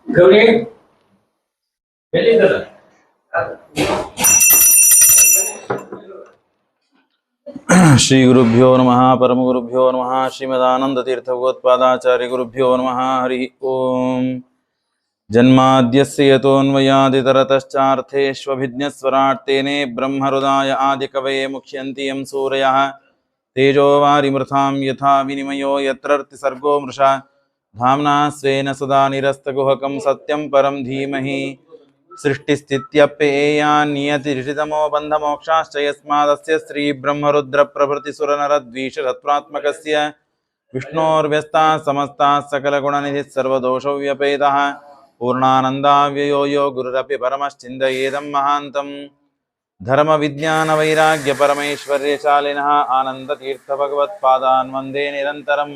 ಗೌರಿ ಎಲ್ಲಿದ್ದಲ್ಲ ಶ್ರೀ ಗುರುಭ್ಯೋ ನಮಃ ಪರಮಗುರುಭ್ಯೋ ನಮಃ ಶ್ರೀಮದಾನಂದ ತೀರ್ಥ ಭಗವತ್ಪಾದಾಚಾರ್ಯ ಗುರುಭ್ಯೋ ನಮಃ ಹರಿ ಓಂ ಜನ್ಮಾದ್ಯಸ್ಯ ಯತೋನ್ಮಯಾದಿತರತಶ್ಚಾರ್ಥೇಷ್ವಭಿಜ್ಞಸ್ವರಾಟ್ ತೇನೇ ಬ್ರಹ್ಮಹೃದಾಯ ಆದಿಕವಯೇ ಮುಖ್ಯಂತಿ ಯಂ ಸೂರಯಃ ತೇಜೋ ವಾರಿಮೃತಾಂ ಯಥಾ ವಿನಿಮಯೋ ಯತ್ರರ್ತಿ ಸರ್ಗೋ ಮೃಷಾ ಧಾಮ್ನಾ ಸ್ವೇನ ಸದಾ ನಿರಸ್ತಗುಹಕಂ ಸತ್ಯಂ ಪರಂ ಧೀಮಹಿ ಸೃಷ್ಟಿಸ್ಥಿತ್ಯಪ್ಯೇಯಾನ್ನಿಯತಿರಿಷಿತಮೋ ಬಂಧಮೋಕ್ಷಾಶ್ಚ ಯಸ್ಮಾದಸ್ಯ ಶ್ರೀ ಬ್ರಹ್ಮರುದ್ರ ಪ್ರಭೃತಿಸುರನರದ್ವೀಷರತ್ರಾತ್ಮಕಸ್ಯ ವಿಷ್ಣೋರ್ವ್ಯಸ್ತಾಃ ಸಮಸ್ತಾಃ ಸಕಲಗುಣನಿಧಿಃ ಸರ್ವದೋಷವ್ಯಪೇತಃ ಪೂರ್ಣಾನಂದಾವ್ಯಯೋ ಯೋ ಗುರುರಪಿ ಪರಮಶ್ಚಿಂತಯೇದಂ ಮಹಾಂತಂ ಧರ್ಮವಿಜ್ಞಾನವೈರಾಗ್ಯ ಪರಮೈಶ್ವರ್ಯಶಾಲಿನಃ ಆನಂದತೀರ್ಥಭಗವತ್ಪಾದಾನ್ ವಂದೇ ನಿರಂತರಂ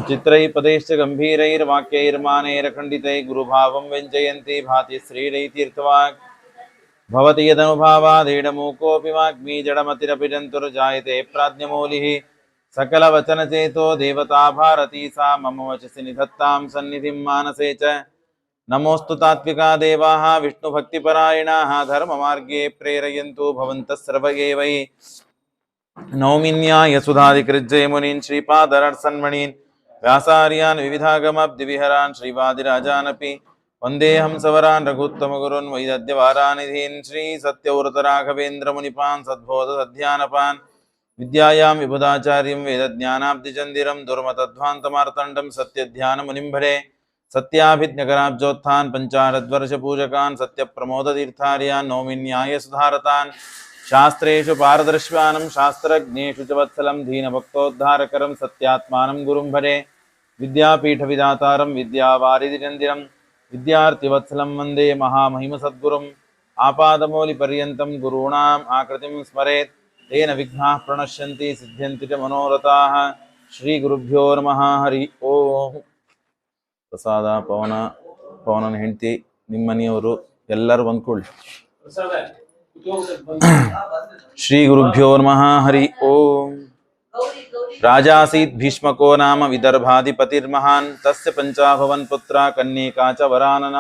ಚಿತ್ರೈಪदैश्च गम्भीरैर्वाक्यैर्मानैरखण्डितैः गुरुभावं व्यञ्जयन्ति भाति श्रीरैतीर्थवाक् भवति यदनुभावादेडमूकोऽपि वाग्मी जडमतिरपि जन्तुर्जायते प्राज्ञमौलिः सकलवचनचेतो देवता भारती सा मम वचसि निधत्तां सन्निधिं मानसे च नमोऽस्तु तात्विका देवाः विष्णुभक्तिपरायणाः धर्ममार्गे प्रेरयन्तु भवन्तः सर्व एवै नौमिन्यायसुधादिकृज्जय मुनीन् श्रीपादरसन्मणीन् व्यासार्यान् विविधागमब्धिविहरान् श्रीवादिराजानपि वन्देऽहं सवरान् रघुत्तमगुरून् वैदद्यवारानिधीन् श्रीसत्यव्रतराघवेन्द्रमुनिपान् सद्बोधसध्यानपान् विद्यायां विबुधाचार्यं वेदज्ञानाब्धिचन्दिरं दुर्मतध्वान्तमार्तण्डं सत्यध्यानमुनिं भरे सत्याभिज्ञकराब्जोत्थान् पञ्चारद्वर्षपूजकान् सत्यप्रमोदतीर्थार्यान् नौमिन्यायसुधारतान् शास्त्रेषु पारदर्श्यानं शास्त्रज्ञेषु च वत्सलं दीनभक्तोद्धारकरं सत्यात्मानं गुरुं भरे विद्यापीठविदातारं विद्यावारिधिचन्दिरं विद्यार्थिवत्सलं वन्दे महामहिमसद्गुरुम् आपादमौलिपर्यन्तं गुरूणाम् आकृतिं स्मरेत् तेन विघ्नाः प्रणश्यन्ति सिद्ध्यन्ति च मनोरथाः श्रीगुरुभ्यो नमः हरि ओಂ ಪ್ರಸಾದ ಪವನನ ಹೆಂಡತಿ ನಿಮ್ಮನೆಯವರು ಎಲ್ಲರೂ ಬಂದ್ಕೊಳ್ಳಿ. ಶ್ರೀ ಗುರುಭ್ಯೋ ನಮಃ ಹರಿ ಓಂ. ರಾಜಾಸೀತ್ ಭೀಷ್ಮಕೋ ನಾಮ ವಿದರ್ಭಾಧಿಪತಿರ್ಮಹಾನ್ ತಸ್ಯ ಪಂಚಾಭವನ್ ಪುತ್ರ ಕನ್ಯೇಕಾ ಚ ವರಾನನ.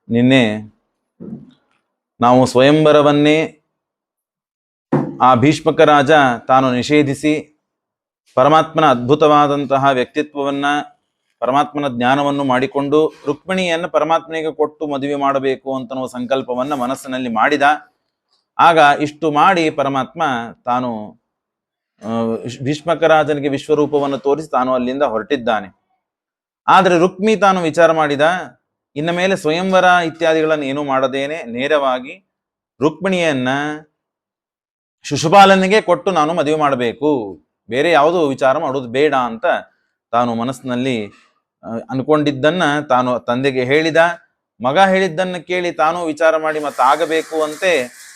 ನಿನ್ನೆ ನಾವು ಸ್ವಯಂವರವನ್ನೇ ಆ ಭೀಷ್ಮಕ ರಾಜ ತಾನು ನಿಷೇಧಿಸಿ ಪರಮಾತ್ಮನ ಅದ್ಭುತವಾದಂತಹ ವ್ಯಕ್ತಿತ್ವವನ್ನ ಪರಮಾತ್ಮನ ಜ್ಞಾನವನ್ನು ಮಾಡಿಕೊಂಡು ರುಕ್ಮಿಣಿಯನ್ನು ಪರಮಾತ್ಮನಿಗೆ ಕೊಟ್ಟು ಮದುವೆ ಮಾಡಬೇಕು ಅಂತನ್ನುವ ಸಂಕಲ್ಪವನ್ನು ಮನಸ್ಸಿನಲ್ಲಿ ಮಾಡಿದ. ಆಗ ಇಷ್ಟು ಮಾಡಿ ಪರಮಾತ್ಮ ತಾನು ಭೀಷ್ಮಕರಾಜನಿಗೆ ವಿಶ್ವರೂಪವನ್ನು ತೋರಿಸಿ ತಾನು ಅಲ್ಲಿಂದ ಹೊರಟಿದ್ದಾನೆ. ಆದರೆ ರುಕ್ಮಿ ತಾನು ವಿಚಾರ ಮಾಡಿದ, ಇನ್ನ ಮೇಲೆ ಸ್ವಯಂವರ ಇತ್ಯಾದಿಗಳನ್ನು ಏನೂ ಮಾಡದೇನೆ ನೇರವಾಗಿ ರುಕ್ಮಿಣಿಯನ್ನ ಶಿಶುಪಾಲನಿಗೆ ಕೊಟ್ಟು ನಾನು ಮದುವೆ ಮಾಡಬೇಕು, ಬೇರೆ ಯಾವುದೋ ವಿಚಾರ ಮಾಡೋದು ಬೇಡ ಅಂತ ತಾನು ಮನಸ್ಸಿನಲ್ಲಿ ಅನ್ಕೊಂಡಿದ್ದನ್ನ ತಾನು ತಂದೆಗೆ ಹೇಳಿದ. ಮಗ ಹೇಳಿದ್ದನ್ನು ಕೇಳಿ ತಾನು ವಿಚಾರ ಮಾಡಿ ಮತ್ತೆ ಆಗಬೇಕು ಅಂತೆ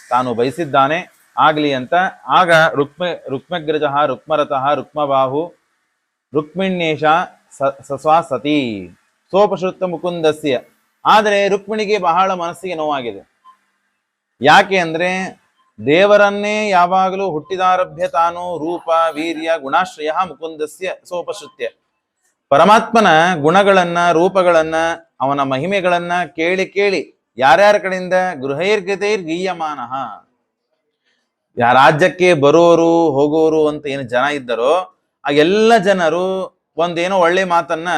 ತಾನು ಬಯಸಿದ್ದಾನೆ, ಆಗ್ಲಿ ಅಂತ. ಆಗ ರುಕ್ಮಗ್ರಜ ರುಕ್ಮರತಃ ರುಕ್ಮಬಾಹು ರುಕ್ಮಿಣ್ಯೇಶ ಸಸ್ವಾಸತಿ ಸೋಪಶ್ರುತ ಮುಕುಂದಸ್ಯ. ಆದರೆ ರುಕ್ಮಿಣಿಗೆ ಬಹಳ ಮನಸ್ಸಿಗೆ ನೋವಾಗಿದೆ. ಯಾಕೆ ಅಂದ್ರೆ ದೇವರನ್ನೇ ಯಾವಾಗಲೂ ಹುಟ್ಟಿದಾರಭ್ಯ ತಾನು ರೂಪ ವೀರ್ಯ ಗುಣಾಶ್ರಯ ಮುಕುಂದಸ್ಯ ಸೋಪಶ್ರುತ್ಯ. ಪರಮಾತ್ಮನ ಗುಣಗಳನ್ನ ರೂಪಗಳನ್ನ ಅವನ ಮಹಿಮೆಗಳನ್ನ ಕೇಳಿ ಕೇಳಿ ಯಾರ್ಯಾರ ಕಡೆಯಿಂದ ಗೃಹೈರ್ಗತೈರ್ಗೀಯಮಾನ, ರಾಜ್ಯಕ್ಕೆ ಬರೋರು ಹೋಗೋರು ಅಂತ ಏನು ಜನ ಇದ್ದರೋ ಆ ಎಲ್ಲ ಜನರು ಒಂದೇನೋ ಒಳ್ಳೆ ಮಾತನ್ನ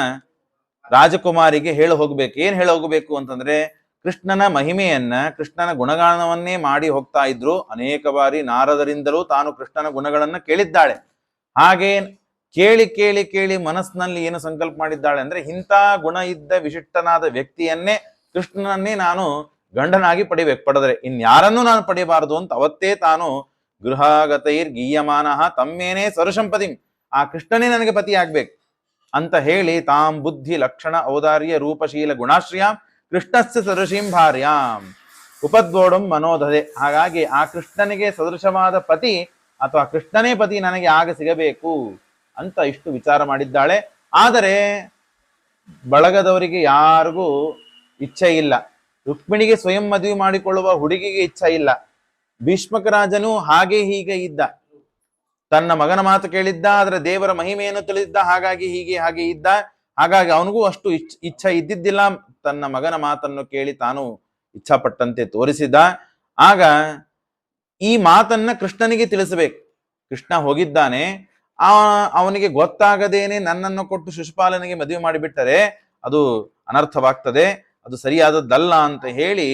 ರಾಜಕುಮಾರಿಗೆ ಹೇಳಿ ಹೋಗ್ಬೇಕು. ಏನ್ ಹೇಳಿ ಹೋಗ್ಬೇಕು ಅಂತಂದ್ರೆ ಕೃಷ್ಣನ ಮಹಿಮೆಯನ್ನ ಕೃಷ್ಣನ ಗುಣಗಾನವನ್ನೇ ಮಾಡಿ ಹೋಗ್ತಾ ಇದ್ರು. ಅನೇಕ ಬಾರಿ ನಾರದರಿಂದಲೂ ತಾನು ಕೃಷ್ಣನ ಗುಣಗಳನ್ನ ಕೇಳಿದ್ದಾಳೆ. ಹಾಗೆ ಕೇಳಿ ಕೇಳಿ ಕೇಳಿ ಮನಸ್ಸಿನಲ್ಲಿ ಏನು ಸಂಕಲ್ಪ ಮಾಡಿದ್ದಾಳೆ ಅಂದ್ರೆ ಇಂಥ ಗುಣ ಇದ್ದ ವಿಶಿಷ್ಟನಾದ ವ್ಯಕ್ತಿಯನ್ನೇ ಕೃಷ್ಣನನ್ನೇ ನಾನು ಗಂಡನಾಗಿ ಪಡೆದರೆ ಇನ್ಯಾರನ್ನೂ ನಾನು ಪಡೆಯಬಾರದು ಅಂತ ಅವತ್ತೇ ತಾನು ಗೃಹಗತೈರ್ ಗೀಯಮಾನ ತಮ್ಮೇನೇ ಸರುಸಂಪದಿಂ, ಆ ಕೃಷ್ಣನೇ ನನಗೆ ಪತಿ ಆಗ್ಬೇಕು ಅಂತ ಹೇಳಿ ತಾಂ ಬುದ್ಧಿ ಲಕ್ಷಣ ಔದಾರ್ಯ ರೂಪಶೀಲ ಗುಣಾಶ್ರಯಾಂ ಕೃಷ್ಣಸ್ಯ ಸದೃಶೀಂ ಭಾರ್ಯಾಂ ಉಪದ್ವೋಡಂ ಮನೋಧದೆ. ಹಾಗಾಗಿ ಆ ಕೃಷ್ಣನಿಗೆ ಸದೃಶವಾದ ಪತಿ ಅಥವಾ ಕೃಷ್ಣನೇ ಪತಿ ನನಗೆ ಆಗ ಸಿಗಬೇಕು ಅಂತ ಇಷ್ಟು ವಿಚಾರ ಮಾಡಿದ್ದಾಳೆ. ಆದರೆ ಬಳಗದವರಿಗೆ ಯಾರಿಗೂ ಇಚ್ಛೆ ಇಲ್ಲ. ರುಕ್ಮಿಣಿಗೆ ಸ್ವಯಂ ಮದುವೆ ಮಾಡಿಕೊಳ್ಳುವ ಹುಡುಗಿಗೆ ಇಚ್ಛೆ ಇಲ್ಲ. ಭೀಷ್ಮಕ ರಾಜನು ಹಾಗೆ ಹೀಗೆ ಇದ್ದ. ತನ್ನ ಮಗನ ಮಾತು ಕೇಳಿದ್ದ, ಆದ್ರೆ ದೇವರ ಮಹಿಮೆಯನ್ನು ತಿಳಿದಿದ್ದ, ಹಾಗಾಗಿ ಹಾಗೆ ಇದ್ದ. ಹಾಗಾಗಿ ಅವನಿಗೂ ಅಷ್ಟು ಇಚ್ಛೆ ಇದ್ದಿದ್ದಿಲ್ಲ. ತನ್ನ ಮಗನ ಮಾತನ್ನು ಕೇಳಿ ತಾನು ಇಚ್ಛಾಪಟ್ಟಂತೆ ತೋರಿಸಿದ. ಆಗ ಈ ಮಾತನ್ನ ಕೃಷ್ಣನಿಗೆ ತಿಳಿಸಬೇಕು. ಕೃಷ್ಣ ಹೋಗಿದ್ದಾನೆ, ಅವನಿಗೆ ಗೊತ್ತಾಗದೇನೆ ನನ್ನನ್ನು ಕೊಟ್ಟು ಶಿಶುಪಾಲನಿಗೆ ಮದುವೆ ಮಾಡಿಬಿಟ್ಟರೆ ಅದು ಅನರ್ಥವಾಗ್ತದೆ, ಅದು ಸರಿಯಾದದ್ದಲ್ಲ ಅಂತ ಹೇಳಿ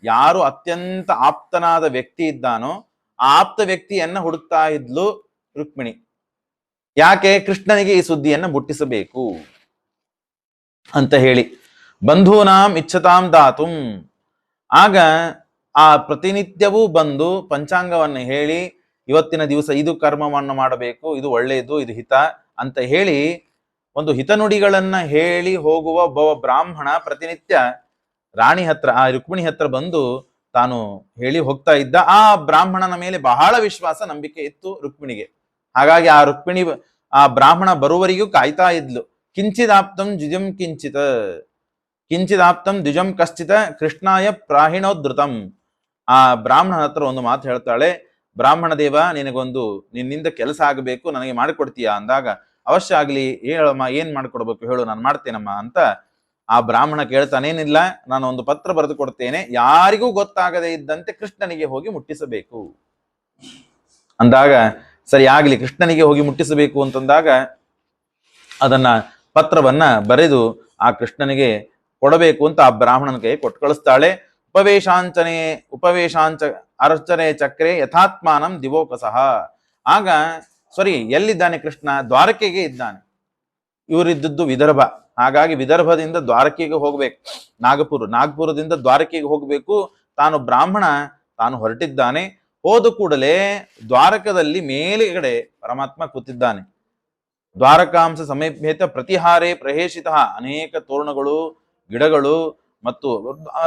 ಯಾರು ಅತ್ಯಂತ ಆಪ್ತನಾದ ವ್ಯಕ್ತಿ ಇದ್ದಾನೋ ಆ ಆಪ್ತ ವ್ಯಕ್ತಿಯನ್ನ ಹುಡುಕ್ತಾ ಇದ್ಲು ರುಕ್ಮಿಣಿ. ಯಾಕೆ? ಕೃಷ್ಣನಿಗೆ ಈ ಸುದ್ದಿಯನ್ನ ಮುಟ್ಟಿಸಬೇಕು ಅಂತ ಹೇಳಿ. ಬಂಧೂನಾಂ ಇಚ್ಛತಾಂ ದಾತುಂ. ಆಗ ಆ ಪ್ರತಿನಿತ್ಯವೂ ಬಂದು ಪಂಚಾಂಗವನ್ನು ಹೇಳಿ, ಇವತ್ತಿನ ದಿವಸ ಇದು ಕರ್ಮವನ್ನು ಮಾಡಬೇಕು, ಇದು ಒಳ್ಳೆಯದು, ಇದು ಹಿತ ಅಂತ ಹೇಳಿ ಒಂದು ಹಿತನುಡಿಗಳನ್ನ ಹೇಳಿ ಹೋಗುವ ಒಬ್ಬ ಬ್ರಾಹ್ಮಣ ಪ್ರತಿನಿತ್ಯ ರಾಣಿ ಹತ್ರ, ಆ ರುಕ್ಮಿಣಿ ಹತ್ರ ಬಂದು ತಾನು ಹೇಳಿ ಹೋಗ್ತಾ ಇದ್ದ. ಆ ಬ್ರಾಹ್ಮಣನ ಮೇಲೆ ಬಹಳ ವಿಶ್ವಾಸ, ನಂಬಿಕೆ ಇತ್ತು ರುಕ್ಮಿಣಿಗೆ. ಹಾಗಾಗಿ ಆ ಬ್ರಾಹ್ಮಣ ಬರುವವರೆಗೂ ಕಾಯ್ತಾ ಇದ್ಲು. ಕಿಂಚಿದಾಪ್ತಂ ದ್ವಿಜಂ ಕಿಂಚಿದಾಪ್ತಂ ದ್ವಿಜಂ ಕಶ್ಚಿತ ಕೃಷ್ಣಾಯ ಪ್ರಾಹಿಣೋದ್ಧೃತಂ. ಆ ಬ್ರಾಹ್ಮಣನ ಹತ್ರ ಒಂದು ಮಾತು ಹೇಳ್ತಾಳೆ, ಬ್ರಾಹ್ಮಣ ದೇವ, ನಿನ್ನಿಂದ ಕೆಲಸ ಆಗಬೇಕು, ನನಗೆ ಮಾಡಿಕೊಡ್ತೀಯಾ ಅಂದಾಗ, ಅವಶ್ಯ ಆಗ್ಲಿ, ಹೇಳಮ್ಮ, ಏನ್ ಮಾಡ್ಕೊಡ್ಬೇಕು ಹೇಳು, ನಾನು ಮಾಡ್ತೇನಮ್ಮ ಅಂತ ಆ ಬ್ರಾಹ್ಮಣ ಕೇಳ್ತಾನೇನಿಲ್ಲ, ನಾನು ಒಂದು ಪತ್ರ ಬರೆದು ಕೊಡ್ತೇನೆ, ಯಾರಿಗೂ ಗೊತ್ತಾಗದೇ ಇದ್ದಂತೆ ಕೃಷ್ಣನಿಗೆ ಹೋಗಿ ಮುಟ್ಟಿಸಬೇಕು ಅಂದಾಗ, ಸರಿ ಆಗ್ಲಿ, ಕೃಷ್ಣನಿಗೆ ಹೋಗಿ ಮುಟ್ಟಿಸಬೇಕು ಅಂತಂದಾಗ ಅದನ್ನ ಪತ್ರವನ್ನ ಬರೆದು ಆ ಕೃಷ್ಣನಿಗೆ ಕೊಡಬೇಕು ಅಂತ ಆ ಬ್ರಾಹ್ಮಣನ ಕೈ ಕೊಟ್ಟು ಕಳಿಸ್ತಾಳೆ. ಉಪವೇಶಾಂಚ ಅರ್ಚನೆ ಚಕ್ರೆ ಯಥಾತ್ಮಾನಂ ದಿವೋಕಸಃ. ಆಗ ಎಲ್ಲಿದ್ದಾನೆ ಕೃಷ್ಣ? ದ್ವಾರಕೆಗೆ ಇದ್ದಾನೆ. ಇವರಿದ್ದದ್ದು ವಿದರ್ಭ, ಹಾಗಾಗಿ ವಿದರ್ಭದಿಂದ ದ್ವಾರಕೆಗೆ ಹೋಗ್ಬೇಕು. ನಾಗಪುರದಿಂದ ದ್ವಾರಕೆಗೆ ಹೋಗ್ಬೇಕು. ತಾನು ಬ್ರಾಹ್ಮಣ, ತಾನು ಹೊರಟಿದ್ದಾನೆ. ಹೋದ ಕೂಡಲೇ ದ್ವಾರಕದಲ್ಲಿ ಮೇಲೆಗಡೆ ಪರಮಾತ್ಮ ಕೂತಿದ್ದಾನೆ. ದ್ವಾರಕಾಂಶ ಸಮೀಪೇತ ಪ್ರತಿಹಾರೇ ಪ್ರಹೇಷಿತ. ಅನೇಕ ತೋರಣಗಳು, ಗಿಡಗಳು ಮತ್ತು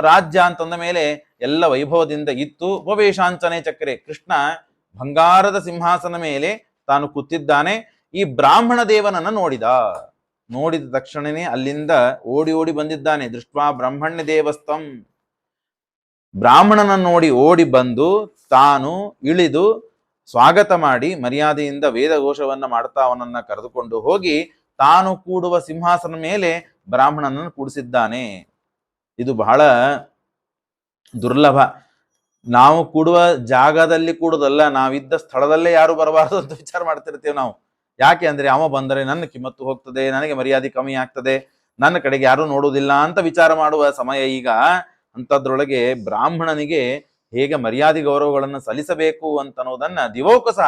ರಾಜ್ಯ ಅಂತಂದ ಮೇಲೆ ಎಲ್ಲ ವೈಭವದಿಂದ ಇತ್ತು. ಉಪವೇಶಾಂಚನೆ ಚಕ್ರೆ, ಕೃಷ್ಣ ಬಂಗಾರದ ಸಿಂಹಾಸನ ಮೇಲೆ ತಾನು ಕೂತಿದ್ದಾನೆ. ಈ ಬ್ರಾಹ್ಮಣ ದೇವನನ್ನ ನೋಡಿದ ತಕ್ಷಣನೇ ಅಲ್ಲಿಂದ ಓಡಿ ಬಂದಿದ್ದಾನೆ. ದೃಷ್ಟ್ವಾ ಬ್ರಹ್ಮಣ್ಯ ದೇವಸ್ಥಂ. ಬ್ರಾಹ್ಮಣನ ನೋಡಿ ಓಡಿ ಬಂದು ತಾನು ಇಳಿದು ಸ್ವಾಗತ ಮಾಡಿ ಮರ್ಯಾದೆಯಿಂದ ವೇದಘೋಷವನ್ನ ಮಾಡ್ತಾ ಅವನನ್ನ ಕರೆದುಕೊಂಡು ಹೋಗಿ ತಾನು ಕೂಡುವ ಸಿಂಹಾಸನ ಮೇಲೆ ಬ್ರಾಹ್ಮಣನನ್ನು ಕೂಡಿಸಿದ್ದಾನೆ. ಇದು ಬಹಳ ದುರ್ಲಭ. ನಾವು ಕೂಡುವ ಜಾಗದಲ್ಲಿ ಕೂಡುದಲ್ಲ, ನಾವಿದ್ದ ಸ್ಥಳದಲ್ಲೇ ಯಾರು ಬರಬಾರದು ಅಂತ ವಿಚಾರ ಮಾಡ್ತಿರ್ತೀವಿ ನಾವು. ಯಾಕೆ ಅಂದ್ರೆ ಅವ ಬಂದರೆ ನನ್ನ ಕಿಮ್ಮತ್ತು ಹೋಗ್ತದೆ, ನನಗೆ ಮರ್ಯಾದೆ ಕಮ್ಮಿ ಆಗ್ತದೆ, ನನ್ನ ಕಡೆಗೆ ಯಾರು ನೋಡುವುದಿಲ್ಲ ಅಂತ ವಿಚಾರ ಮಾಡುವ ಸಮಯ ಈಗ. ಅಂಥದ್ರೊಳಗೆ ಬ್ರಾಹ್ಮಣನಿಗೆ ಹೇಗೆ ಮರ್ಯಾದೆ ಗೌರವಗಳನ್ನು ಸಲ್ಲಿಸಬೇಕು ಅಂತನ್ನೋದನ್ನ ದಿವೋಕಸ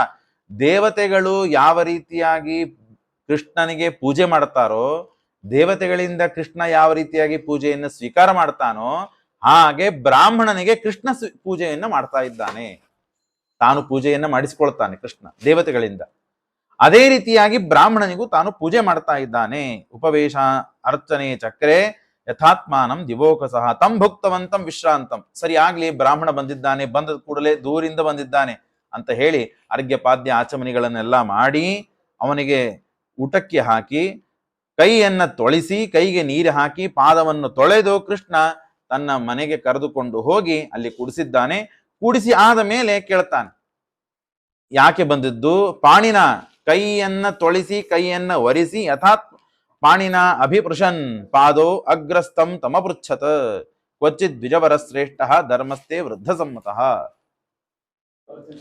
ದೇವತೆಗಳು ಯಾವ ರೀತಿಯಾಗಿ ಕೃಷ್ಣನಿಗೆ ಪೂಜೆ ಮಾಡ್ತಾರೋ, ದೇವತೆಗಳಿಂದ ಕೃಷ್ಣ ಯಾವ ರೀತಿಯಾಗಿ ಪೂಜೆಯನ್ನು ಸ್ವೀಕಾರ ಮಾಡ್ತಾನೋ, ಹಾಗೆ ಬ್ರಾಹ್ಮಣನಿಗೆ ಕೃಷ್ಣ ಪೂಜೆಯನ್ನ ಮಾಡ್ತಾ ಇದ್ದಾನೆ. ತಾನು ಪೂಜೆಯನ್ನ ಮಾಡಿಸಿಕೊಳ್ತಾನೆ ಕೃಷ್ಣ ದೇವತೆಗಳಿಂದ. ಅದೇ ರೀತಿಯಾಗಿ ಬ್ರಾಹ್ಮಣನಿಗೂ ತಾನು ಪೂಜೆ ಮಾಡ್ತಾ ಇದ್ದಾನೆ. ಉಪವೇಶ ಅರ್ಚನೆ ಚಕ್ರೆ ಯಥಾತ್ಮಾನಂ ದಿವೋಕಸಃ ತಂ ಭುಕ್ತವಂತಂ ವಿಶ್ರಾಂತಂ. ಸರಿ ಆಗ್ಲಿ, ಬ್ರಾಹ್ಮಣ ಬಂದಿದ್ದಾನೆ, ಬಂದ ಕೂಡಲೇ ದೂರಿಂದ ಬಂದಿದ್ದಾನೆ ಅಂತ ಹೇಳಿ ಅರ್ಘ್ಯಪಾದ್ಯ ಆಚಮನಿಗಳನ್ನೆಲ್ಲ ಮಾಡಿ ಅವನಿಗೆ ಊಟಕ್ಕೆ ಹಾಕಿ ಕೈಯನ್ನ ತೊಳೆಸಿ, ಕೈಗೆ ನೀರು ಹಾಕಿ ಪಾದವನ್ನು ತೊಳೆದು ಕೃಷ್ಣ ತನ್ನ ಮನೆಗೆ ಕರೆದುಕೊಂಡು ಹೋಗಿ ಅಲ್ಲಿ ಕೂಡಿಸಿದ್ದಾನೆ. ಕೂಡಿಸಿ ಆದ ಮೇಲೆ ಕೇಳ್ತಾನೆ, ಯಾಕೆ ಬಂದಿದ್ದು? ಪಾಣಿನ, ಕೈಯನ್ನ ತೊಳಿಸಿ ಕೈಯನ್ನ ಒರೆಸಿ ಯಥಾತ್ ಪಾಣಿನ ಅಭಿಪೃಶನ್ ಪಾದೋ ಅಗ್ರಸ್ತಂ ತಮಪೃಚ್ಛತ ಕ್ವಚಿತ್ ದ್ವಿಜವರ ಶ್ರೇಷ್ಠ ಧರ್ಮಸ್ಥೆ ವೃದ್ಧ ಸಮ್ಮತಃ.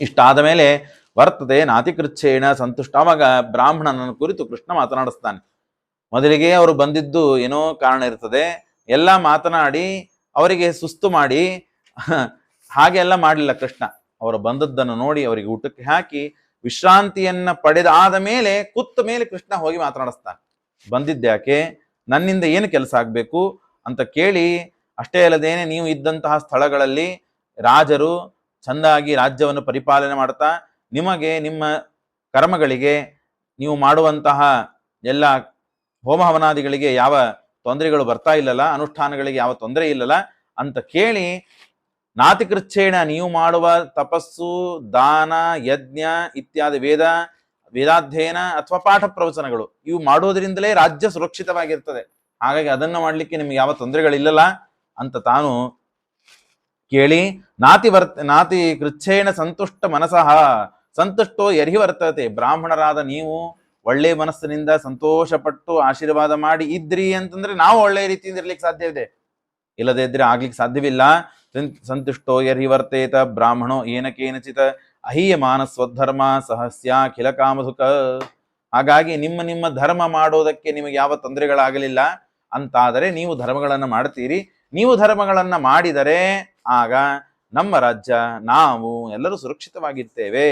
ಇಷ್ಟಾದ ಮೇಲೆ ವರ್ತತೆ ನಾತಿಕೃಚ್ಛೇಣ ಸಂತುಷ್ಟ. ಅವಾಗ ಬ್ರಾಹ್ಮಣನ ಕುರಿತು ಕೃಷ್ಣ ಮಾತನಾಡಿಸ್ತಾನೆ. ಮೊದಲಿಗೆ ಅವರು ಬಂದಿದ್ದು ಏನೋ ಕಾರಣ ಇರ್ತದೆ, ಎಲ್ಲ ಮಾತನಾಡಿ ಅವರಿಗೆ ಸುಸ್ತು ಮಾಡಿ ಹಾಗೆಲ್ಲ ಮಾಡಲಿಲ್ಲ ಕೃಷ್ಣ. ಅವರು ಬಂದದ್ದನ್ನು ನೋಡಿ ಅವರಿಗೆ ಊಟಕ್ಕೆ ಹಾಕಿ ವಿಶ್ರಾಂತಿಯನ್ನ ಪಡೆದಾದ ಮೇಲೆ ಕೂತ ಮೇಲೆ ಕೃಷ್ಣ ಹೋಗಿ ಮಾತನಾಡಿಸ್ತಾನೆ. ಬಂದಿದ್ದ್ಯಾಕೆ, ನನ್ನಿಂದ ಏನು ಕೆಲಸ ಆಗ್ಬೇಕು ಅಂತ ಕೇಳಿ, ಅಷ್ಟೇ ಅಲ್ಲದೇನೆ ನೀವು ಇದ್ದಂತಹ ಸ್ಥಳಗಳಲ್ಲಿ ರಾಜರು ಚಂದಾಗಿ ರಾಜ್ಯವನ್ನು ಪರಿಪಾಲನೆ ಮಾಡ್ತಾ ನಿಮಗೆ ನಿಮ್ಮ ಕರ್ಮಗಳಿಗೆ ನೀವು ಮಾಡುವಂತಹ ಎಲ್ಲ ಹೋಮ ಹವನಾದಿಗಳಿಗೆ ಯಾವ ತೊಂದರೆಗಳು ಬರ್ತಾ ಇಲ್ಲಲ್ಲ, ಅನುಷ್ಠಾನಗಳಿಗೆ ಯಾವ ತೊಂದರೆ ಇಲ್ಲಲ್ಲ ಅಂತ ಕೇಳಿ, ನಾತಿಕೃಚ್ಛೇಣ ನೀವು ಮಾಡುವ ತಪಸ್ಸು, ದಾನ, ಯಜ್ಞ ಇತ್ಯಾದಿ ವೇದಾಧ್ಯಯನ ಅಥವಾ ಪಾಠ ಪ್ರವಚನಗಳು ಇವು ಮಾಡೋದ್ರಿಂದಲೇ ರಾಜ್ಯ ಸುರಕ್ಷಿತವಾಗಿರ್ತದೆ. ಹಾಗಾಗಿ ಅದನ್ನ ಮಾಡ್ಲಿಕ್ಕೆ ನಿಮ್ಗೆ ಯಾವ ತೊಂದರೆಗಳಿಲ್ಲಲ್ಲ ಅಂತ ತಾನು ಕೇಳಿ, ನಾತಿ ಕೃಚ್ಛೇಣ ಸಂತುಷ್ಟ ಮನಸಃ ಸಂತುಷ್ಟೋ ಯರ್ಹಿ ವರ್ತತೆ. ಬ್ರಾಹ್ಮಣರಾದ ನೀವು ಒಳ್ಳೆ ಮನಸ್ಸಿನಿಂದ ಸಂತೋಷಪಟ್ಟು ಆಶೀರ್ವಾದ ಮಾಡಿ ಇದ್ರಿ ಅಂತಂದ್ರೆ ನಾವು ಒಳ್ಳೆ ರೀತಿಯಿಂದ ಇರ್ಲಿಕ್ಕೆ ಸಾಧ್ಯ ಇದೆ, ಇಲ್ಲದೇ ಇದ್ರೆ ಆಗ್ಲಿಕ್ಕೆ ಸಾಧ್ಯವಿಲ್ಲ. ಸಂತುಷ್ಟೋ ಯರ್ಹಿ ವರ್ತೇತ ಬ್ರಾಹ್ಮಣೋ ಏನ ಕೇನಚಿತ ಅಹೀಯಮಾನ ಸ್ವಧರ್ಮ ಸಹಸ್ಯಾಖಿಲ ಕಾಮಸುಖ. ಹಾಗಾಗಿ ನಿಮ್ಮ ಧರ್ಮ ಮಾಡೋದಕ್ಕೆ ನಿಮಗೆ ಯಾವ ತೊಂದರೆಗಳಾಗಲಿಲ್ಲ ಅಂತಾದರೆ ನೀವು ಧರ್ಮಗಳನ್ನು ಮಾಡ್ತೀರಿ. ನೀವು ಧರ್ಮಗಳನ್ನ ಮಾಡಿದರೆ ಆಗ ನಮ್ಮ ರಾಜ್ಯ, ನಾವು ಎಲ್ಲರೂ ಸುರಕ್ಷಿತವಾಗಿರ್ತೇವೆ.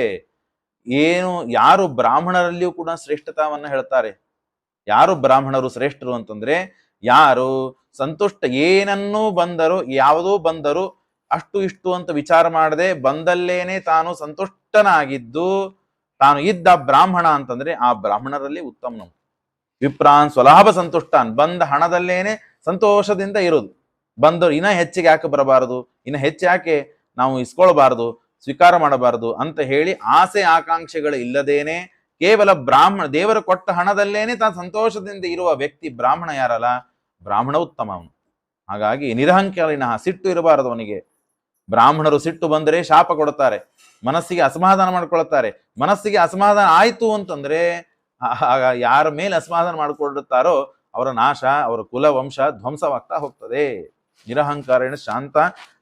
ಏನು ಯಾರು ಬ್ರಾಹ್ಮಣರಲ್ಲಿಯೂ ಕೂಡ ಶ್ರೇಷ್ಠತಾವನ್ನ ಹೇಳ್ತಾರೆ. ಯಾರು ಬ್ರಾಹ್ಮಣರು ಶ್ರೇಷ್ಠರು ಅಂತಂದ್ರೆ ಯಾರು ಸಂತುಷ್ಟ, ಏನನ್ನೂ ಬಂದರು ಯಾವುದೂ ಬಂದರು ಅಷ್ಟು ಇಷ್ಟು ಅಂತ ವಿಚಾರ ಮಾಡದೆ ಬಂದಲ್ಲೇನೆ ತಾನು ಸಂತುಷ್ಟನಾಗಿದ್ದು ತಾನು ಇದ್ದ ಬ್ರಾಹ್ಮಣ ಅಂತಂದ್ರೆ ಆ ಬ್ರಾಹ್ಮಣರಲ್ಲಿ ಉತ್ತಮನು. ವಿಪ್ರಾನ್ ಸ್ವಲಾಭ ಸಂತುಷ್ಟಾನ್, ಬಂದ ಹಣದಲ್ಲೇನೆ ಸಂತೋಷದಿಂದ ಇರೋದು. ಬಂದರು ಇನ್ನ ಹೆಚ್ಚಿಗೆ ಯಾಕೆ ಬರಬಾರದು, ಇನ್ನ ಹೆಚ್ಚು ಯಾಕೆ ನಾವು ಇಸ್ಕೊಳ್ಬಾರದು, ಸ್ವೀಕಾರ ಮಾಡಬಾರದು ಅಂತ ಹೇಳಿ ಆಸೆ ಆಕಾಂಕ್ಷೆಗಳು ಇಲ್ಲದೇನೆ ಕೇವಲ ದೇವರು ಕೊಟ್ಟ ಹಣದಲ್ಲೇನೆ ತಾನು ಸಂತೋಷದಿಂದ ಇರುವ ವ್ಯಕ್ತಿ ಬ್ರಾಹ್ಮಣ ಯಾರಲ್ಲ, ಬ್ರಾಹ್ಮಣ ಉತ್ತಮ ಅವನು. ಹಾಗಾಗಿ ನಿರಹಂಕಾರಿನ, ಸಿಟ್ಟು ಇರಬಾರದು ಅವನಿಗೆ. ಬ್ರಾಹ್ಮಣರು ಸಿಟ್ಟು ಬಂದರೆ ಶಾಪ ಕೊಡುತ್ತಾರೆ, ಮನಸ್ಸಿಗೆ ಅಸಮಾಧಾನ ಮಾಡ್ಕೊಳ್ತಾರೆ. ಮನಸ್ಸಿಗೆ ಅಸಮಾಧಾನ ಆಯ್ತು ಅಂತಂದ್ರೆ ಆಗ ಯಾರ ಮೇಲೆ ಅಸಮಾಧಾನ ಮಾಡಿಕೊಳ್ಳುತ್ತಾರೋ ಅವರ ನಾಶ, ಅವರ ಕುಲ ವಂಶ ಧ್ವಂಸವಾಗ್ತಾ ಹೋಗ್ತದೆ. ನಿರಹಂಕಾರೇಣ ಶಾಂತ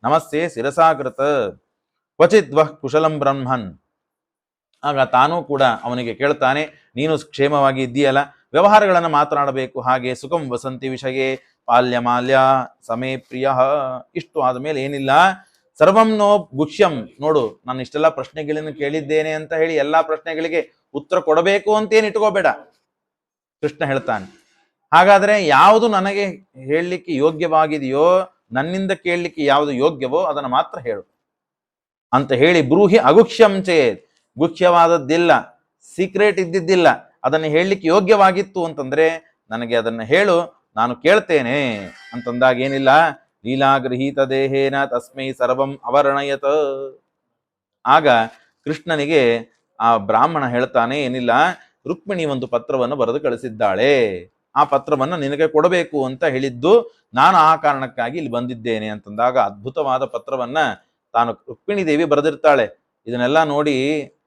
ನಮಸ್ತೆ ಶಿರಸಾಕೃತ ಕ್ವಚಿತ್ ವಃ ಕುಶಲಂ ಬ್ರಹ್ಮನ್. ಆಗ ತಾನೂ ಕೂಡ ಅವನಿಗೆ ಕೇಳ್ತಾನೆ, ನೀನು ಕ್ಷೇಮವಾಗಿ ಇದ್ದೀಯಲ್ಲ, ವ್ಯವಹಾರಗಳನ್ನು ಮಾತನಾಡಬೇಕು, ಹಾಗೆ ಸುಖಂ ವಸಂತಿ ವಿಷಯೇ ಪಾಲ್ಯ ಮಾಲ್ಯ ಸಮೇ ಪ್ರಿಯ. ಇಷ್ಟು ಆದ್ಮೇಲೆ ಏನಿಲ್ಲ, ಸರ್ವಂ ನೋ ಗುಷ್ಯಂ. ನೋಡು, ನಾನು ಇಷ್ಟೆಲ್ಲ ಪ್ರಶ್ನೆಗಳನ್ನು ಕೇಳಿದ್ದೇನೆ ಅಂತ ಹೇಳಿ ಎಲ್ಲಾ ಪ್ರಶ್ನೆಗಳಿಗೆ ಉತ್ತರ ಕೊಡಬೇಕು ಅಂತೇನು ಇಟ್ಕೋಬೇಡ. ಕೃಷ್ಣ ಹೇಳ್ತಾನೆ, ಹಾಗಾದ್ರೆ ಯಾವುದು ನನಗೆ ಹೇಳಲಿಕ್ಕೆ ಯೋಗ್ಯವಾಗಿದೆಯೋ, ನನ್ನಿಂದ ಕೇಳಲಿಕ್ಕೆ ಯಾವುದು ಯೋಗ್ಯವೋ ಅದನ್ನು ಮಾತ್ರ ಹೇಳು ಅಂತ ಹೇಳಿ, ಬ್ರೂಹಿ ಅಗುಷ್ಯಂ ಚೇತ್, ಗುಖ್ಯವಾದದ್ದಿಲ್ಲ, ಸೀಕ್ರೆಟ್ ಇದ್ದಿದ್ದಿಲ್ಲ, ಅದನ್ನು ಹೇಳಲಿಕ್ಕೆ ಯೋಗ್ಯವಾಗಿತ್ತು ಅಂತಂದ್ರೆ ನನಗೆ ಅದನ್ನು ಹೇಳು, ನಾನು ಕೇಳ್ತೇನೆ ಅಂತಂದಾಗ ಏನಿಲ್ಲ, ಲೀಲಾಗೃಹೀತ ದೇಹೇನ ತಸ್ಮೈ ಸರ್ವಂ ಅವರ್ಣಯತ. ಆಗ ಕೃಷ್ಣನಿಗೆ ಆ ಬ್ರಾಹ್ಮಣ ಹೇಳ್ತಾನೆ, ಏನಿಲ್ಲ, ರುಕ್ಮಿಣಿ ಒಂದು ಪತ್ರವನ್ನು ಬರೆದು ಕಳಿಸಿದ್ದಾಳೆ, ಆ ಪತ್ರವನ್ನು ನಿನಗೆ ಕೊಡಬೇಕು ಅಂತ ಹೇಳಿದ್ದು, ನಾನು ಆ ಕಾರಣಕ್ಕಾಗಿ ಇಲ್ಲಿ ಬಂದಿದ್ದೇನೆ ಅಂತಂದಾಗ ಅದ್ಭುತವಾದ ಪತ್ರವನ್ನ ತಾನು ರುಕ್ಮಿಣಿ ದೇವಿ ಬರೆದಿರ್ತಾಳೆ. ಇದನ್ನೆಲ್ಲ ನೋಡಿ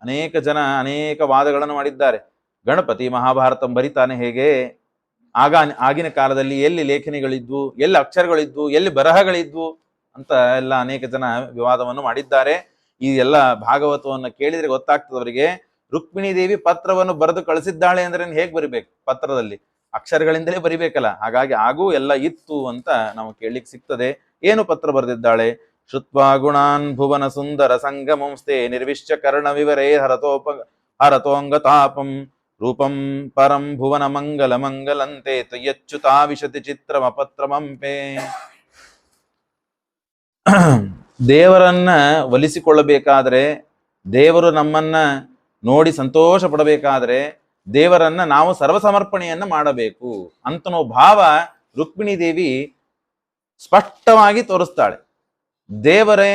ಅನೇಕ ಜನ ಅನೇಕ ವಾದಗಳನ್ನು ಮಾಡಿದ್ದಾರೆ. ಗಣಪತಿ ಮಹಾಭಾರತ ಬರಿತಾನೆ ಹೇಗೆ, ಆಗಿನ ಕಾಲದಲ್ಲಿ ಎಲ್ಲಿ ಲೇಖನಿಗಳಿದ್ವು, ಎಲ್ಲಿ ಅಕ್ಷರಗಳಿದ್ವು, ಎಲ್ಲಿ ಬರಹಗಳಿದ್ವು ಅಂತ ಎಲ್ಲ ಅನೇಕ ಜನ ವಿವಾದವನ್ನು ಮಾಡಿದ್ದಾರೆ. ಈ ಎಲ್ಲ ಭಾಗವತವನ್ನು ಕೇಳಿದ್ರೆ ಗೊತ್ತಾಗ್ತದೆ ಅವರಿಗೆ, ರುಕ್ಮಿಣಿ ದೇವಿ ಪತ್ರವನ್ನು ಬರೆದು ಕಳಿಸಿದ್ದಾಳೆ ಅಂದ್ರೆ ಹೇಗೆ ಬರಿಬೇಕು, ಪತ್ರದಲ್ಲಿ ಅಕ್ಷರಗಳಿಂದಲೇ ಬರಿಬೇಕಲ್ಲ. ಹಾಗಾಗಿ ಹಾಗೂ ಎಲ್ಲ ಇತ್ತು ಅಂತ ನಾವು ಕೇಳಲಿಕ್ಕೆ ಸಿಗ್ತದೆ. ಏನು ಪತ್ರ ಬರೆದಿದ್ದಾಳೆ, ಶ್ರುತ್ವಾ ಗುಣಾನ್ ಭುವನ ಸುಂದರ ಸಂಗಮಂಸ್ತೆ ನಿರ್ವಿಶ್ಯ ಕರ್ಣ ವಿವರೇ ಹರತೋಂಗತಾಪಂ ರೂಪಂ ಪರಂ ಭುವನ ಮಂಗಲ ಮಂಗಲಂತೆ ತ್ವಯ್ಯಚ್ಯುತಾ ವಿಶತಿ ಚಿತ್ರಮ ಪತ್ರಮಂಪೆ. ದೇವರನ್ನ ಒಲಿಸಿಕೊಳ್ಳಬೇಕಾದ್ರೆ, ದೇವರು ನಮ್ಮನ್ನ ನೋಡಿ ಸಂತೋಷ ಪಡಬೇಕಾದ್ರೆ ದೇವರನ್ನ ನಾವು ಸರ್ವಸಮರ್ಪಣೆಯನ್ನ ಮಾಡಬೇಕು ಅಂತನೋ ಭಾವ ರುಕ್ಮಿಣಿ ದೇವಿ ಸ್ಪಷ್ಟವಾಗಿ ತೋರಿಸ್ತಾಳೆ. ದೇವರೇ,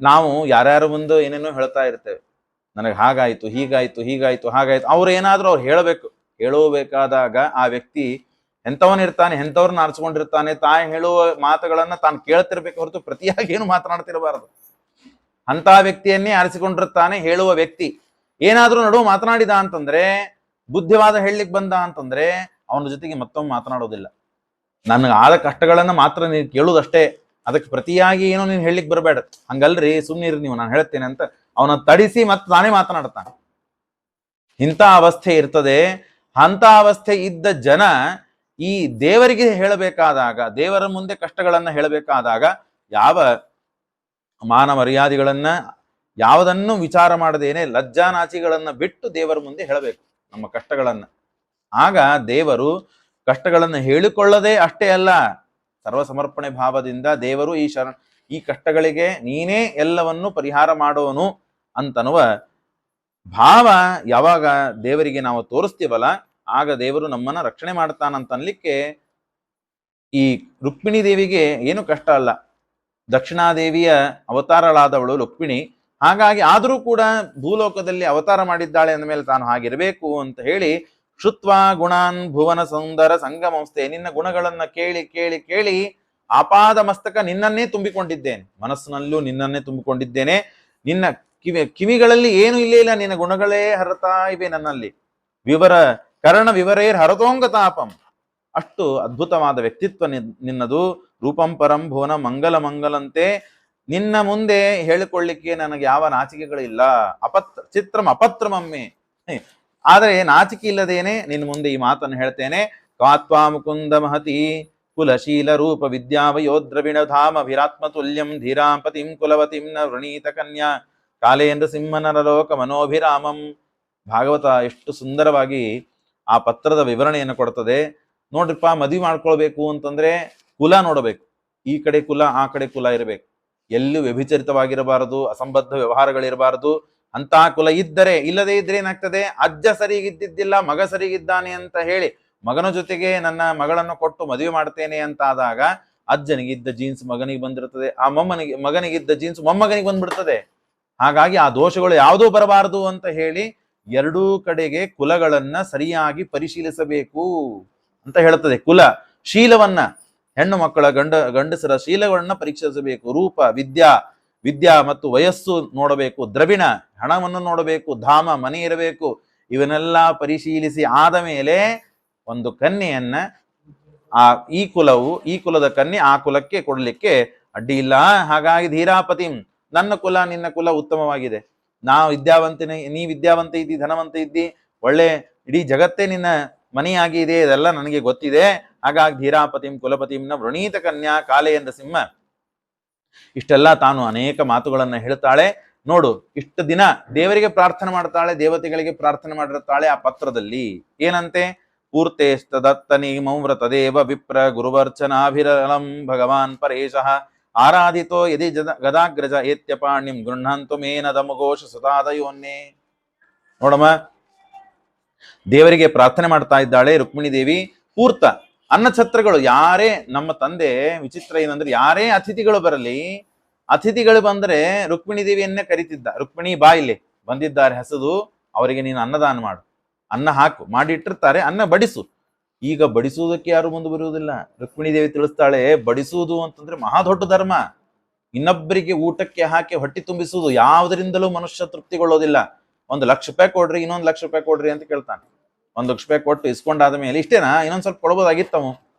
ನಾವು ಯಾರ್ಯಾರ ಮುಂದೆ ಏನೇನೋ ಹೇಳ್ತಾ ಇರ್ತೇವೆ, ನನಗೆ ಹಾಗಾಯ್ತು, ಹೀಗಾಯ್ತು, ಹೀಗಾಯ್ತು, ಹಾಗಾಯ್ತು, ಅವ್ರು ಏನಾದ್ರೂ ಅವ್ರು ಹೇಳಬೇಕು. ಹೇಳಬೇಕಾದಾಗ ಆ ವ್ಯಕ್ತಿ ಎಂಥವನಿರ್ತಾನೆ, ಎಂಥವ್ರನ್ನ ಆರಿಸ್ಕೊಂಡಿರ್ತಾನೆ, ತಾಯಿ ಹೇಳುವ ಮಾತುಗಳನ್ನ ತಾನು ಕೇಳ್ತಿರ್ಬೇಕು ಹೊರತು ಪ್ರತಿಯಾಗಿ ಏನು ಮಾತನಾಡ್ತಿರಬಾರದು. ಅಂತ ವ್ಯಕ್ತಿಯನ್ನೇ ಆರಿಸಿಕೊಂಡಿರ್ತಾನೆ ಹೇಳುವ ವ್ಯಕ್ತಿ. ಏನಾದ್ರೂ ನಡುವೆ ಮಾತನಾಡಿದ ಅಂತಂದ್ರೆ, ಬುದ್ಧಿವಾದ ಹೇಳಲಿಕ್ಕೆ ಬಂದ ಅಂತಂದ್ರೆ ಅವನ ಜೊತೆಗೆ ಮತ್ತೊಮ್ಮೆ ಮಾತನಾಡೋದಿಲ್ಲ. ನನಗೆ ಆದ ಕಷ್ಟಗಳನ್ನ ಮಾತ್ರ ನೀನು ಕೇಳುವುದಷ್ಟೇ, ಅದಕ್ಕೆ ಪ್ರತಿಯಾಗಿ ಏನೋ ನೀನು ಹೇಳಲಿಕ್ಕೆ ಬರಬೇಡ. ಹಂಗಲ್ರಿ, ಸುಮ್ಮನಿರಿ ನೀವು, ನಾನು ಹೇಳ್ತೇನೆ ಅಂತ ಅವನ ತಡಿಸಿ ಮತ್ತೆ ನಾನೇ ಮಾತನಾಡ್ತಾನೆ. ಇಂಥ ಅವಸ್ಥೆ ಇರ್ತದೆ. ಅಂತ ಅವಸ್ಥೆ ಇದ್ದ ಜನ ಈ ದೇವರಿಗೆ ಹೇಳಬೇಕಾದಾಗ, ದೇವರ ಮುಂದೆ ಕಷ್ಟಗಳನ್ನ ಹೇಳಬೇಕಾದಾಗ ಯಾವ ಮಾನ ಮರ್ಯಾದೆಗಳನ್ನ ಯಾವುದನ್ನು ವಿಚಾರ ಮಾಡದೇನೆ ಲಜ್ಜಾನಾಚಿಗಳನ್ನ ಬಿಟ್ಟು ದೇವರ ಮುಂದೆ ಹೇಳಬೇಕು ನಮ್ಮ ಕಷ್ಟಗಳನ್ನ. ಆಗ ದೇವರು ಕಷ್ಟಗಳನ್ನ ಹೇಳಿಕೊಳ್ಳದೆ ಅಷ್ಟೇ ಅಲ್ಲ, ಸರ್ವಸಮರ್ಪಣೆ ಭಾವದಿಂದ ದೇವರು ಈ ಕಷ್ಟಗಳಿಗೆ ನೀನೇ ಎಲ್ಲವನ್ನು ಪರಿಹಾರ ಮಾಡೋನು ಅಂತನ್ನುವ ಭಾವ ಯಾವಾಗ ದೇವರಿಗೆ ನಾವು ತೋರಿಸ್ತೀವಲ್ಲ, ಆಗ ದೇವರು ನಮ್ಮನ್ನ ರಕ್ಷಣೆ ಮಾಡ್ತಾನಂತ ಅನ್ಲಿಕ್ಕೆ ಈ ರುಕ್ಮಿಣಿ ದೇವಿಗೆ ಏನು ಕಷ್ಟ ಅಲ್ಲ. ದಕ್ಷಿಣಾದೇವಿಯ ಅವತಾರಳಾದವಳು ರುಕ್ಮಿಣಿ. ಹಾಗಾಗಿ ಆದರೂ ಕೂಡ ಭೂಲೋಕದಲ್ಲಿ ಅವತಾರ ಮಾಡಿದ್ದಾಳೆ ಅಂದ ಮೇಲೆ ತಾನು ಹಾಗಿರಬೇಕು ಅಂತ ಹೇಳಿ, ಶ್ರುತ್ವಾ ಗುಣಾನ್ ಭುವನ ಸುಂದರ ಸಂಗಮಂಸ್ತೆ, ನಿನ್ನ ಗುಣಗಳನ್ನ ಕೇಳಿ ಕೇಳಿ ಕೇಳಿ ಆಪಾದ ಮಸ್ತಕ ನಿನ್ನನ್ನೇ ತುಂಬಿಕೊಂಡಿದ್ದೇನೆ, ಮನಸ್ಸಿನಲ್ಲೂ ನಿನ್ನನ್ನೇ ತುಂಬಿಕೊಂಡಿದ್ದೇನೆ. ನಿನ್ನ ಕಿವಿಗಳಲ್ಲಿ ಏನು ಇಲ್ಲೇ ಇಲ್ಲ, ನಿನ್ನ ಗುಣಗಳೇ ಹರತಾ ಇವೆ ನನ್ನಲ್ಲಿ. ಕರ್ಣ ವಿವರೇರ್ ಹರತೋಂಗ ತಾಪಂ. ಅಷ್ಟು ಅದ್ಭುತವಾದ ವ್ಯಕ್ತಿತ್ವ ನಿನ್ನದು. ರೂಪಂ ಪರಂ ಭುವನ ಮಂಗಲ ಮಂಗಲಂತೆ. ನಿನ್ನ ಮುಂದೆ ಹೇಳಿಕೊಳ್ಳಿಕ್ಕೆ ನನಗೆ ಯಾವ ನಾಚಿಕೆಗಳಿಲ್ಲ. ಚಿತ್ರಂ ಅಪತ್ರಮಮ್ಮೆ. ಆದರೆ ನಾಚಿಕೆ ಇಲ್ಲದೇನೆ ನಿನ್ನ ಮುಂದೆ ಈ ಮಾತನ್ನು ಹೇಳ್ತೇನೆ. ಕಾತ್ವಾ ಮುಕುಂದ ಮಹತಿ ಕುಲಶೀಲ ರೂಪ ವಿದ್ಯಾವಯೋದ್ರವಿಣ ಧಾಮ ವಿರಾತ್ಮ ತುಲ್ಯಂ ಧೀರಾಂಪತಿಂ ಕುಲವತಿಂ ನ ವೃಣೀತ ಕನ್ಯಾ ಕಾಲೇಂದ್ರ ಸಿಂಹನರ ಲೋಕ ಮನೋಭಿರಾಮಂ. ಭಾಗವತ ಎಷ್ಟು ಸುಂದರವಾಗಿ ಆ ಪತ್ರದ ವಿವರಣೆಯನ್ನು ಕೊಡ್ತದೆ ನೋಡ್ರಿಪ್ಪ. ಮದುವೆ ಮಾಡ್ಕೊಳ್ಬೇಕು ಅಂತಂದ್ರೆ ಕುಲ ನೋಡಬೇಕು. ಈ ಕಡೆ ಕುಲ ಆ ಕಡೆ ಕುಲ ಇರಬೇಕು. ಎಲ್ಲೂ ವ್ಯಭಿಚರಿತವಾಗಿರಬಾರದು, ಅಸಂಬದ್ಧ ವ್ಯವಹಾರಗಳಿರಬಾರದು. ಅಂತ ಕುಲ ಇದ್ದರೆ, ಇಲ್ಲದೆ ಇದ್ರೆ ಏನಾಗ್ತದೆ, ಅಜ್ಜ ಸರಿಗಿದ್ದಿದ್ದಿಲ್ಲ ಮಗ ಸರಿಗಿದ್ದಾನೆ ಅಂತ ಹೇಳಿ ಮಗನ ಜೊತೆಗೆ ನನ್ನ ಮಗಳನ್ನು ಕೊಟ್ಟು ಮದುವೆ ಮಾಡ್ತೇನೆ ಅಂತ ಆದಾಗ ಅಜ್ಜನಿಗಿದ್ದ ಜೀನ್ಸ್ ಮಗನಿಗೆ ಬಂದಿರ್ತದೆ, ಆ ಮಗನಿಗಿದ್ದ ಜೀನ್ಸ್ ಮೊಮ್ಮಗನಿಗೆ ಬಂದ್ಬಿಡ್ತದೆ. ಹಾಗಾಗಿ ಆ ದೋಷಗಳು ಯಾವುದೂ ಬರಬಾರದು ಅಂತ ಹೇಳಿ ಎರಡೂ ಕಡೆಗೆ ಕುಲಗಳನ್ನ ಸರಿಯಾಗಿ ಪರಿಶೀಲಿಸಬೇಕು ಅಂತ ಹೇಳ್ತದೆ. ಕುಲ ಶೀಲವನ್ನ, ಹೆಣ್ಣು ಮಕ್ಕಳ ಗಂಡಸರ ಶೀಲಗಳನ್ನ ಪರೀಕ್ಷಿಸಬೇಕು. ರೂಪ ವಿದ್ಯಾ ಮತ್ತು ವಯಸ್ಸು ನೋಡಬೇಕು. ದ್ರವಿಣ ಹಣವನ್ನು ನೋಡಬೇಕು. ಧಾಮ ಮನೆ ಇರಬೇಕು. ಇವನ್ನೆಲ್ಲ ಪರಿಶೀಲಿಸಿ ಆದ ಮೇಲೆ ಒಂದು ಕನ್ಯೆಯನ್ನ ಈ ಕುಲದ ಕನ್ಯೆ ಆ ಕುಲಕ್ಕೆ ಕೊಡ್ಲಿಕ್ಕೆ ಅಡ್ಡಿ ಇಲ್ಲ. ಹಾಗಾಗಿ ಧೀರಾಪತಿ, ನನ್ನ ಕುಲ ನಿನ್ನ ಕುಲ ಉತ್ತಮವಾಗಿದೆ. ನೀ ವಿದ್ಯಾವಂತ ಇದ್ದಿ, ಧನವಂತ ಇದ್ದಿ, ಒಳ್ಳೆ ಇಡೀ ಜಗತ್ತೇ ನಿನ್ನ ಮನೆಯಾಗಿ ಇದೆ, ಇದೆಲ್ಲ ನನಗೆ ಗೊತ್ತಿದೆ. ಹಾಗಾಗಿ ಧೀರಾಪತಿಂ ಕುಲಪತಿಂನ ವೃಣೀತ ಕನ್ಯಾ ಕಾಲೇಂದ್ರ ಸಿಂಹ. ಇಷ್ಟೆಲ್ಲ ತಾನು ಅನೇಕ ಮಾತುಗಳನ್ನ ಹೇಳ್ತಾಳೆ. ನೋಡು, ಇಷ್ಟು ದಿನ ದೇವರಿಗೆ ಪ್ರಾರ್ಥನೆ ಮಾಡ್ತಾಳೆ, ದೇವತೆಗಳಿಗೆ ಪ್ರಾರ್ಥನೆ ಮಾಡಿರ್ತಾಳೆ. ಆ ಪತ್ರದಲ್ಲಿ ಏನಂತೆ, ಪೂರ್ತೇಸ್ತದತ್ತನಿ ಮೌವ್ರತದೇವ ವಿಪ್ರ ಗುರುವರ್ಚನಾಭಿರಲಂ ಭಗವಾನ್ ಪರೇಶಃ ಆರಾಧಿತೋ ಯದಿ ಗದಾಗ್ರಜ ಏತ್ಯಪಾಣಿಂ ಗೃಹಂತು ಮೇನದಮಘೋಷ ಸುತಾದಯೋನ್ನೇ. ನೋಡಮ್ಮ, ದೇವರಿಗೆ ಪ್ರಾರ್ಥನೆ ಮಾಡ್ತಾ ಇದ್ದಾಳೆ ರುಕ್ಮಿಣಿ ದೇವಿ. ಪೂರ್ತ ಅನ್ನಛತ್ರಗಳು, ಯಾರೇ ನಮ್ಮ ತಂದೆ ವಿಚಿತ್ರ ಏನಂದ್ರೆ, ಯಾರೇ ಅತಿಥಿಗಳು ಬರಲಿ, ಅತಿಥಿಗಳು ಬಂದ್ರೆ ರುಕ್ಮಿಣಿ ದೇವಿಯನ್ನೇ ಕರಿತಿದ್ದ. ರುಕ್ಮಿಣಿ ಬಾ, ಇಲ್ಲಿ ಬಂದಿದ್ದಾರೆ ಹಸದು, ಅವರಿಗೆ ನೀನು ಅನ್ನದಾನ ಮಾಡು, ಅನ್ನ ಹಾಕು, ಮಾಡಿ ಇಟ್ಟಿರ್ತಾರೆ, ಅನ್ನ ಬಡಿಸು. ಈಗ ಬಡಿಸುವುದಕ್ಕೆ ಯಾರು ಮುಂದೆ ಬರುವುದಿಲ್ಲ. ರುಕ್ಮಿಣಿ ದೇವಿ ತಿಳಿಸ್ತಾಳೆ, ಬಡಿಸುವುದು ಅಂತಂದ್ರೆ ಮಹಾ ದೊಡ್ಡ ಧರ್ಮ. ಇನ್ನೊಬ್ಬರಿಗೆ ಊಟಕ್ಕೆ ಹಾಕಿ ಹೊಟ್ಟಿ ತುಂಬಿಸುವುದು ಯಾವುದರಿಂದಲೂ ಮನುಷ್ಯ ತೃಪ್ತಿಗೊಳ್ಳೋದಿಲ್ಲ. 1,00,000 ರೂಪಾಯಿ ಕೊಡ್ರಿ, ಇನ್ನೊಂದು 1,00,000 ರೂಪಾಯಿ ಕೊಡ್ರಿ ಅಂತ ಕೇಳ್ತಾನೆ. 1,00,000 ರೂಪಾಯಿ ಕೊಟ್ಟು ಇಸ್ಕೊಂಡಾದ ಮೇಲೆ ಇಷ್ಟೇನಾ, ಇನ್ನೊಂದ್ ಸ್ವಲ್ಪ ಕೊಡ್ಬೋದಾಗಿತ್ತವು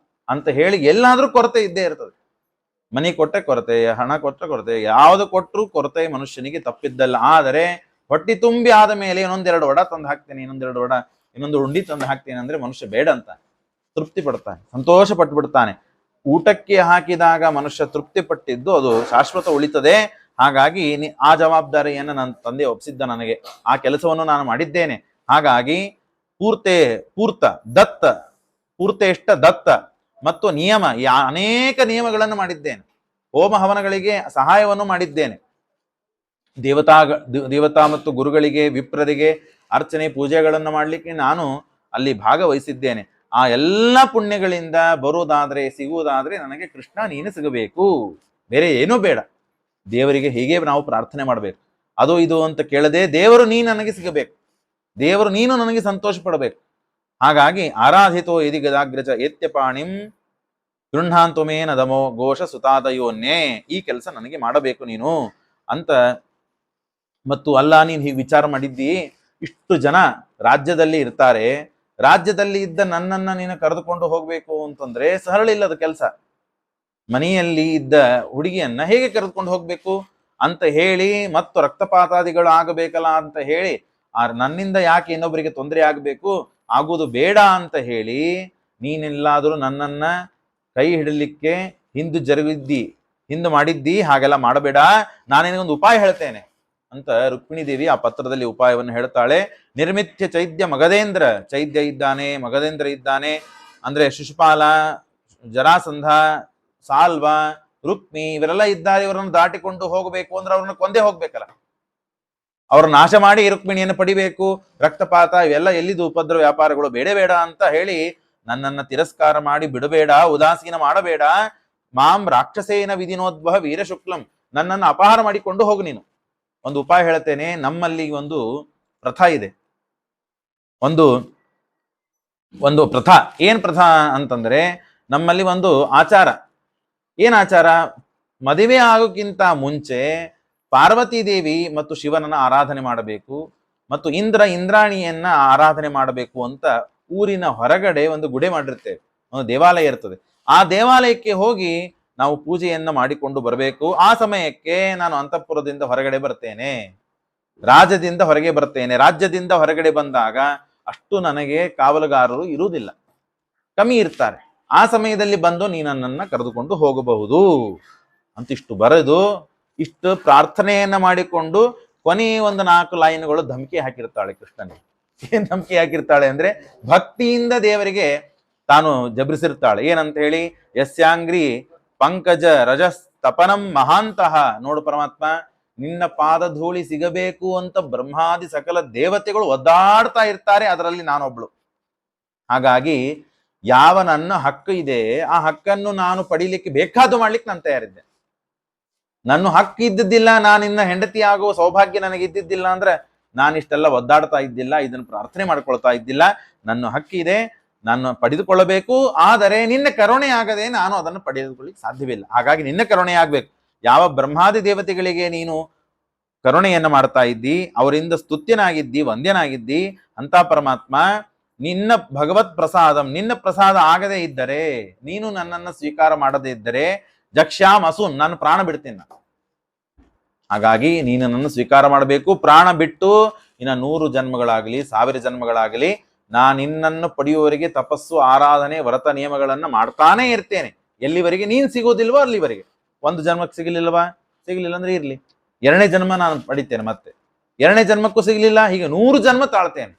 ಅಂತ ಹೇಳಿ ಎಲ್ಲಾದ್ರೂ ಕೊರತೆ ಇದ್ದೇ ಇರ್ತದೆ. ಮನಿ ಕೊಟ್ಟೆ ಕೊರತೆ, ಹಣ ಕೊಟ್ಟರೆ ಕೊರತೆ, ಯಾವ್ದು ಕೊಟ್ಟರು ಕೊರತೆ ಮನುಷ್ಯನಿಗೆ ತಪ್ಪಿದ್ದಲ್ಲ. ಆದರೆ ಹೊಟ್ಟಿ ತುಂಬಿ ಆದ ಮೇಲೆ ಇನ್ನೊಂದೆರಡು ವಡ ತಂದು ಹಾಕ್ತೇನೆ, ಇನ್ನೊಂದು ಉಂಡಿ ತಂದು ಹಾಕ್ತೇನೆ ಅಂದ್ರೆ ಮನುಷ್ಯ ಬೇಡ ಅಂತ ತೃಪ್ತಿ ಪಡ್ತಾನೆ, ಸಂತೋಷ ಪಟ್ಟು ಬಿಡ್ತಾನೆ. ಊಟಕ್ಕೆ ಹಾಕಿದಾಗ ಮನುಷ್ಯ ತೃಪ್ತಿ ಪಟ್ಟಿದ್ದು ಅದು ಶಾಶ್ವತ ಉಳಿತದೆ. ಹಾಗಾಗಿ ಆ ಜವಾಬ್ದಾರಿಯನ್ನು ನನ್ನ ತಂದೆ ಒಪ್ಪಿಸಿದ್ದ ನನಗೆ, ಆ ಕೆಲಸವನ್ನು ನಾನು ಮಾಡಿದ್ದೇನೆ. ಹಾಗಾಗಿ ಪೂರ್ತೇಷ್ಟ ದತ್ತ ಮತ್ತು ನಿಯಮ, ಅನೇಕ ನಿಯಮಗಳನ್ನು ಮಾಡಿದ್ದೇನೆ. ಹೋಮ ಹವನಗಳಿಗೆ ಸಹಾಯವನ್ನು ಮಾಡಿದ್ದೇನೆ. ದೇವತಾ ಮತ್ತು ಗುರುಗಳಿಗೆ, ವಿಪ್ರರಿಗೆ ಅರ್ಚನೆ ಪೂಜೆಗಳನ್ನು ಮಾಡಲಿಕ್ಕೆ ನಾನು ಅಲ್ಲಿ ಭಾಗವಹಿಸಿದ್ದೇನೆ. ಆ ಎಲ್ಲ ಪುಣ್ಯಗಳಿಂದ ಸಿಗುವುದಾದ್ರೆ ನನಗೆ ಕೃಷ್ಣ ನೀನು ಸಿಗಬೇಕು, ಬೇರೆ ಏನೂ ಬೇಡ. ದೇವರಿಗೆ ಹೀಗೆ ನಾವು ಪ್ರಾರ್ಥನೆ ಮಾಡಬೇಕು. ಅದು ಇದು ಅಂತ ಕೇಳದೆ, ದೇವರು ನೀನು ನನಗೆ ಸಿಗಬೇಕು, ದೇವರು ನೀನು ನನಗೆ ಸಂತೋಷ ಪಡಬೇಕು. ಹಾಗಾಗಿ ಆರಾಧಿತೋ ಯದಿ ಗದಾಗ್ರಜ ಏತ್ಯಪಾಣಿಂ ಗೃಹಾಂತುಮೇನ ದಮೋ ಘೋಷ ಸುತಾದಯೋನ್ನೇ, ಈ ಕೆಲಸ ನನಗೆ ಮಾಡಬೇಕು ನೀನು ಅಂತ. ಮತ್ತು ಅಲ್ಲ, ನೀನು ಹೀಗೆ ವಿಚಾರ ಮಾಡಿದ್ದಿ, ಇಷ್ಟು ಜನ ರಾಜ್ಯದಲ್ಲಿ ಇರ್ತಾರೆ, ರಾಜ್ಯದಲ್ಲಿ ಇದ್ದ ನನ್ನನ್ನ ನೀನು ಕರೆದುಕೊಂಡು ಹೋಗ್ಬೇಕು ಅಂತಂದ್ರೆ ಸರಳ ಇಲ್ಲದ ಕೆಲಸ. ಮನೆಯಲ್ಲಿ ಇದ್ದ ಹುಡುಗಿಯನ್ನ ಹೇಗೆ ಕರೆದುಕೊಂಡು ಹೋಗ್ಬೇಕು ಅಂತ ಹೇಳಿ, ಮತ್ತು ರಕ್ತಪಾತಾದಿಗಳು ಆಗಬೇಕಲ್ಲ ಅಂತ ಹೇಳಿ, ನನ್ನಿಂದ ಯಾಕೆ ಇನ್ನೊಬ್ಬರಿಗೆ ತೊಂದರೆ ಆಗಬೇಕು, ಆಗುವುದು ಬೇಡ ಅಂತ ಹೇಳಿ ನೀನೆಲ್ಲಾದರೂ ನನ್ನನ್ನ ಕೈ ಹಿಡಲಿಕ್ಕೆ ಹಿಂದು ಮಾಡಿದ್ದಿ. ಹಾಗೆಲ್ಲ ಮಾಡಬೇಡ, ನಾನೇನೊಂದು ಉಪಾಯ ಹೇಳ್ತೇನೆ ಅಂತ ರುಕ್ಮಿಣಿ ದೇವಿ ಆ ಪತ್ರದಲ್ಲಿ ಉಪಾಯವನ್ನು ಹೇಳ್ತಾಳೆ. ನಿರ್ಮಿತ್ಯ ಚೈದ್ಯ ಮಗಧೇಂದ್ರ, ಚೈದ್ಯ ಇದ್ದಾನೆ, ಮಗಧೇಂದ್ರ ಇದ್ದಾನೆ, ಅಂದ್ರೆ ಶಿಶುಪಾಲ, ಜರಾಸಂಧ, ಸಾಲ್ವ, ರುಕ್ಮಿ ಇವರೆಲ್ಲ ಇದ್ದಾರೆ. ಇವರನ್ನು ದಾಟಿಕೊಂಡು ಹೋಗಬೇಕು ಅಂದ್ರೆ ಅವ್ರನ್ನ ಕೊಂದೇ ಹೋಗ್ಬೇಕಲ್ಲ, ಅವ್ರ ನಾಶ ಮಾಡಿ ರುಕ್ಮಿಣಿಯನ್ನು ಪಡಿಬೇಕು. ರಕ್ತಪಾತ ಇವೆಲ್ಲ ಎಲ್ಲಿದು ಉಪದ್ರ ವ್ಯಾಪಾರಗಳು ಬೇಡ ಅಂತ ಹೇಳಿ ನನ್ನನ್ನ ತಿರಸ್ಕಾರ ಮಾಡಿ ಬಿಡಬೇಡ, ಉದಾಸೀನ ಮಾಡಬೇಡ. ಮಾಂ ರಾಕ್ಷಸೇನ ವಿಧಿನೋದ್ಭವ ವೀರಶುಕ್ಲಂ, ನನ್ನನ್ನು ಅಪಹಾರ ಮಾಡಿಕೊಂಡು ಹೋಗು ನೀನು. ಒಂದು ಉಪಾಯ ಹೇಳ್ತೇನೆ. ನಮ್ಮಲ್ಲಿ ಒಂದು ಪ್ರಥಾ ಇದೆ, ಒಂದು ಪ್ರಥಾ. ಏನ್ ಪ್ರಥಾ ಅಂತಂದ್ರೆ, ನಮ್ಮಲ್ಲಿ ಒಂದು ಆಚಾರ. ಏನ್ ಆಚಾರ? ಮದುವೆ ಆಗೋಕ್ಕಿಂತ ಮುಂಚೆ ಪಾರ್ವತಿ ದೇವಿ ಮತ್ತು ಶಿವನನ್ನ ಆರಾಧನೆ ಮಾಡಬೇಕು ಮತ್ತು ಇಂದ್ರಾಣಿಯನ್ನ ಆರಾಧನೆ ಮಾಡಬೇಕು ಅಂತ ಊರಿನ ಹೊರಗಡೆ ಒಂದು ಗುಡೆ ಮಾಡಿರ್ತೇವೆ, ಒಂದು ದೇವಾಲಯ ಇರ್ತದೆ. ಆ ದೇವಾಲಯಕ್ಕೆ ಹೋಗಿ ನಾವು ಪೂಜೆಯನ್ನ ಮಾಡಿಕೊಂಡು ಬರಬೇಕು. ಆ ಸಮಯಕ್ಕೆ ನಾನು ಅಂತಃಪುರದಿಂದ ಹೊರಗಡೆ ಬರ್ತೇನೆ, ರಾಜ್ಯದಿಂದ ಹೊರಗೆ ಬರ್ತೇನೆ. ರಾಜ್ಯದಿಂದ ಹೊರಗಡೆ ಬಂದಾಗ ಅಷ್ಟು ನನಗೆ ಕಾವಲುಗಾರರು ಇರುವುದಿಲ್ಲ, ಕಮ್ಮಿ ಇರ್ತಾರೆ. ಆ ಸಮಯದಲ್ಲಿ ಬಂದು ನೀನನ್ನ ಕರೆದುಕೊಂಡು ಹೋಗಬಹುದು ಅಂತಿಷ್ಟು ಬರೆದು ಇಷ್ಟು ಪ್ರಾರ್ಥನೆಯನ್ನ ಮಾಡಿಕೊಂಡು ಕೊನೆಯ ಒಂದು 4 ಲೈನ್ಗಳು ಧಮಕಿ ಹಾಕಿರ್ತಾಳೆ ಕೃಷ್ಣನಿಗೆ. ಏನ್ ಧಮಕಿ ಹಾಕಿರ್ತಾಳೆ ಅಂದ್ರೆ ಭಕ್ತಿಯಿಂದ ದೇವರಿಗೆ ತಾನು ಜಬರಿಸಿರ್ತಾಳೆ. ಏನಂತ ಹೇಳಿ, ಯಸ್ಯಾಂಗ್ರಿ ಪಂಕಜ ರಜಸ್ತಪನಂ ಮಹಾಂತಹ. ನೋಡು ಪರಮಾತ್ಮ, ನಿನ್ನ ಪಾದಧೂಳಿ ಸಿಗಬೇಕು ಅಂತ ಬ್ರಹ್ಮಾದಿ ಸಕಲ ದೇವತೆಗಳು ಒದ್ದಾಡ್ತಾ ಇರ್ತಾರೆ, ಅದರಲ್ಲಿ ನಾನೊಬ್ಳು. ಹಾಗಾಗಿ ಯಾವ ನನ್ನ ಹಕ್ಕು ಇದೆ ಆ ಹಕ್ಕನ್ನು ನಾನು ಪಡೀಲಿಕ್ಕೆ ಬೇಕಾದ್ದು ಮಾಡ್ಲಿಕ್ಕೆ ನಾನು ತಯಾರಿದ್ದೆ. ನನ್ನ ಹಕ್ಕು ಇದ್ದಿದ್ದಿಲ್ಲ, ನಾನಿನ್ನ ಹೆಂಡತಿ ಆಗುವ ಸೌಭಾಗ್ಯ ನನಗೆ ಇದ್ದಿದ್ದಿಲ್ಲ ಅಂದ್ರೆ ನಾನಿಷ್ಟೆಲ್ಲ ಒದ್ದಾಡ್ತಾ ಇದ್ದಿಲ್ಲ, ಇದನ್ನು ಪ್ರಾರ್ಥನೆ ಮಾಡ್ಕೊಳ್ತಾ ಇದ್ದಿಲ್ಲ. ನನ್ನ ಹಕ್ಕಿದೆ, ನಾನು ಪಡೆದುಕೊಳ್ಳಬೇಕು. ಆದರೆ ನಿನ್ನ ಕರುಣೆ ಆಗದೆ ನಾನು ಅದನ್ನು ಪಡೆದುಕೊಳ್ಳಿಕ್ಕೆ ಸಾಧ್ಯವಿಲ್ಲ. ಹಾಗಾಗಿ ನಿನ್ನ ಕರುಣೆ ಆಗ್ಬೇಕು. ಯಾವ ಬ್ರಹ್ಮಾದಿ ದೇವತೆಗಳಿಗೆ ನೀನು ಕರುಣೆಯನ್ನ ಮಾಡ್ತಾ ಇದ್ದಿ, ಅವರಿಂದ ಸ್ತುತ್ಯನಾಗಿದ್ದಿ, ವಂದ್ಯನಾಗಿದ್ದಿ ಅಂತ ಪರಮಾತ್ಮ, ನಿನ್ನ ಭಗವತ್ ಪ್ರಸಾದಂ, ನಿನ್ನ ಪ್ರಸಾದ ಆಗದೆ ಇದ್ದರೆ, ನೀನು ನನ್ನನ್ನು ಸ್ವೀಕಾರ ಮಾಡದೇ ಇದ್ದರೆ ಜಕ್ಷ್ಯಾಮ್ ಅಸುನ್, ನಾನು ಪ್ರಾಣ ಬಿಡ್ತೀನಿ ನಾನು. ಹಾಗಾಗಿ ನೀನು ನನ್ನ ಸ್ವೀಕಾರ ಮಾಡಬೇಕು. ಪ್ರಾಣ ಬಿಟ್ಟು ಇನ್ನ 100 ಜನ್ಮಗಳಾಗಲಿ 1000 ಜನ್ಮಗಳಾಗಲಿ ನಾನು ನಿನ್ನನ್ನು ಪಡೆಯುವವರೆಗೆ ತಪಸ್ಸು, ಆರಾಧನೆ, ವ್ರತ ನಿಯಮಗಳನ್ನ ಮಾಡ್ತಾನೆ ಇರ್ತೇನೆ. ಎಲ್ಲಿವರೆಗೆ ನೀನ್ ಸಿಗೋದಿಲ್ವೋ ಅಲ್ಲಿವರೆಗೆ. 1 ಜನ್ಮಕ್ಕೆ ಸಿಗಲಿಲ್ವಾ, ಸಿಗಲಿಲ್ಲ ಅಂದ್ರೆ ಇರ್ಲಿ, 2ನೇ ಜನ್ಮ ನಾನು ಪಡಿತೇನೆ, ಮತ್ತೆ 2ನೇ ಜನ್ಮಕ್ಕೂ ಸಿಗಲಿಲ್ಲ, ಹೀಗೆ 100 ಜನ್ಮ ತಾಳ್ತೇನೆ.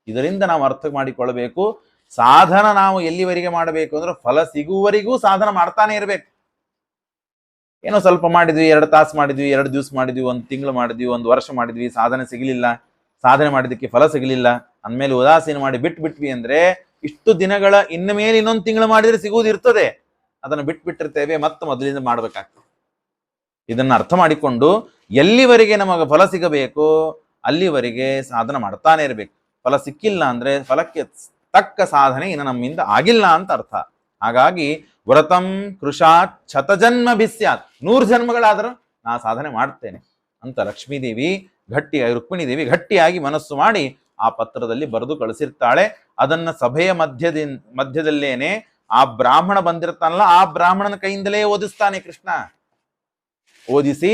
ಇದರಿಂದ ನಾವು ಅರ್ಥ ಮಾಡಿಕೊಳ್ಳಬೇಕು, ಸಾಧನ ನಾವು ಎಲ್ಲಿವರೆಗೆ ಮಾಡಬೇಕು ಅಂದ್ರೆ ಫಲ ಸಿಗುವವರೆಗೂ ಸಾಧನ ಮಾಡ್ತಾನೆ ಇರ್ಬೇಕು. ಏನೋ ಸ್ವಲ್ಪ ಮಾಡಿದ್ವಿ, 2 ತಾಸು ಮಾಡಿದ್ವಿ, 2 ದಿವಸ ಮಾಡಿದ್ವಿ, 1 ತಿಂಗಳು ಮಾಡಿದ್ವಿ, 1 ವರ್ಷ ಮಾಡಿದ್ವಿ, ಸಾಧನೆ ಸಿಗಲಿಲ್ಲ, ಸಾಧನೆ ಮಾಡಿದ್ದಕ್ಕೆ ಫಲ ಸಿಗಲಿಲ್ಲ ಅಂದ್ಮೇಲೆ ಉದಾಸೀನ ಮಾಡಿ ಬಿಟ್ಬಿಟ್ವಿ ಅಂದ್ರೆ ಇಷ್ಟು ದಿನಗಳ ಇನ್ನ ಮೇಲೆ ಇನ್ನೊಂದು ತಿಂಗಳು ಮಾಡಿದ್ರೆ ಸಿಗುವುದು ಇರ್ತದೆ, ಅದನ್ನು ಬಿಟ್ಬಿಟ್ಟಿರ್ತೇವೆ, ಮತ್ತೆ ಮೊದಲಿಂದ ಮಾಡ್ಬೇಕಾಗ್ತದೆ. ಇದನ್ನ ಅರ್ಥ ಮಾಡಿಕೊಂಡು ಎಲ್ಲಿವರೆಗೆ ನಮಗೆ ಫಲ ಸಿಗಬೇಕು ಅಲ್ಲಿವರೆಗೆ ಸಾಧನ ಮಾಡ್ತಾನೆ ಇರ್ಬೇಕು. ಫಲ ಸಿಕ್ಕಿಲ್ಲ ಅಂದ್ರೆ ಫಲಕ್ಕೆ ತಕ್ಕ ಸಾಧನೆ ಇನ್ನು ನಮ್ಮಿಂದ ಆಗಿಲ್ಲ ಅಂತ ಅರ್ಥ. ಹಾಗಾಗಿ ವ್ರತಂ ಕೃಷಾತ್ ಶತಜನ್ಮ ಭಿಸ್ಯಾತ್, 100 ಜನ್ಮಗಳಾದರೂ ನಾ ಸಾಧನೆ ಮಾಡ್ತೇನೆ ಅಂತ ಲಕ್ಷ್ಮೀದೇವಿ ಗಟ್ಟಿಯಾಗಿ, ರುಕ್ಮಿಣಿ ದೇವಿ ಗಟ್ಟಿಯಾಗಿ ಮನಸ್ಸು ಮಾಡಿ ಆ ಪತ್ರದಲ್ಲಿ ಬರೆದು ಕಳಿಸಿರ್ತಾಳೆ. ಅದನ್ನ ಸಭೆಯ ಮಧ್ಯದಲ್ಲೇನೆ ಆ ಬ್ರಾಹ್ಮಣ ಬಂದಿರ್ತಾನಲ್ಲ, ಆ ಬ್ರಾಹ್ಮಣನ ಕೈಯಿಂದಲೇ ಓದಿಸ್ತಾನೆ ಕೃಷ್ಣ. ಓದಿಸಿ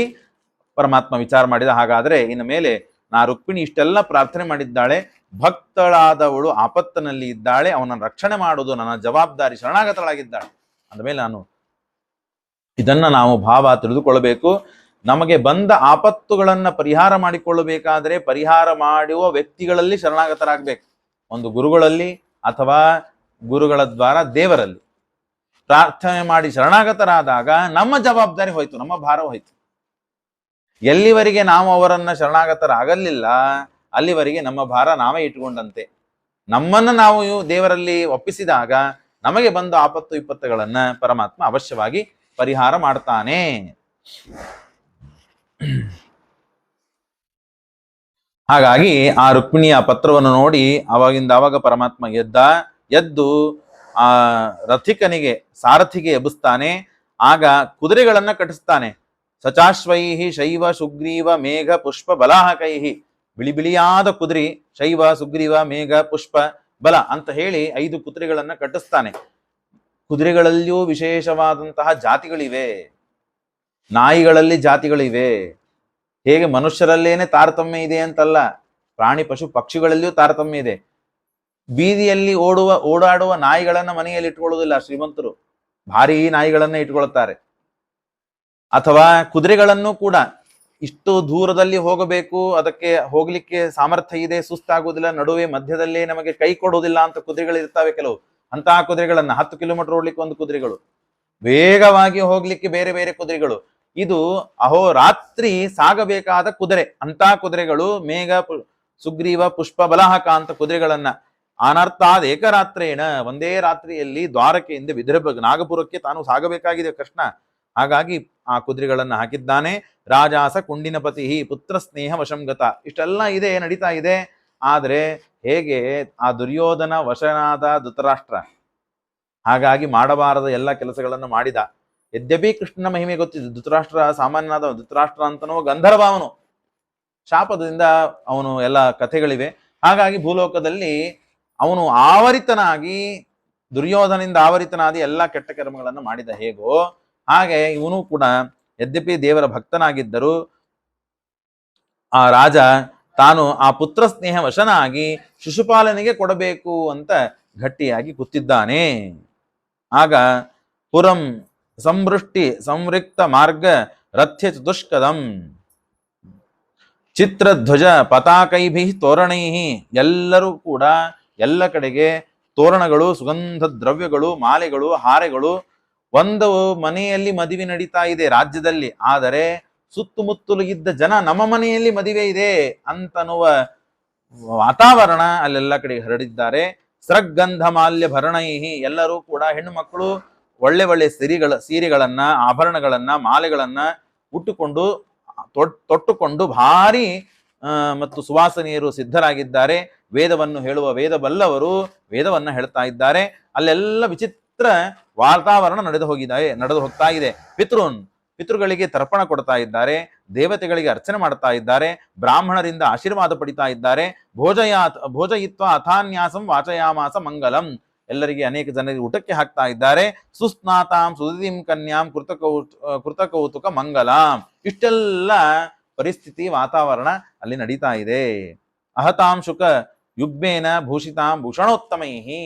ಪರಮಾತ್ಮ ವಿಚಾರ ಮಾಡಿದ, ಹಾಗಾದ್ರೆ ಇನ್ನು ಮೇಲೆ ನಾ ರುಕ್ಮಿಣಿ ಇಷ್ಟೆಲ್ಲ ಪ್ರಾರ್ಥನೆ ಮಾಡಿದ್ದಾಳೆ, ಭಕ್ತಳಾದವಳು ಆಪತ್ತಿನಲ್ಲಿ ಇದ್ದಾಳೆ, ಅವನನ್ನು ರಕ್ಷಣೆ ಮಾಡುವುದು ನನ್ನ ಜವಾಬ್ದಾರಿ, ಶರಣಾಗತಳಾಗಿದ್ದಾಳೆ ಅಂದಮೇಲೆ ನಾನು ಇದನ್ನ ನಾವು ಭಾವ ತಿಳಿದುಕೊಳ್ಳಬೇಕು. ನಮಗೆ ಬಂದ ಆಪತ್ತುಗಳನ್ನ ಪರಿಹಾರ ಮಾಡಿಕೊಳ್ಳಬೇಕಾದ್ರೆ ಪರಿಹಾರ ಮಾಡುವ ವ್ಯಕ್ತಿಗಳಲ್ಲಿ ಶರಣಾಗತರಾಗಬೇಕು. ಒಂದು ಗುರುಗಳಲ್ಲಿ ಅಥವಾ ಗುರುಗಳ ದ್ವಾರ ದೇವರಲ್ಲಿ ಪ್ರಾರ್ಥನೆ ಮಾಡಿ ಶರಣಾಗತರಾದಾಗ ನಮ್ಮ ಜವಾಬ್ದಾರಿ ಹೋಯ್ತು, ನಮ್ಮ ಭಾರ ಹೋಯ್ತು. ಎಲ್ಲಿವರೆಗೆ ನಾವು ಅವರನ್ನ ಶರಣಾಗತರಾಗಲಿಲ್ಲ ಅಲ್ಲಿವರೆಗೆ ನಮ್ಮ ಭಾರ ನಾವೇ ಇಟ್ಟುಕೊಂಡಂತೆ. ನಮ್ಮನ್ನು ನಾವು ದೇವರಲ್ಲಿ ಒಪ್ಪಿಸಿದಾಗ ನಮಗೆ ಬಂದ ಆಪತ್ತು ವಿಪತ್ತುಗಳನ್ನ ಪರಮಾತ್ಮ ಅವಶ್ಯವಾಗಿ ಪರಿಹಾರ ಮಾಡ್ತಾನೆ. ಹಾಗಾಗಿ ಆ ರುಕ್ಮಿಣಿಯ ಪತ್ರವನ್ನು ನೋಡಿ ಅವಾಗ ಪರಮಾತ್ಮ ಎದ್ದು ಆ ರಥಿಕನಿಗೆ, ಸಾರಥಿಗೆ ಎಬ್ಬಿಸ್ತಾನೆ. ಆಗ ಕುದುರೆಗಳನ್ನ ಕಟ್ಟಿಸ್ತಾನೆ. ಸಚಾಶ್ವೈಹಿ ಶೈವ ಸುಗ್ರೀವ ಮೇಘ ಪುಷ್ಪ ಬಲಾಹಕೈಹಿ, ಬಿಳಿಯಾದ ಕುದುರೆ, ಶೈವ ಸುಗ್ರೀವ ಮೇಘ ಪುಷ್ಪ ಬಲ ಅಂತ ಹೇಳಿ 5 ಕುದುರೆಗಳನ್ನ ಕಟ್ಟಿಸ್ತಾನೆ. ಕುದುರೆಗಳಲ್ಲಿಯೂ ವಿಶೇಷವಾದಂತಹ ಜಾತಿಗಳಿವೆ, ನಾಯಿಗಳಲ್ಲಿ ಜಾತಿಗಳಿವೆ. ಹೇಗೆ ಮನುಷ್ಯರಲ್ಲೇನೆ ತಾರತಮ್ಯ ಇದೆ ಅಂತಲ್ಲ, ಪ್ರಾಣಿ ಪಶು ಪಕ್ಷಿಗಳಲ್ಲಿಯೂ ತಾರತಮ್ಯ ಇದೆ. ಬೀದಿಯಲ್ಲಿ ಓಡಾಡುವ ನಾಯಿಗಳನ್ನ ಮನೆಯಲ್ಲಿ ಇಟ್ಕೊಳ್ಳುವುದಿಲ್ಲ ಶ್ರೀಮಂತರು, ಭಾರೀ ನಾಯಿಗಳನ್ನ ಇಟ್ಕೊಳ್ತಾರೆ. ಅಥವಾ ಕುದುರೆಗಳನ್ನು ಕೂಡ ಇಷ್ಟು ದೂರದಲ್ಲಿ ಹೋಗಬೇಕು, ಅದಕ್ಕೆ ಹೋಗ್ಲಿಕ್ಕೆ ಸಾಮರ್ಥ್ಯ ಇದೆ, ಸುಸ್ತಾಗುವುದಿಲ್ಲ, ನಡುವೆ ಮಧ್ಯದಲ್ಲೇ ನಮಗೆ ಕೈ ಕೊಡುವುದಿಲ್ಲ ಅಂತ ಕುದುರೆಗಳು ಇರ್ತಾವೆ ಕೆಲವು. ಅಂತಹ ಕುದುರೆಗಳನ್ನ 10 ಕಿಲೋಮೀಟರ್ ಓಡ್ಲಿಕ್ಕೆ ಒಂದು ಕುದುರೆಗಳು, ವೇಗವಾಗಿ ಹೋಗ್ಲಿಕ್ಕೆ ಬೇರೆ ಬೇರೆ ಕುದುರೆಗಳು. ಇದು ಅಹೋರಾತ್ರಿ ಸಾಗಬೇಕಾದ ಕುದುರೆ. ಅಂತ ಕುದುರೆಗಳು ಮೇಘ ಸುಗ್ರೀವ ಪುಷ್ಪ ಬಲಾಹಕ ಅಂತ ಕುದುರೆಗಳನ್ನ ಅನರ್ಥಾದ್ ಏಕರಾತ್ರೇಣ, ಒಂದೇ ರಾತ್ರಿಯಲ್ಲಿ ದ್ವಾರಕೆಯಿಂದ ವಿದರ್ಭ ನಾಗಪುರಕ್ಕೆ ತಾನು ಸಾಗಬೇಕಾಗಿದೆ ಕೃಷ್ಣ. ಹಾಗಾಗಿ ಆ ಕುದುರೆಗಳನ್ನ ಹಾಕಿದ್ದಾನೆ. ರಾಜಾಸ ಕುಂಡಿನಪತಿ ಪುತ್ರ ಸ್ನೇಹ ವಶಂಗತ, ಇಷ್ಟೆಲ್ಲ ಇದೆ, ನಡೀತಾ ಇದೆ. ಆದ್ರೆ ಹೇಗೆ ಆ ದುರ್ಯೋಧನ ವಶನಾದ ಧೃತರಾಷ್ಟ್ರ, ಹಾಗಾಗಿ ಮಾಡಬಾರದ ಎಲ್ಲ ಕೆಲಸಗಳನ್ನು ಮಾಡಿದ. ಯದ್ಯಪಿ ಕೃಷ್ಣನ ಮಹಿಮೆ ಗೊತ್ತಿದ್ದು, ಧೃತರಾಷ್ಟ್ರ ಸಾಮಾನ್ಯನಾದ ಧೃತರಾಷ್ಟ್ರ ಅಂತನೋ ಗಂಧರ್ವ, ಅವನು ಶಾಪದಿಂದ ಅವನು ಎಲ್ಲ ಕಥೆಗಳಿವೆ. ಹಾಗಾಗಿ ಭೂಲೋಕದಲ್ಲಿ ಅವನು ಆವರಿತನಾಗಿ, ದುರ್ಯೋಧನಿಂದ ಆವರಿತನಾದಿ ಎಲ್ಲ ಕೆಟ್ಟ ಕರ್ಮಗಳನ್ನು ಮಾಡಿದ ಹೇಗೋ ಹಾಗೆ ಇವನು ಕೂಡ ಯದ್ಯಪಿ ದೇವರ ಭಕ್ತನಾಗಿದ್ದರೂ ಆ ರಾಜ ತಾನು ಆ ಪುತ್ರ ಸ್ನೇಹ ವಶನಾಗಿ ಶಿಶುಪಾಲನಿಗೆ ಕೊಡಬೇಕು ಅಂತ ಗಟ್ಟಿಯಾಗಿ ಕೂತಿದ್ದಾನೆ. ಆಗ ಪುರಂ ಸಂವೃಷ್ಟಿ ಸಂವೃಕ್ತ ಮಾರ್ಗ ರಥ್ಯ ಚತುಷ್ಕದಂ ಚಿತ್ರಧ್ವಜ ಪತಾಕೈಭಿ ತೋರಣೈ, ಎಲ್ಲರೂ ಕೂಡ ಎಲ್ಲ ಕಡೆಗೆ ತೋರಣಗಳು, ಸುಗಂಧ ದ್ರವ್ಯಗಳು, ಮಾಲೆಗಳು, ಹಾರೆಗಳು. ಒಂದು ಮನೆಯಲ್ಲಿ ಮದುವೆ ನಡೀತಾ ಇದೆ ರಾಜ್ಯದಲ್ಲಿ, ಆದರೆ ಸುತ್ತಮುತ್ತಲು ಇದ್ದ ಜನ ನಮ್ಮ ಮನೆಯಲ್ಲಿ ಮದುವೆ ಇದೆ ಅಂತನ್ನುವ ವಾತಾವರಣ ಅಲ್ಲೆಲ್ಲ ಕಡೆ ಹರಡಿದ್ದಾರೆ. ಸ್ರಗ್ಗಂಧ ಮಾಲ್ಯ ಭರಣೈಹಿ, ಎಲ್ಲರೂ ಕೂಡ ಹೆಣ್ಣು ಮಕ್ಕಳು ಒಳ್ಳೆ ಒಳ್ಳೆ ಸೀರೆಗಳನ್ನ, ಆಭರಣಗಳನ್ನ, ಮಾಲೆಗಳನ್ನ ಉಟ್ಟುಕೊಂಡು ತೊಟ್ಟುಕೊಂಡು ಭಾರಿ ಮತ್ತು ಸುವಾಸನೆಯರು ಸಿದ್ಧರಾಗಿದ್ದಾರೆ. ವೇದವನ್ನು ಹೇಳುವ ವೇದ ಬಲ್ಲವರು ವೇದವನ್ನ ಹೇಳ್ತಾ ಇದ್ದಾರೆ. ಅಲ್ಲೆಲ್ಲ ವಿಚಿತ್ರ ವಾತಾವರಣ ನಡೆದು ಹೋಗ್ತಾ ಇದೆ. ಪಿತೃಗಳಿಗೆ ತರ್ಪಣ ಕೊಡ್ತಾ ಇದ್ದಾರೆ, ದೇವತೆಗಳಿಗೆ ಅರ್ಚನೆ ಮಾಡ್ತಾ ಇದ್ದಾರೆ, ಬ್ರಾಹ್ಮಣರಿಂದ ಆಶೀರ್ವಾದ ಪಡಿತಾ ಇದ್ದಾರೆ. ಭೋಜಯಿತ್ವ ಅಥಾನ್ಯಾಸಂ ವಾಚಯಾಮಾಸ ಮಂಗಲಂ, ಎಲ್ಲರಿಗೆ ಅನೇಕ ಜನರಿಗೆ ಊಟಕ್ಕೆ ಹಾಕ್ತಾ ಇದ್ದಾರೆ. ಸುಸ್ನಾತಾಂ ಸುದಿಂ ಕನ್ಯಾಂ ಕೃತಕೌತುಕ ಮಂಗಲಾಂ, ಇಷ್ಟೆಲ್ಲ ಪರಿಸ್ಥಿತಿ ವಾತಾವರಣ ಅಲ್ಲಿ ನಡೀತಾ ಇದೆ. ಅಹತಾಂ ಶುಕ ಯುಗ್ಮೇನ ಭೂಷಿತಾಂ ಭೂಷಣೋತ್ತಮೈಹಿ,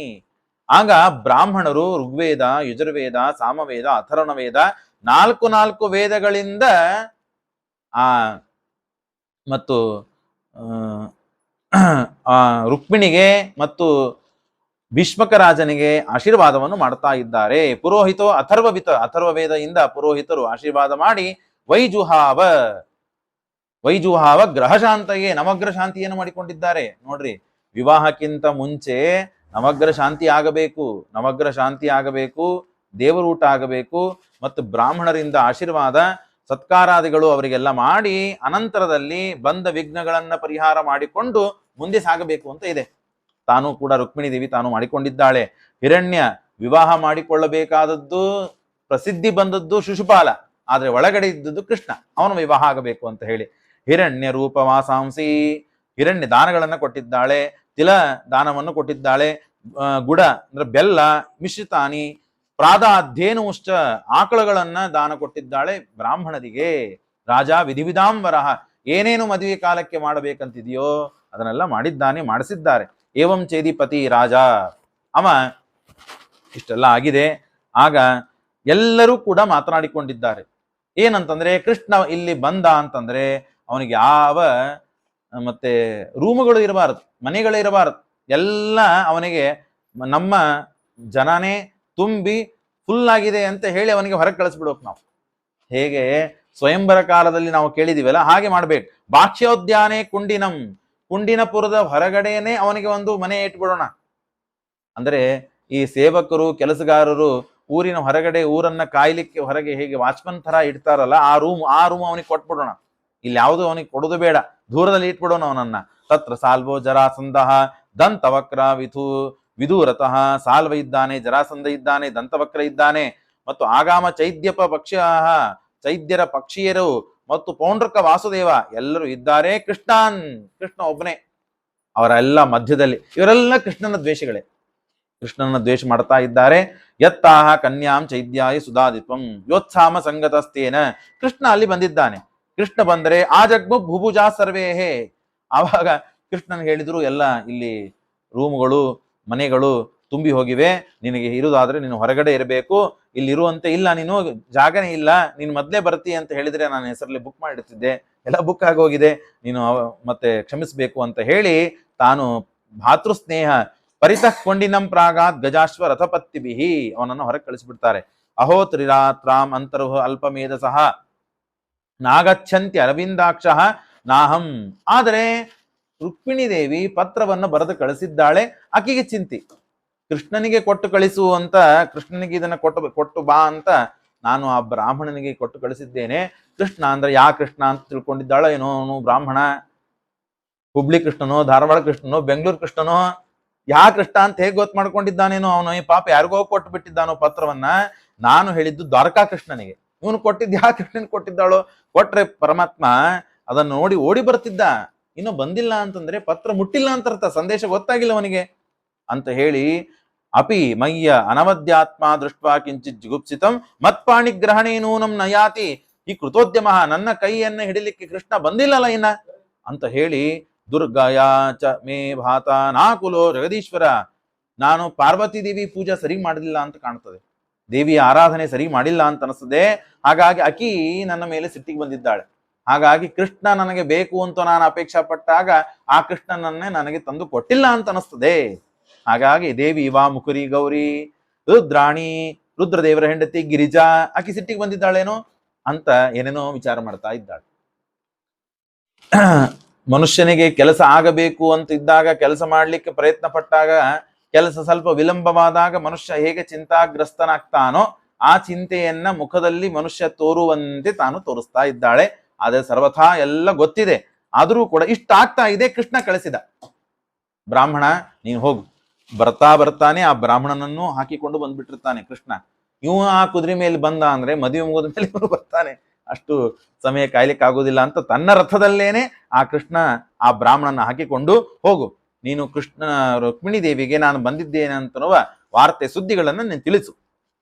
ಆಗ ಬ್ರಾಹ್ಮಣರು ಋಗ್ವೇದ, ಯಜುರ್ವೇದ, ಸಾಮವೇದ, ಅಥರ್ವಣ ವೇದ, ನಾಲ್ಕು ವೇದಗಳಿಂದ ಮತ್ತು ರುಕ್ಮಿಣಿಗೆ ಮತ್ತು ಭೀಷ್ಮಕ ರಾಜನಿಗೆ ಆಶೀರ್ವಾದವನ್ನು ಮಾಡ್ತಾ ಇದ್ದಾರೆ. ಪುರೋಹಿತೋ ಅಥರ್ವ ವೇದದಿಂದ ಪುರೋಹಿತರು ಆಶೀರ್ವಾದ ಮಾಡಿ ವೈಜುಹಾವ ಗ್ರಹಶಾಂತಿಗೆ ನವಗ್ರಹ ಶಾಂತಿಯನ್ನು ಮಾಡಿಕೊಂಡಿದ್ದಾರೆ. ನೋಡ್ರಿ, ವಿವಾಹಕ್ಕಿಂತ ಮುಂಚೆ ನವಗ್ರಹ ಶಾಂತಿ ಆಗಬೇಕು, ದೇವರೂಟ ಆಗಬೇಕು, ಮತ್ತು ಬ್ರಾಹ್ಮಣರಿಂದ ಆಶೀರ್ವಾದ ಸತ್ಕಾರಾದಿಗಳು ಅವರಿಗೆಲ್ಲ ಮಾಡಿ ಅನಂತರದಲ್ಲಿ ಬಂದ ವಿಘ್ನಗಳನ್ನ ಪರಿಹಾರ ಮಾಡಿಕೊಂಡು ಮುಂದೆ ಸಾಗಬೇಕು ಅಂತ ಇದೆ. ತಾನು ಕೂಡ ರುಕ್ಮಿಣಿ ದೇವಿ ತಾನು ಮಾಡಿಕೊಂಡಿದ್ದಾಳೆ. ಹಿರಣ್ಯ ವಿವಾಹ ಮಾಡಿಕೊಳ್ಳಬೇಕಾದದ್ದು, ಪ್ರಸಿದ್ಧಿ ಬಂದದ್ದು ಶಿಶುಪಾಲ, ಆದ್ರೆ ಒಳಗಡೆ ಇದ್ದದ್ದು ಕೃಷ್ಣ, ಅವನು ವಿವಾಹ ಆಗಬೇಕು ಅಂತ ಹೇಳಿ ಹಿರಣ್ಯ ರೂಪ ವಾಸಾಂಸಿ, ಹಿರಣ್ಯ ದಾನಗಳನ್ನ ಕೊಟ್ಟಿದ್ದಾಳೆ, ತಿಲ ದಾನವನ್ನು ಕೊಟ್ಟಿದ್ದಾಳೆ, ಗುಡ ಅಂದ್ರೆ ಬೆಲ್ಲ, ಮಿಶ್ರಿತಾನಿ, ಪ್ರಾದಾಧ್ಯೇನುಶ್ಚ ಆಕಳುಗಳನ್ನ ದಾನ ಕೊಟ್ಟಿದ್ದಾಳೆ ಬ್ರಾಹ್ಮಣರಿಗೆ. ರಾಜ ವಿಧಿವಿಧಾಂಬರಹ, ಏನೇನು ಮದುವೆ ಕಾಲಕ್ಕೆ ಮಾಡಬೇಕಂತಿದೆಯೋ ಅದನ್ನೆಲ್ಲ ಮಾಡಿಸಿದ್ದಾರೆ. ಏವಂ ಚೇದಿಪತಿ ರಾಜ, ಅವ ಇಷ್ಟೆಲ್ಲ ಆಗಿದೆ. ಆಗ ಎಲ್ಲರೂ ಕೂಡ ಮಾತನಾಡಿಕೊಂಡಿದ್ದಾರೆ. ಏನಂತಂದ್ರೆ, ಕೃಷ್ಣ ಇಲ್ಲಿ ಬಂದ ಅಂತಂದ್ರೆ ಅವನಿಗೆ ಯಾವ ಮತ್ತೆ ರೂಮುಗಳು ಇರಬಾರದು, ಮನೆಗಳು ಇರಬಾರದು, ಎಲ್ಲ ಅವನಿಗೆ ನಮ್ಮ ಜನನೇ ತುಂಬಿ ಫುಲ್ ಆಗಿದೆ ಅಂತ ಹೇಳಿ ಅವನಿಗೆ ಹೊರಗೆ ಕಳಿಸ್ಬಿಡ್ಬೇಕು ನಾವು. ಹೇಗೆ ಸ್ವಯಂವರ ಕಾಲದಲ್ಲಿ ನಾವು ಕೇಳಿದೀವಲ್ಲ, ಹಾಗೆ ಮಾಡ್ಬೇಕು. ಬಾಕ್ಷ್ಯೋದ್ಯಾನೆ ಕುಂಡಿನಪುರದ ಹೊರಗಡೆನೆ ಅವನಿಗೆ ಒಂದು ಮನೆ ಇಟ್ಬಿಡೋಣ. ಅಂದ್ರೆ ಈ ಸೇವಕರು, ಕೆಲಸಗಾರರು ಊರಿನ ಹೊರಗಡೆ ಊರನ್ನ ಕಾಯ್ಲಿಕ್ಕೆ ಹೊರಗೆ ಹೇಗೆ ವಾಚ್ಮನ್ ತರ ಇಡ್ತಾರಲ್ಲ, ಆ ರೂಮ್ ಅವನಿಗೆ ಕೊಟ್ಬಿಡೋಣ. ಇಲ್ಲಿ ಯಾವುದು ಅವನಿಗೆ ಕೊಡೋದು ಬೇಡ, ದೂರದಲ್ಲಿ ಇಟ್ಬಿಡೋಣ ಅವನನ್ನ. ತತ್ರ ಸಾಲ್ವೋ ಜರಾಸಂದಃ ದಂತವಕ್ರ ವಿದೂರತಃ, ಸಾಲ್ವ ಇದ್ದಾನೆ, ಜರಾಸಂಧ ಇದ್ದಾನೆ, ದಂತವಕ್ರ ಇದ್ದಾನೆ, ಮತ್ತು ಆಗಾಮ ಚೈದ್ಯಪ ಚೈದ್ಯರ ಪಕ್ಷಿಯರು ಮತ್ತು ಪೌಂಡ್ರಕ ವಾಸುದೇವ ಎಲ್ಲರೂ ಇದ್ದಾರೆ. ಕೃಷ್ಣ ಒಬ್ಬನೇ ಅವರೆಲ್ಲ ಮಧ್ಯದಲ್ಲಿ. ಇವರೆಲ್ಲ ಕೃಷ್ಣನ ದ್ವೇಷಗಳೇ, ಕೃಷ್ಣನ ದ್ವೇಷ ಮಾಡ್ತಾ ಇದ್ದಾರೆ. ಯತ್ತಾಹ ಕನ್ಯಾಂ ಚೈದ್ಯಾಯ ಸುಧಾದಿತ್ವಂ ಯೋತ್ಸಾಮ ಸಂಗತಸ್ತೇನ, ಕೃಷ್ಣ ಅಲ್ಲಿ ಬಂದಿದ್ದಾನೆ. ಕೃಷ್ಣ ಬಂದರೆ ಆ ಜಗ್ಮು ಭುಭುಜಾ ಸರ್ವೇಹೇ, ಆವಾಗ ಕೃಷ್ಣನ್ ಹೇಳಿದ್ರು, ಎಲ್ಲ ಇಲ್ಲಿ ರೂಮುಗಳು, ಮನೆಗಳು ತುಂಬಿ ಹೋಗಿವೆ, ನಿನಗೆ ಇರುವುದಾದ್ರೆ ನೀನು ಹೊರಗಡೆ ಇರಬೇಕು, ಇಲ್ಲಿ ಇರುವಂತೆ ಇಲ್ಲ, ನೀನು ಜಾಗನೇ ಇಲ್ಲ, ನೀನು ಮೊದ್ಲೇ ಬರ್ತಿ ಅಂತ ಹೇಳಿದ್ರೆ ನಾನು ಹೆಸರಲ್ಲಿ ಬುಕ್ ಮಾಡಿರ್ತಿದ್ದೆ, ಎಲ್ಲ ಬುಕ್ ಆಗೋಗಿದೆ, ನೀನು ಮತ್ತೆ ಕ್ಷಮಿಸ್ಬೇಕು ಅಂತ ಹೇಳಿ ತಾನು ಭಾತೃಸ್ನೇಹ ಪರಿತಃ ಕೊಂಡಿನಂ ಪ್ರಾಗಾತ್ ಗಜಾಶ್ವ ರಥಪತ್ತಿಬಿಹಿ ಅವನನ್ನು ಹೊರಗೆ ಕಳಿಸ್ಬಿಡ್ತಾರೆ. ಅಹೋ ತ್ರಿರಾತ್ರಾಂ ಅಂತರ್ಹ ಅಲ್ಪಮೇಧಸಃ ನಾಗಚ್ಛಂತಿ ಅರವಿಂದಾಕ್ಷ ನಾಹಂ. ಆದರೆ ರುಕ್ಮಿಣಿ ದೇವಿ ಪತ್ರವನ್ನು ಬರೆದು ಕಳಿಸಿದ್ದಾಳೆ. ಆಕೆಗೆ ಚಿಂತಿ, ಕೃಷ್ಣನಿಗೆ ಕೊಟ್ಟು ಕಳಿಸು ಅಂತ, ಕೃಷ್ಣನಿಗೆ ಇದನ್ನ ಕೊಟ್ಟು ಬಾ ಅಂತ ನಾನು ಆ ಬ್ರಾಹ್ಮಣನಿಗೆ ಕೊಟ್ಟು ಕಳಿಸಿದ್ದೇನೆ. ಕೃಷ್ಣ ಅಂದ್ರೆ ಯಾ ಕೃಷ್ಣ ಅಂತ ತಿಳ್ಕೊಂಡಿದ್ದಾಳ ಏನೋ, ಅವನು ಬ್ರಾಹ್ಮಣ, ಹುಬ್ಳಿ ಕೃಷ್ಣನೋ, ಧಾರವಾಡ ಕೃಷ್ಣನೋ, ಬೆಂಗಳೂರು ಕೃಷ್ಣನೋ, ಯಾ ಕೃಷ್ಣ ಅಂತ ಹೇಗೆ ಗೊತ್ತು ಮಾಡ್ಕೊಂಡಿದ್ದಾನೇನೋ ಅವನು. ಈ ಪಾಪ ಯಾರಿಗೋ ಕೊಟ್ಟು ಬಿಟ್ಟಿದ್ದಾನೋ ಪತ್ರವನ್ನ. ನಾನು ಹೇಳಿದ್ದು ದ್ವಾರಕಾ ಕೃಷ್ಣನಿಗೆ, ಇವನು ಕೊಟ್ಟಿದ್ದು ಯಾವ ಕೃಷ್ಣನ್ ಕೊಟ್ಟಿದ್ದಾಳೋ, ಕೊಟ್ರೆ ಪರಮಾತ್ಮ ಅದನ್ನು ನೋಡಿ ಓಡಿ ಬರ್ತಿದ್ದ. ಇನ್ನು ಬಂದಿಲ್ಲ ಅಂತಂದ್ರೆ ಪತ್ರ ಮುಟ್ಟಿಲ್ಲ ಅಂತ ಅರ್ಥ, ಸಂದೇಶ ಗೊತ್ತಾಗಿಲ್ಲ ಅವನಿಗೆ ಅಂತ ಹೇಳಿ, ಅಪಿ ಮಯ್ಯ ಅನವದ್ಯಾತ್ಮ ದೃಷ್ಟ ಕಿಂಚಿತ್ ಜುಗುಪ್ಸಿತಂ ಮತ್ಪಾಣಿ ಗ್ರಹಣೇ ನೂನಂ ನಯಾತಿ, ಈ ಕೃತೋದ್ಯಮ, ನನ್ನ ಕೈಯನ್ನ ಹಿಡಿಲಿಕ್ಕೆ ಕೃಷ್ಣ ಬಂದಿಲ್ಲಲ್ಲ ಇನ್ನ ಅಂತ ಹೇಳಿ, ದುರ್ಗಯಾ ಚ ಮೇ ಭಾತ ನಾಕುಲೋ ಜಗದೀಶ್ವರ, ನಾನು ಪಾರ್ವತಿ ದೇವಿ ಪೂಜಾ ಸರಿ ಮಾಡಲಿಲ್ಲ ಅಂತ ಕಾಣ್ತದೆ, ದೇವಿಯ ಆರಾಧನೆ ಸರಿ ಮಾಡಿಲ್ಲ ಅಂತ ಅನಿಸ್ತದೆ. ಹಾಗಾಗಿ ಅಕಿ ನನ್ನ ಮೇಲೆ ಸಿಟ್ಟಿಗೆ ಬಂದಿದ್ದಾಳೆ. ಹಾಗಾಗಿ ಕೃಷ್ಣ ನನಗೆ ಬೇಕು ಅಂತ ನಾನು ಅಪೇಕ್ಷಾ ಪಟ್ಟಾಗ ಆ ಕೃಷ್ಣನನ್ನೇ ನನಗೆ ತಂದು ಕೊಟ್ಟಿಲ್ಲ ಅಂತ ಅನಿಸ್ತದೆ. ಹಾಗಾಗಿ ದೇವಿ ವಾ ಮುಕುರಿ ಗೌರಿ ರುದ್ರಾಣಿ, ರುದ್ರದೇವರ ಹೆಂಡತಿ ಗಿರಿಜಾ, ಆಕಿ ಸಿಟ್ಟಿಗೆ ಬಂದಿದ್ದಾಳೇನೋ ಅಂತ ಏನೇನೋ ವಿಚಾರ ಮಾಡ್ತಾ ಇದ್ದಾಳೆ. ಮನುಷ್ಯನಿಗೆ ಕೆಲಸ ಆಗಬೇಕು ಅಂತ ಇದ್ದಾಗ, ಕೆಲಸ ಮಾಡ್ಲಿಕ್ಕೆ ಪ್ರಯತ್ನ ಪಟ್ಟಾಗ, ಕೆಲಸ ಸ್ವಲ್ಪ ವಿಳಂಬವಾದಾಗ ಮನುಷ್ಯ ಹೇಗೆ ಚಿಂತಾಗ್ರಸ್ತನಾಗ್ತಾನೋ ಆ ಚಿಂತೆಯನ್ನ ಮುಖದಲ್ಲಿ ಮನುಷ್ಯ ತೋರುವಂತೆ ತಾನು ತೋರಿಸ್ತಾ ಇದ್ದಾಳೆ. ಆದ್ರೆ ಸರ್ವಥಾ ಎಲ್ಲ ಗೊತ್ತಿದೆ, ಆದರೂ ಕೂಡ ಇಷ್ಟ ಆಗ್ತಾ ಇದೆ. ಕೃಷ್ಣ ಕಳಿಸಿದ, ಬ್ರಾಹ್ಮಣ ನೀನು ಹೋಗು. ಬರ್ತಾನೆ ಆ ಬ್ರಾಹ್ಮಣನನ್ನು ಹಾಕಿಕೊಂಡು ಬಂದ್ಬಿಟ್ಟಿರ್ತಾನೆ ಕೃಷ್ಣ. ಇವ ಆ ಕುದುರೆ ಮೇಲೆ ಬಂದ ಅಂದ್ರೆ ಮದುವೆ ಮುಗಿದ ಮೇಲೆ ಇವನು ಬರ್ತಾನೆ, ಅಷ್ಟು ಸಮಯ ಕಾಯ್ಲಿಕ್ಕೆ ಆಗೋದಿಲ್ಲ ಅಂತ ತನ್ನ ರಥದಲ್ಲೇನೆ ಆ ಕೃಷ್ಣ ಆ ಬ್ರಾಹ್ಮಣನ ಹಾಕಿಕೊಂಡು ಹೋಗು, ನೀನು ಕೃಷ್ಣ ರುಕ್ಮಿಣಿ ದೇವಿಗೆ ನಾನು ಬಂದಿದ್ದೇನೆ ಅಂತನ್ನುವ ವಾರ್ತೆ ಸುದ್ದಿಗಳನ್ನ ನೀನು ತಿಳಿಸು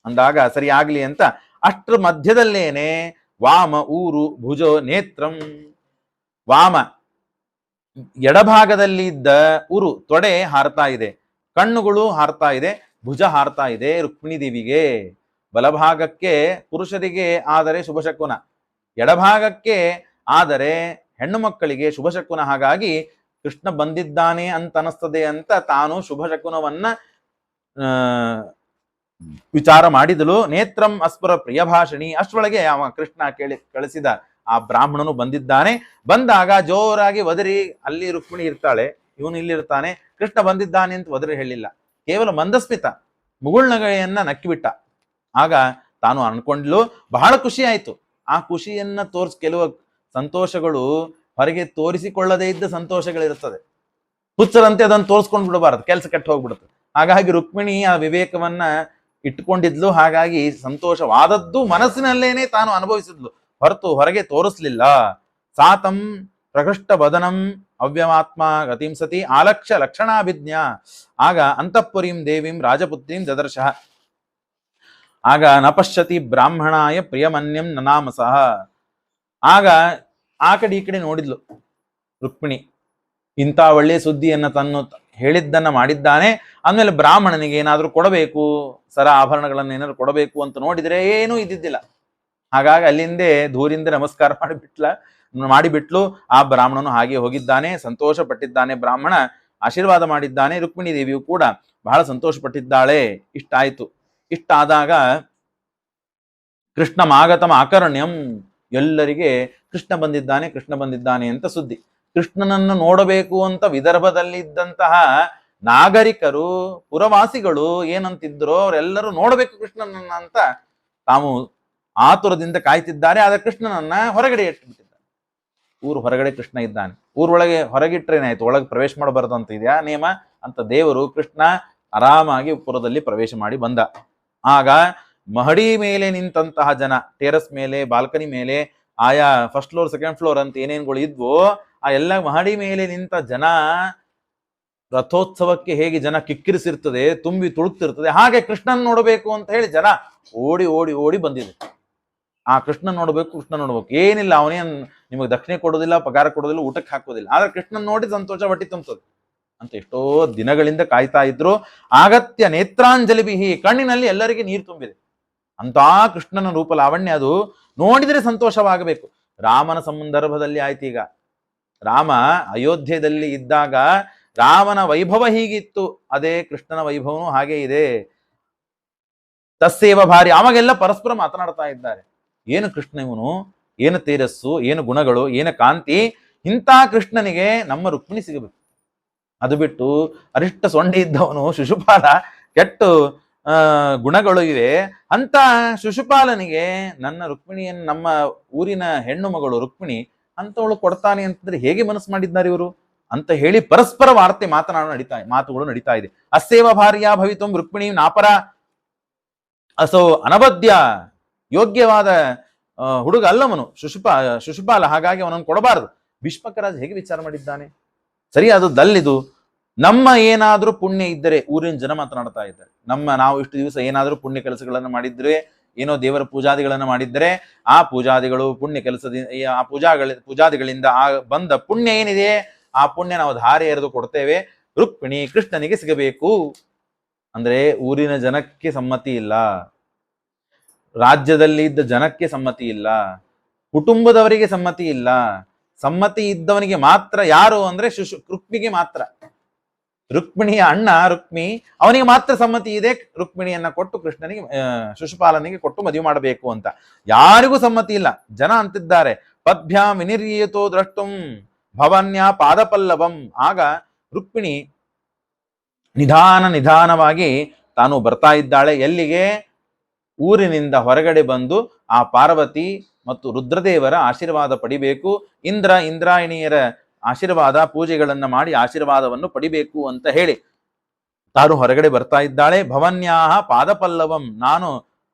ಅಂದಾಗ ಸರಿ ಆಗ್ಲಿ ಅಂತ. ಅಷ್ಟ್ರ ಮಧ್ಯದಲ್ಲೇನೆ ವಾಮ ಊರು ಭುಜೋ ನೇತ್ರಂ, ವಾಮ ಎಡಭಾಗದಲ್ಲಿ ಇದ್ದ ಉರು ತೊಡೆ ಹಾರ್ತಾ ಇದೆ, ಕಣ್ಣುಗಳು ಹಾರ್ತಾ ಇದೆ, ಭುಜ ಹಾರ್ತಾ ಇದೆ ರುಕ್ಮಿಣಿ ದೇವಿಗೆ. ಬಲಭಾಗಕ್ಕೆ ಪುರುಷರಿಗೆ ಆದರೆ ಶುಭಶಕುನ, ಎಡಭಾಗಕ್ಕೆ ಆದರೆ ಹೆಣ್ಣು ಮಕ್ಕಳಿಗೆ ಶುಭಶಕುನ. ಹಾಗಾಗಿ ಕೃಷ್ಣ ಬಂದಿದ್ದಾನೆ ಅಂತ ಅನಿಸ್ತದೆ ಅಂತ ತಾನು ಶುಭಶಕುನವನ್ನ ವಿಚಾರ ಮಾಡಿದಳು. ನೇತ್ರಂ ಅಸ್ಪರ ಪ್ರಿಯಭಾಷಣಿ, ಅಷ್ಟರೊಳಗೆ ಅವ ಕೃಷ್ಣ ಕಳಿಸಿದ ಆ ಬ್ರಾಹ್ಮಣನು ಬಂದಿದ್ದಾನೆ. ಬಂದಾಗ ಜೋರಾಗಿ ಒದರಿ, ಅಲ್ಲಿ ರುಕ್ಮಿಣಿ ಇರ್ತಾಳೆ, ಇವನು ಇಲ್ಲಿರ್ತಾನೆ, ಕೃಷ್ಣ ಬಂದಿದ್ದಾನೆ ಅಂತ ಒದರಿ ಹೇಳಿಲ್ಲ, ಕೇವಲ ಮಂದಸ್ಮಿತ ಮುಗುಳ್ನಗೆಯನ್ನ ನಕ್ಕಿಬಿಟ್ಟ. ಆಗ ತಾನು ಅನ್ಕೊಂಡ್ಲು, ಬಹಳ ಖುಷಿ ಆಯ್ತು. ಆ ಖುಷಿಯನ್ನ ಕೆಲವು ಸಂತೋಷಗಳು ಹೊರಗೆ ತೋರಿಸಿಕೊಳ್ಳದೇ ಇದ್ದ ಸಂತೋಷಗಳಿರ್ತದೆ, ಹುಚ್ಚರಂತೆ ಅದನ್ನು ತೋರಿಸ್ಕೊಂಡು ಬಿಡಬಾರದು, ಕೆಲಸ ಕೆಟ್ಟ ಹೋಗ್ಬಿಡುತ್ತೆ. ಹಾಗಾಗಿ ರುಕ್ಮಿಣಿ ಆ ವಿವೇಕವನ್ನ ಇಟ್ಕೊಂಡಿದ್ಲು. ಹಾಗಾಗಿ ಸಂತೋಷವಾದದ್ದು ಮನಸ್ಸಿನಲ್ಲೇನೆ ತಾನು ಅನುಭವಿಸಿದ್ಲು, ಹೊರತು ಹೊರಗೆ ತೋರಿಸ್ಲಿಲ್ಲ. ಸಾತಂ ಪ್ರಕೃಷ್ಟ ವದನಂ ಅವ್ಯಮಾತ್ಮ ಗತಿಂ ಸತಿ ಆಲಕ್ಷ್ಯ ಲಕ್ಷಣಾಭಿಜ್ಞ. ಆಗ ಅಂತಃಪುರೀಂ ದೇವಿಂ ರಾಜಪುತ್ರೀಂ ದದರ್ಶಃ. ಆಗ ನಪಶ್ಯತಿ ಬ್ರಾಹ್ಮಣಾಯ ಪ್ರಿಯಮನ್ಯಂ ನನಾಮಸಃ. ಆಗ ಆ ಕಡೆ ಈ ಕಡೆ ನೋಡಿದ್ಲು ರುಕ್ಮಿಣಿ, ಇಂಥ ಒಳ್ಳೆಯ ಸುದ್ದಿಯನ್ನ ತನ್ನ ಹೇಳಿದ್ದನ್ನ ಮಾಡಿದ್ದಾನೆ ಅಂದ್ಮೇಲೆ ಬ್ರಾಹ್ಮಣನಿಗೆ ಏನಾದ್ರೂ ಕೊಡಬೇಕು, ಸರ ಆಭರಣಗಳನ್ನ ಏನಾದ್ರು ಕೊಡಬೇಕು ಅಂತ ನೋಡಿದ್ರೆ ಏನೂ ಇದ್ದಿದ್ದಿಲ್ಲ. ಹಾಗಾಗಿ ಅಲ್ಲಿಂದೇ ದೂರಿಂದ ನಮಸ್ಕಾರ ಮಾಡಿಬಿಟ್ಲು. ಆ ಬ್ರಾಹ್ಮಣನು ಹಾಗೆ ಹೋಗಿದ್ದಾನೆ, ಸಂತೋಷ ಪಟ್ಟಿದ್ದಾನೆ. ಬ್ರಾಹ್ಮಣ ಆಶೀರ್ವಾದ ಮಾಡಿದ್ದಾನೆ. ರುಕ್ಮಿಣಿ ದೇವಿಯು ಕೂಡ ಬಹಳ ಸಂತೋಷ ಪಟ್ಟಿದ್ದಾಳೆ. ಇಷ್ಟಾಯ್ತು. ಇಷ್ಟಾದಾಗ ಕೃಷ್ಣ ಮಾಗತಮ ಆಕರ್ಣ್ಯಂ, ಎಲ್ಲರಿಗೆ ಕೃಷ್ಣ ಬಂದಿದ್ದಾನೆ ಅಂತ ಸುದ್ದಿ. ಕೃಷ್ಣನನ್ನು ನೋಡಬೇಕು ಅಂತ ವಿದರ್ಭದಲ್ಲಿ ಇದ್ದಂತಹ ನಾಗರಿಕರು, ಪುರವಾಸಿಗಳು ಏನಂತಿದ್ರು, ಅವರೆಲ್ಲರೂ ನೋಡಬೇಕು ಕೃಷ್ಣನನ್ನ ಅಂತ ತಾವು ಆತುರದಿಂದ ಕಾಯ್ತಿದ್ದಾರೆ. ಆದ್ರೆ ಕೃಷ್ಣನನ್ನ ಹೊರಗಡೆ ಇಟ್ಬಿಟ್ಟಿದ್ದಾರೆ. ಊರು ಹೊರಗಡೆ ಕೃಷ್ಣ ಇದ್ದಾನೆ. ಊರೊಳಗೆ ಹೊರಗಿಟ್ರೇನಾಯ್ತು, ಒಳಗೆ ಪ್ರವೇಶ ಮಾಡಬಾರ್ದು ಅಂತ ಇದೆಯಾ ನಿಯಮ ಅಂತ ದೇವರು ಕೃಷ್ಣ ಆರಾಮಾಗಿ ಪುರದಲ್ಲಿ ಪ್ರವೇಶ ಮಾಡಿ ಬಂದ. ಆಗ ಮಹಡಿ ಮೇಲೆ ನಿಂತಹ ಜನ, ಟೆರಸ್ ಮೇಲೆ, ಬಾಲ್ಕನಿ ಮೇಲೆ, ಆಯಾ ಫಸ್ಟ್ ಫ್ಲೋರ್ ಸೆಕೆಂಡ್ ಫ್ಲೋರ್ ಅಂತ ಏನೇನುಗಳು ಇದ್ವೋ ಆ ಎಲ್ಲ ಮಹಡಿ ಮೇಲೆ ನಿಂತ ಜನ, ರಥೋತ್ಸವಕ್ಕೆ ಹೇಗೆ ಜನ ಕಿಕ್ಕಿರಿಸಿರ್ತದೆ, ತುಂಬಿ ತುಳುಕ್ತಿರ್ತದೆ, ಹಾಗೆ ಕೃಷ್ಣನ್ ನೋಡಬೇಕು ಅಂತ ಹೇಳಿ ಜನ ಓಡಿ ಓಡಿ ಓಡಿ ಬಂದಿದೆ. ಆ ಕೃಷ್ಣನ್ ನೋಡ್ಬೇಕು ಏನಿಲ್ಲ, ಅವನೇನ್ ನಿಮಗೆ ದಕ್ಷಿಣೆ ಕೊಡೋದಿಲ್ಲ, ಪಗಾರ ಕೊಡೋದಿಲ್ಲ, ಊಟಕ್ಕೆ ಹಾಕೋದಿಲ್ಲ, ಆದ್ರೆ ಕೃಷ್ಣನ್ ನೋಡಿ ಸಂತೋಷ ಹೊಟ್ಟಿ ತುಂಬಿಸೋದು ಅಂತ ಎಷ್ಟೋ ದಿನಗಳಿಂದ ಕಾಯ್ತಾ ಇದ್ರು. ಆಗತ್ಯ ನೇತ್ರಾಂಜಲಿ ಬಿಹಿ, ಕಣ್ಣಿನಲ್ಲಿ ಎಲ್ಲರಿಗೆ ನೀರು ತುಂಬಿದೆ. ಅಂತ ಕೃಷ್ಣನ ರೂಪ ಲಾವಣ್ಯ, ಅದು ನೋಡಿದ್ರೆ ಸಂತೋಷವಾಗಬೇಕು. ರಾಮನ ಸಂದರ್ಭದಲ್ಲಿ ಆಯ್ತು. ಈಗ ರಾಮ ಅಯೋಧ್ಯೆಯಲ್ಲಿ ಇದ್ದಾಗ ರಾಮನ ವೈಭವ ಹೀಗಿತ್ತು, ಅದೇ ಕೃಷ್ಣನ ವೈಭವನು ಹಾಗೆ ಇದೆ. ತಸ್ಸೇವ ಭಾರಿ, ಅವಾಗೆಲ್ಲ ಪರಸ್ಪರ ಮಾತನಾಡ್ತಾ ಇದ್ದಾರೆ. ಏನು ಕೃಷ್ಣ ಇವನು, ಏನು ತೇಜಸ್ಸು, ಏನು ಗುಣಗಳು, ಏನು ಕಾಂತಿ, ಇಂಥ ಕೃಷ್ಣನಿಗೆ ನಮ್ಮ ರುಕ್ಮಿಣಿ ಸಿಗಬೇಕು. ಅದು ಬಿಟ್ಟು ಅರಿಷ್ಟ ಸೊಂಡಿ ಇದ್ದವನು ಶಿಶುಪಾಲ, ಕೆಟ್ಟು ಗುಣಗಳು ಇವೆ ಅಂತ ಶಿಶುಪಾಲನಿಗೆ ನನ್ನ ರುಕ್ಮಿಣಿಯನ್ನು, ನಮ್ಮ ಊರಿನ ಹೆಣ್ಣು ಮಗಳು ರುಕ್ಮಿಣಿ ಅಂತವಳು ಕೊಡ್ತಾನೆ ಅಂತಂದ್ರೆ ಹೇಗೆ ಮನಸ್ಸು ಮಾಡಿದ್ದಾರೆ ಇವರು ಅಂತ ಹೇಳಿ ಪರಸ್ಪರ ವಾರ್ತೆ ಮಾತುಗಳು ನಡೀತಾ ಇದೆ. ಅಸ್ಸೇವ ಭಾರ್ಯ ಭವಿತುಂ ರುಕ್ಮಿಣಿ ನಾಪರ. ಅಸೋ ಅನಬದ್ಯ, ಯೋಗ್ಯವಾದ ಹುಡುಗ ಅಲ್ಲವನು, ಶಿಶುಪಾಲ, ಹಾಗಾಗಿ ಅವನನ್ನು ಕೊಡಬಾರದು. ಭೀಷ್ಮಕರಾಜ್ ಹೇಗೆ ವಿಚಾರ ಮಾಡಿದ್ದಾನೆ, ಸರಿ, ಅದು ದಲ್ಲಿದು. ನಮ್ಮ ಏನಾದ್ರೂ ಪುಣ್ಯ ಇದ್ದರೆ, ಊರಿನ ಜನ ಮಾತನಾಡ್ತಾ ಇದ್ದಾರೆ, ನಾವು ಇಷ್ಟು ದಿವಸ ಏನಾದ್ರೂ ಪುಣ್ಯ ಕೆಲಸಗಳನ್ನು ಮಾಡಿದ್ರೆ, ಏನೋ ದೇವರ ಪೂಜಾದಿಗಳನ್ನು ಮಾಡಿದ್ರೆ, ಆ ಪೂಜಾದಿಗಳು ಪುಣ್ಯ ಕೆಲಸದಿಂದ, ಆ ಪೂಜಾದಿಗಳಿಂದ ಬಂದ ಪುಣ್ಯ ಏನಿದೆ, ಆ ಪುಣ್ಯ ನಾವು ಧಾರೆ ಎರೆದು ಕೊಡ್ತೇವೆ, ರುಕ್ಮಿಣಿ ಕೃಷ್ಣನಿಗೆ ಸಿಗಬೇಕು. ಅಂದ್ರೆ ಊರಿನ ಜನಕ್ಕೆ ಸಮ್ಮತಿ ಇಲ್ಲ, ರಾಜ್ಯದಲ್ಲಿ ಇದ್ದ ಜನಕ್ಕೆ ಸಮ್ಮತಿ ಇಲ್ಲ, ಕುಟುಂಬದವರಿಗೆ ಸಮ್ಮತಿ ಇಲ್ಲ. ಸಮ್ಮತಿ ಇದ್ದವನಿಗೆ ಮಾತ್ರ ಯಾರು ಅಂದ್ರೆ ರುಕ್ಮಿಗೆ ಮಾತ್ರ, ರುಕ್ಮಿಣಿಯ ಅಣ್ಣ ರುಕ್ಮಿ, ಅವನಿಗೆ ಮಾತ್ರ ಸಮ್ಮತಿ ಇದೆ ರುಕ್ಮಿಣಿಯನ್ನ ಕೊಟ್ಟು ಕೃಷ್ಣನಿಗೆ, ಶಿಶುಪಾಲನಿಗೆ ಕೊಟ್ಟು ಮದುವೆ ಮಾಡಬೇಕು ಅಂತ. ಯಾರಿಗೂ ಸಮ್ಮತಿ ಇಲ್ಲ. ಜನ ಅಂತಿದ್ದಾರೆ, ಪದ್ಭ್ಯಾಂ ವಿನಿರ್ಯತೋ ದ್ರಷ್ಟುಂ ಭವನ್ಯ ಪಾದಪಲ್ಲವಂ. ಆಗ ರುಕ್ಮಿಣಿ ನಿಧಾನವಾಗಿ ತಾನು ಬರ್ತಾ ಇದ್ದಾಳೆ. ಎಲ್ಲಿಗೆ? ಊರಿನಿಂದ ಹೊರಗಡೆ ಬಂದು ಆ ಪಾರ್ವತಿ ಮತ್ತು ರುದ್ರದೇವರ ಆಶೀರ್ವಾದ ಪಡಿಬೇಕು, ಇಂದ್ರಾಯಣಿಯರ ಆಶೀರ್ವಾದ, ಪೂಜೆಗಳನ್ನ ಮಾಡಿ ಆಶೀರ್ವಾದವನ್ನು ಪಡಿಬೇಕು ಅಂತ ಹೇಳಿ ತಾನು ಹೊರಗಡೆ ಬರ್ತಾ ಇದ್ದಾಳೆ. ಭವನ್ಯಾಹ ಪಾದಪಲ್ಲವಂ, ನಾನು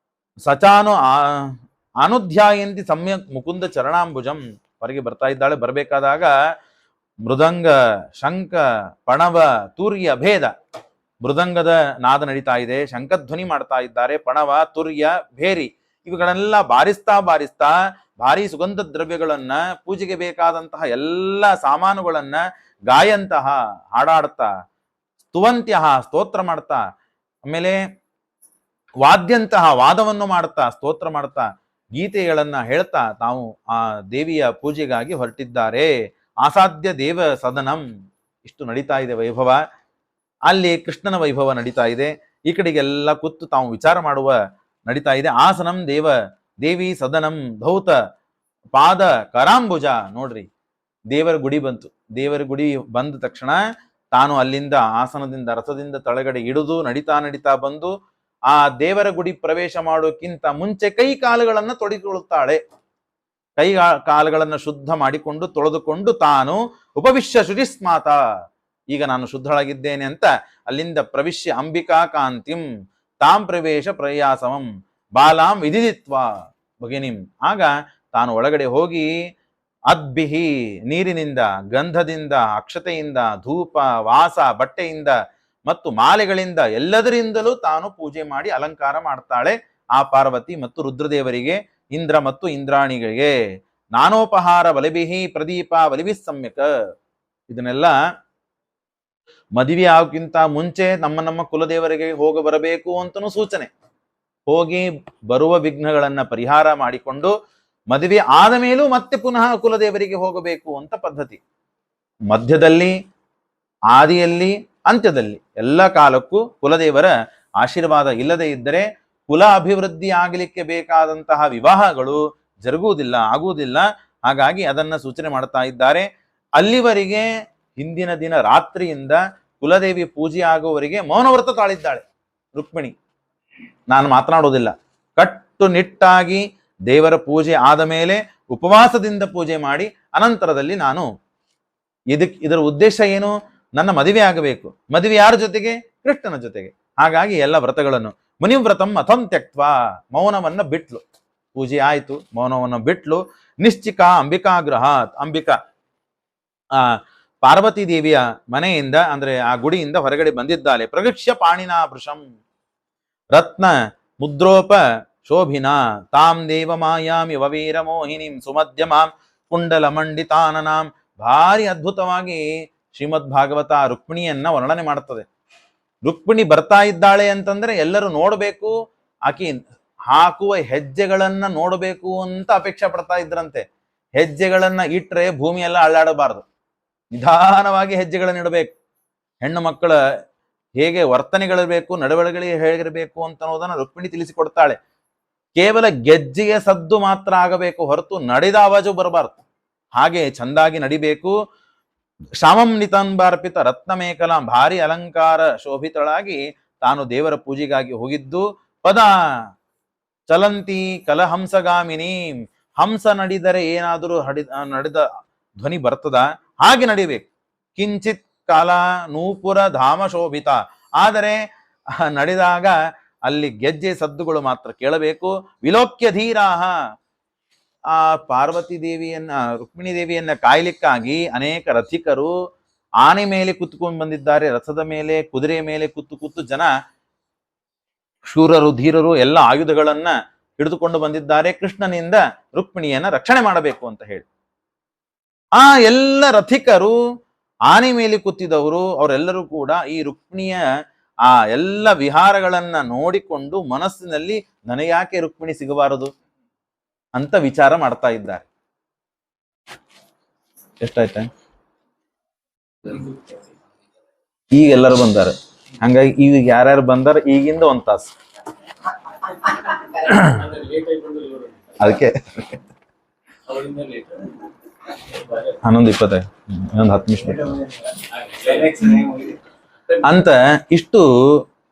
ಸಚಾನು ಅನುಧ್ಯಾಯಂತಿ ಸಮ್ಯಕ್ ಮುಕುಂದ ಚರಣಾಂಬುಜಂ. ಹೊರಗೆ ಬರ್ತಾ ಇದ್ದಾಳೆ. ಬರಬೇಕಾದಾಗ ಮೃದಂಗ, ಶಂಖ, ಪಣವ, ತುರ್ಯ, ಭೇದ, ಮೃದಂಗದ ನಾದ ನಡೀತಾ ಇದೆ, ಶಂಖಧ್ವನಿ ಮಾಡ್ತಾ ಇದ್ದಾರೆ, ಪಣವ, ತುರ್ಯ, ಭೇರಿ ಇವುಗಳನ್ನೆಲ್ಲ ಬಾರಿಸ್ತಾ ಭಾರಿ ಸುಗಂಧ ದ್ರವ್ಯಗಳನ್ನ, ಪೂಜೆಗೆ ಬೇಕಾದಂತಹ ಎಲ್ಲ ಸಾಮಾನುಗಳನ್ನ ಗಾಯಂತಹ, ಹಾಡಾಡ್ತಾ, ಸ್ತುವಂತ್ಯ ಸ್ತೋತ್ರ ಮಾಡ್ತಾ, ಆಮೇಲೆ ವಾದ್ಯಂತಹ ವಾದವನ್ನು ಮಾಡ್ತಾ, ಸ್ತೋತ್ರ ಮಾಡ್ತಾ, ಗೀತೆಗಳನ್ನ ಹೇಳ್ತಾ ತಾವು ಆ ದೇವಿಯ ಪೂಜೆಗಾಗಿ ಹೊರಟಿದ್ದಾರೆ. ಆಸಾಧ್ಯ ದೇವ ಸದನಂ, ಇಷ್ಟು ನಡೀತಾ ಇದೆ ವೈಭವ. ಅಲ್ಲಿ ಕೃಷ್ಣನ ವೈಭವ ನಡೀತಾ ಇದೆ. ಈ ಕಡೆಗೆಲ್ಲ ಕೂತು ತಾವು ವಿಚಾರ ಮಾಡುವ ನಡೀತಾ ಇದೆ. ಆಸನಂ ದೇವಿ ಸದನಂ ಧೌತ ಪಾದ ಕರಾಂಬುಜ. ನೋಡ್ರಿ, ದೇವರ ಗುಡಿ ಬಂತು. ದೇವರ ಗುಡಿ ಬಂದ ತಕ್ಷಣ ತಾನು ಅಲ್ಲಿಂದ ಆಸನದಿಂದ, ರಥದಿಂದ ತಳಗಡೆ ಇಳಿದು ನಡೀತಾ ಬಂದು ಆ ದೇವರ ಗುಡಿ ಪ್ರವೇಶ ಮಾಡೋಕ್ಕಿಂತ ಮುಂಚೆ ಕೈ ಕಾಲುಗಳನ್ನ ತೊಳೆದುಕೊಳ್ಳುತ್ತಾಳೆ. ಕೈ ಕಾಲುಗಳನ್ನ ಶುದ್ಧ ಮಾಡಿಕೊಂಡು ತೊಳೆದುಕೊಂಡು ತಾನು ಉಪವಿಶ್ಯ ಶುಚಿಸ್ಮಾತ, ಈಗ ನಾನು ಶುದ್ಧಳಾಗಿದ್ದೇನೆ ಅಂತ ಅಲ್ಲಿಂದ ಪ್ರವಿಶ್ಯ ಅಂಬಿಕಾ ಕಾಂತಿಂ ತಾಂ ಪ್ರವೇಶ ಪ್ರಯಾಸಮಂ ಬಾಲಾಂ ವಿಧಿತ್ವ ಭಗಿನಿಂ. ಆಗ ತಾನು ಒಳಗಡೆ ಹೋಗಿ ಅದ್ಬಿಹಿ, ನೀರಿನಿಂದ, ಗಂಧದಿಂದ, ಅಕ್ಷತೆಯಿಂದ, ಧೂಪ, ವಾಸ, ಬಟ್ಟೆಯಿಂದ ಮತ್ತು ಮಾಲೆಗಳಿಂದ ಎಲ್ಲದರಿಂದಲೂ ತಾನು ಪೂಜೆ ಮಾಡಿ ಅಲಂಕಾರ ಮಾಡ್ತಾಳೆ ಆ ಪಾರ್ವತಿ ಮತ್ತು ರುದ್ರದೇವರಿಗೆ, ಇಂದ್ರ ಮತ್ತು ಇಂದ್ರಾಣಿಗಳಿಗೆ. ನಾನೋಪಹಾರ ಬಲಿಬಿಹಿ ಪ್ರದೀಪ ಬಲಿಭಿ ಸಮ್ಯಕ. ಇದನ್ನೆಲ್ಲ ಮದುವೆ ಆಗೋಕ್ಕಿಂತ ಮುಂಚೆ ನಮ್ಮ ಕುಲದೇವರಿಗೆ ಹೋಗಿ ಬರಬೇಕು ಅಂತನೂ ಸೂಚನೆ. ಹೋಗಿ ಬರುವ ವಿಘ್ನಗಳನ್ನ ಪರಿಹಾರ ಮಾಡಿಕೊಂಡು ಮದುವೆ ಆದ ಮೇಲೂ ಮತ್ತೆ ಪುನಃ ಕುಲದೇವರಿಗೆ ಹೋಗಬೇಕು ಅಂತ ಪದ್ಧತಿ. ಮಧ್ಯದಲ್ಲಿ, ಆದಿಯಲ್ಲಿ, ಅಂತ್ಯದಲ್ಲಿ ಎಲ್ಲ ಕಾಲಕ್ಕೂ ಕುಲದೇವರ ಆಶೀರ್ವಾದ ಇಲ್ಲದೆ ಇದ್ದರೆ ಕುಲ ಅಭಿವೃದ್ಧಿ ಆಗಲಿಕ್ಕೆ ಬೇಕಾದಂತಹ ವಿವಾಹಗಳು ಜರುಗುವುದಿಲ್ಲ, ಆಗುವುದಿಲ್ಲ. ಹಾಗಾಗಿ ಅದನ್ನ ಸೂಚನೆ ಮಾಡ್ತಾ ಇದ್ದಾರೆ. ಅಲ್ಲಿವರೆಗೆ ಹಿಂದಿನ ದಿನ ರಾತ್ರಿಯಿಂದ ಕುಲದೇವಿ ಪೂಜೆ ಆಗುವವರೆಗೆ ಮೌನವ್ರತ ತಾಳಿದ್ದಾಳೆ ರುಕ್ಮಿಣಿ. ನಾನು ಮಾತನಾಡೋದಿಲ್ಲ, ಕಟ್ಟುನಿಟ್ಟಾಗಿ ದೇವರ ಪೂಜೆ ಆದ ಮೇಲೆ ಉಪವಾಸದಿಂದ ಪೂಜೆ ಮಾಡಿ ಅನಂತರದಲ್ಲಿ ನಾನು ಇದರ ಉದ್ದೇಶ ಏನು? ನನ್ನ ಮದುವೆ ಆಗಬೇಕು. ಮದುವೆ ಯಾರ ಜೊತೆಗೆ? ಕೃಷ್ಣನ ಜೊತೆಗೆ. ಹಾಗಾಗಿ ಎಲ್ಲ ವ್ರತಗಳನ್ನು ಮುನಿವ್ರತಂ ಅಥಂ ತ್ಯಕ್ತ್ವ, ಮೌನವನ್ನ ಬಿಟ್ಲು. ಪೂಜೆ ಆಯ್ತು, ಮೌನವನ್ನು ಬಿಟ್ಲು. ನಿಶ್ಚಿಕಾ ಅಂಬಿಕಾಗ್ರಹಾತ್, ಅಂಬಿಕಾ ಪಾರ್ವತಿ ದೇವಿಯ ಮನೆಯಿಂದ ಅಂದ್ರೆ ಆ ಗುಡಿಯಿಂದ ಹೊರಗಡೆ ಬಂದಿದ್ದಾಳೆ. ಪ್ರಗಕ್ಷ್ಯ ಪಾಣಿನಾ ಭೃಶಂ ರತ್ನ ಮುದ್ರೋಪ ಶೋಭಿನಾ ತಾಂ ದೇವ ಮಾಯಾಮಿ ವೀರ ಮೋಹಿನಿಂ ಸುಮಧ್ಯಮಾಂ ಕುಂಡಲ ಮಂಡಿತಾನನಾಂ. ಭಾರಿ ಅದ್ಭುತವಾಗಿ ಶ್ರೀಮದ್ ಭಾಗವತ ರುಕ್ಮಿಣಿಯನ್ನ ವರ್ಣನೆ ಮಾಡ್ತದೆ. ರುಕ್ಮಿಣಿ ಬರ್ತಾ ಇದ್ದಾಳೆ ಅಂತಂದ್ರೆ ಎಲ್ಲರೂ ನೋಡ್ಬೇಕು, ಆಕಿ ಹಾಕುವ ಹೆಜ್ಜೆಗಳನ್ನ ನೋಡಬೇಕು ಅಂತ ಅಪೇಕ್ಷೆ ಪಡ್ತಾ ಇದ್ರಂತೆ. ಹೆಜ್ಜೆಗಳನ್ನ ಇಟ್ರೆ ಭೂಮಿ ಎಲ್ಲ ಅಳ್ಳಾಡಬಾರದು, ನಿಧಾನವಾಗಿ ಹೆಜ್ಜೆಗಳನ್ನ ಇಡಬೇಕು. ಹೆಣ್ಣು ಮಕ್ಕಳ ಹೇಗೆ ವರ್ತನೆಗಳಿರಬೇಕು, ನಡವಳಿಕೆ ಹೇಗಿರಬೇಕು ಅಂತ ಅನ್ನೋದನ್ನ ರುಕ್ಮಿಣಿ ತಿಳಿಸಿಕೊಡ್ತಾಳೆ. ಕೇವಲ ಗೆಜ್ಜೆಯ ಸದ್ದು ಮಾತ್ರ ಆಗಬೇಕು ಹೊರತು ನಡೆದ ಆವಾಜು ಬರಬಾರದು. ಹಾಗೆ ಚಂದಾಗಿ ನಡಿಬೇಕು. ಶ್ಯಾಮಂ ನಿತಂಬಾರ್ಪಿತ ರತ್ನಮೇಕಲ, ಭಾರಿ ಅಲಂಕಾರ ಶೋಭಿತಳಾಗಿ ತಾನು ದೇವರ ಪೂಜೆಗಾಗಿ ಹೋಗಿದ್ದು. ಪದ ಚಲಂತಿ ಕಲಹಂಸಗಾಮಿನಿ, ಹಂಸ ನಡೆದರೆ ಏನಾದರೂ ನಡೆದ ಧ್ವನಿ ಬರ್ತದ, ಹಾಗೆ ನಡಿಬೇಕು. ಕಿಂಚಿತ್ ಕಾಲ ನೂಪುರ ಧಾಮ ಶೋಭಿತ, ಆದರೆ ನಡೆದಾಗ ಅಲ್ಲಿ ಗೆಜ್ಜೆ ಸದ್ದುಗಳು ಮಾತ್ರ ಕೇಳಬೇಕು. ವಿಲೋಕ್ಯ ಧೀರಾಹ, ಆ ಪಾರ್ವತಿ ದೇವಿಯನ್ನ, ರುಕ್ಮಿಣಿ ದೇವಿಯನ್ನ ಕಾಯ್ಲಿಕ್ಕಾಗಿ ಅನೇಕ ರಥಿಕರು ಆನೆ ಮೇಲೆ ಕುತ್ಕೊಂಡು ಬಂದಿದ್ದಾರೆ. ರಥದ ಮೇಲೆ, ಕುದುರೆ ಮೇಲೆ ಕೂತು ಜನ, ಶೂರರು ಧೀರರು ಎಲ್ಲ ಆಯುಧಗಳನ್ನ ಹಿಡಿದುಕೊಂಡು ಬಂದಿದ್ದಾರೆ, ಕೃಷ್ಣನಿಂದ ರುಕ್ಮಿಣಿಯನ್ನ ರಕ್ಷಣೆ ಮಾಡಬೇಕು ಅಂತ ಹೇಳಿ. ಆ ಎಲ್ಲ ರಥಿಕರು, ಆನೆ ಮೇಲೆ ಕೂತಿದವರು, ಅವರೆಲ್ಲರೂ ಕೂಡ ಈ ರುಕ್ಮಿಣಿಯ ಆ ಎಲ್ಲ ವಿಹಾರಗಳನ್ನ ನೋಡಿಕೊಂಡು ಮನಸ್ಸಿನಲ್ಲಿ ನನಗ್ಯಾಕೆ ರುಕ್ಮಿಣಿ ಸಿಗಬಾರದು ಅಂತ ವಿಚಾರ ಮಾಡ್ತಾ ಇದ್ದಾರೆ. ಎಷ್ಟಾಯ್ತ? ಈಗ ಎಲ್ಲರೂ ಬಂದಾರೆ, ಹಂಗಾಗಿ ಈಗ ಯಾರ್ಯಾರು ಬಂದಾರ ಈಗಿಂದ 1 ತಾಸು. ಅದಕ್ಕೆ 11:25, ಇನ್ನೊಂದು 10 ನಿಮಿಷ ಅಂತ ಇಷ್ಟು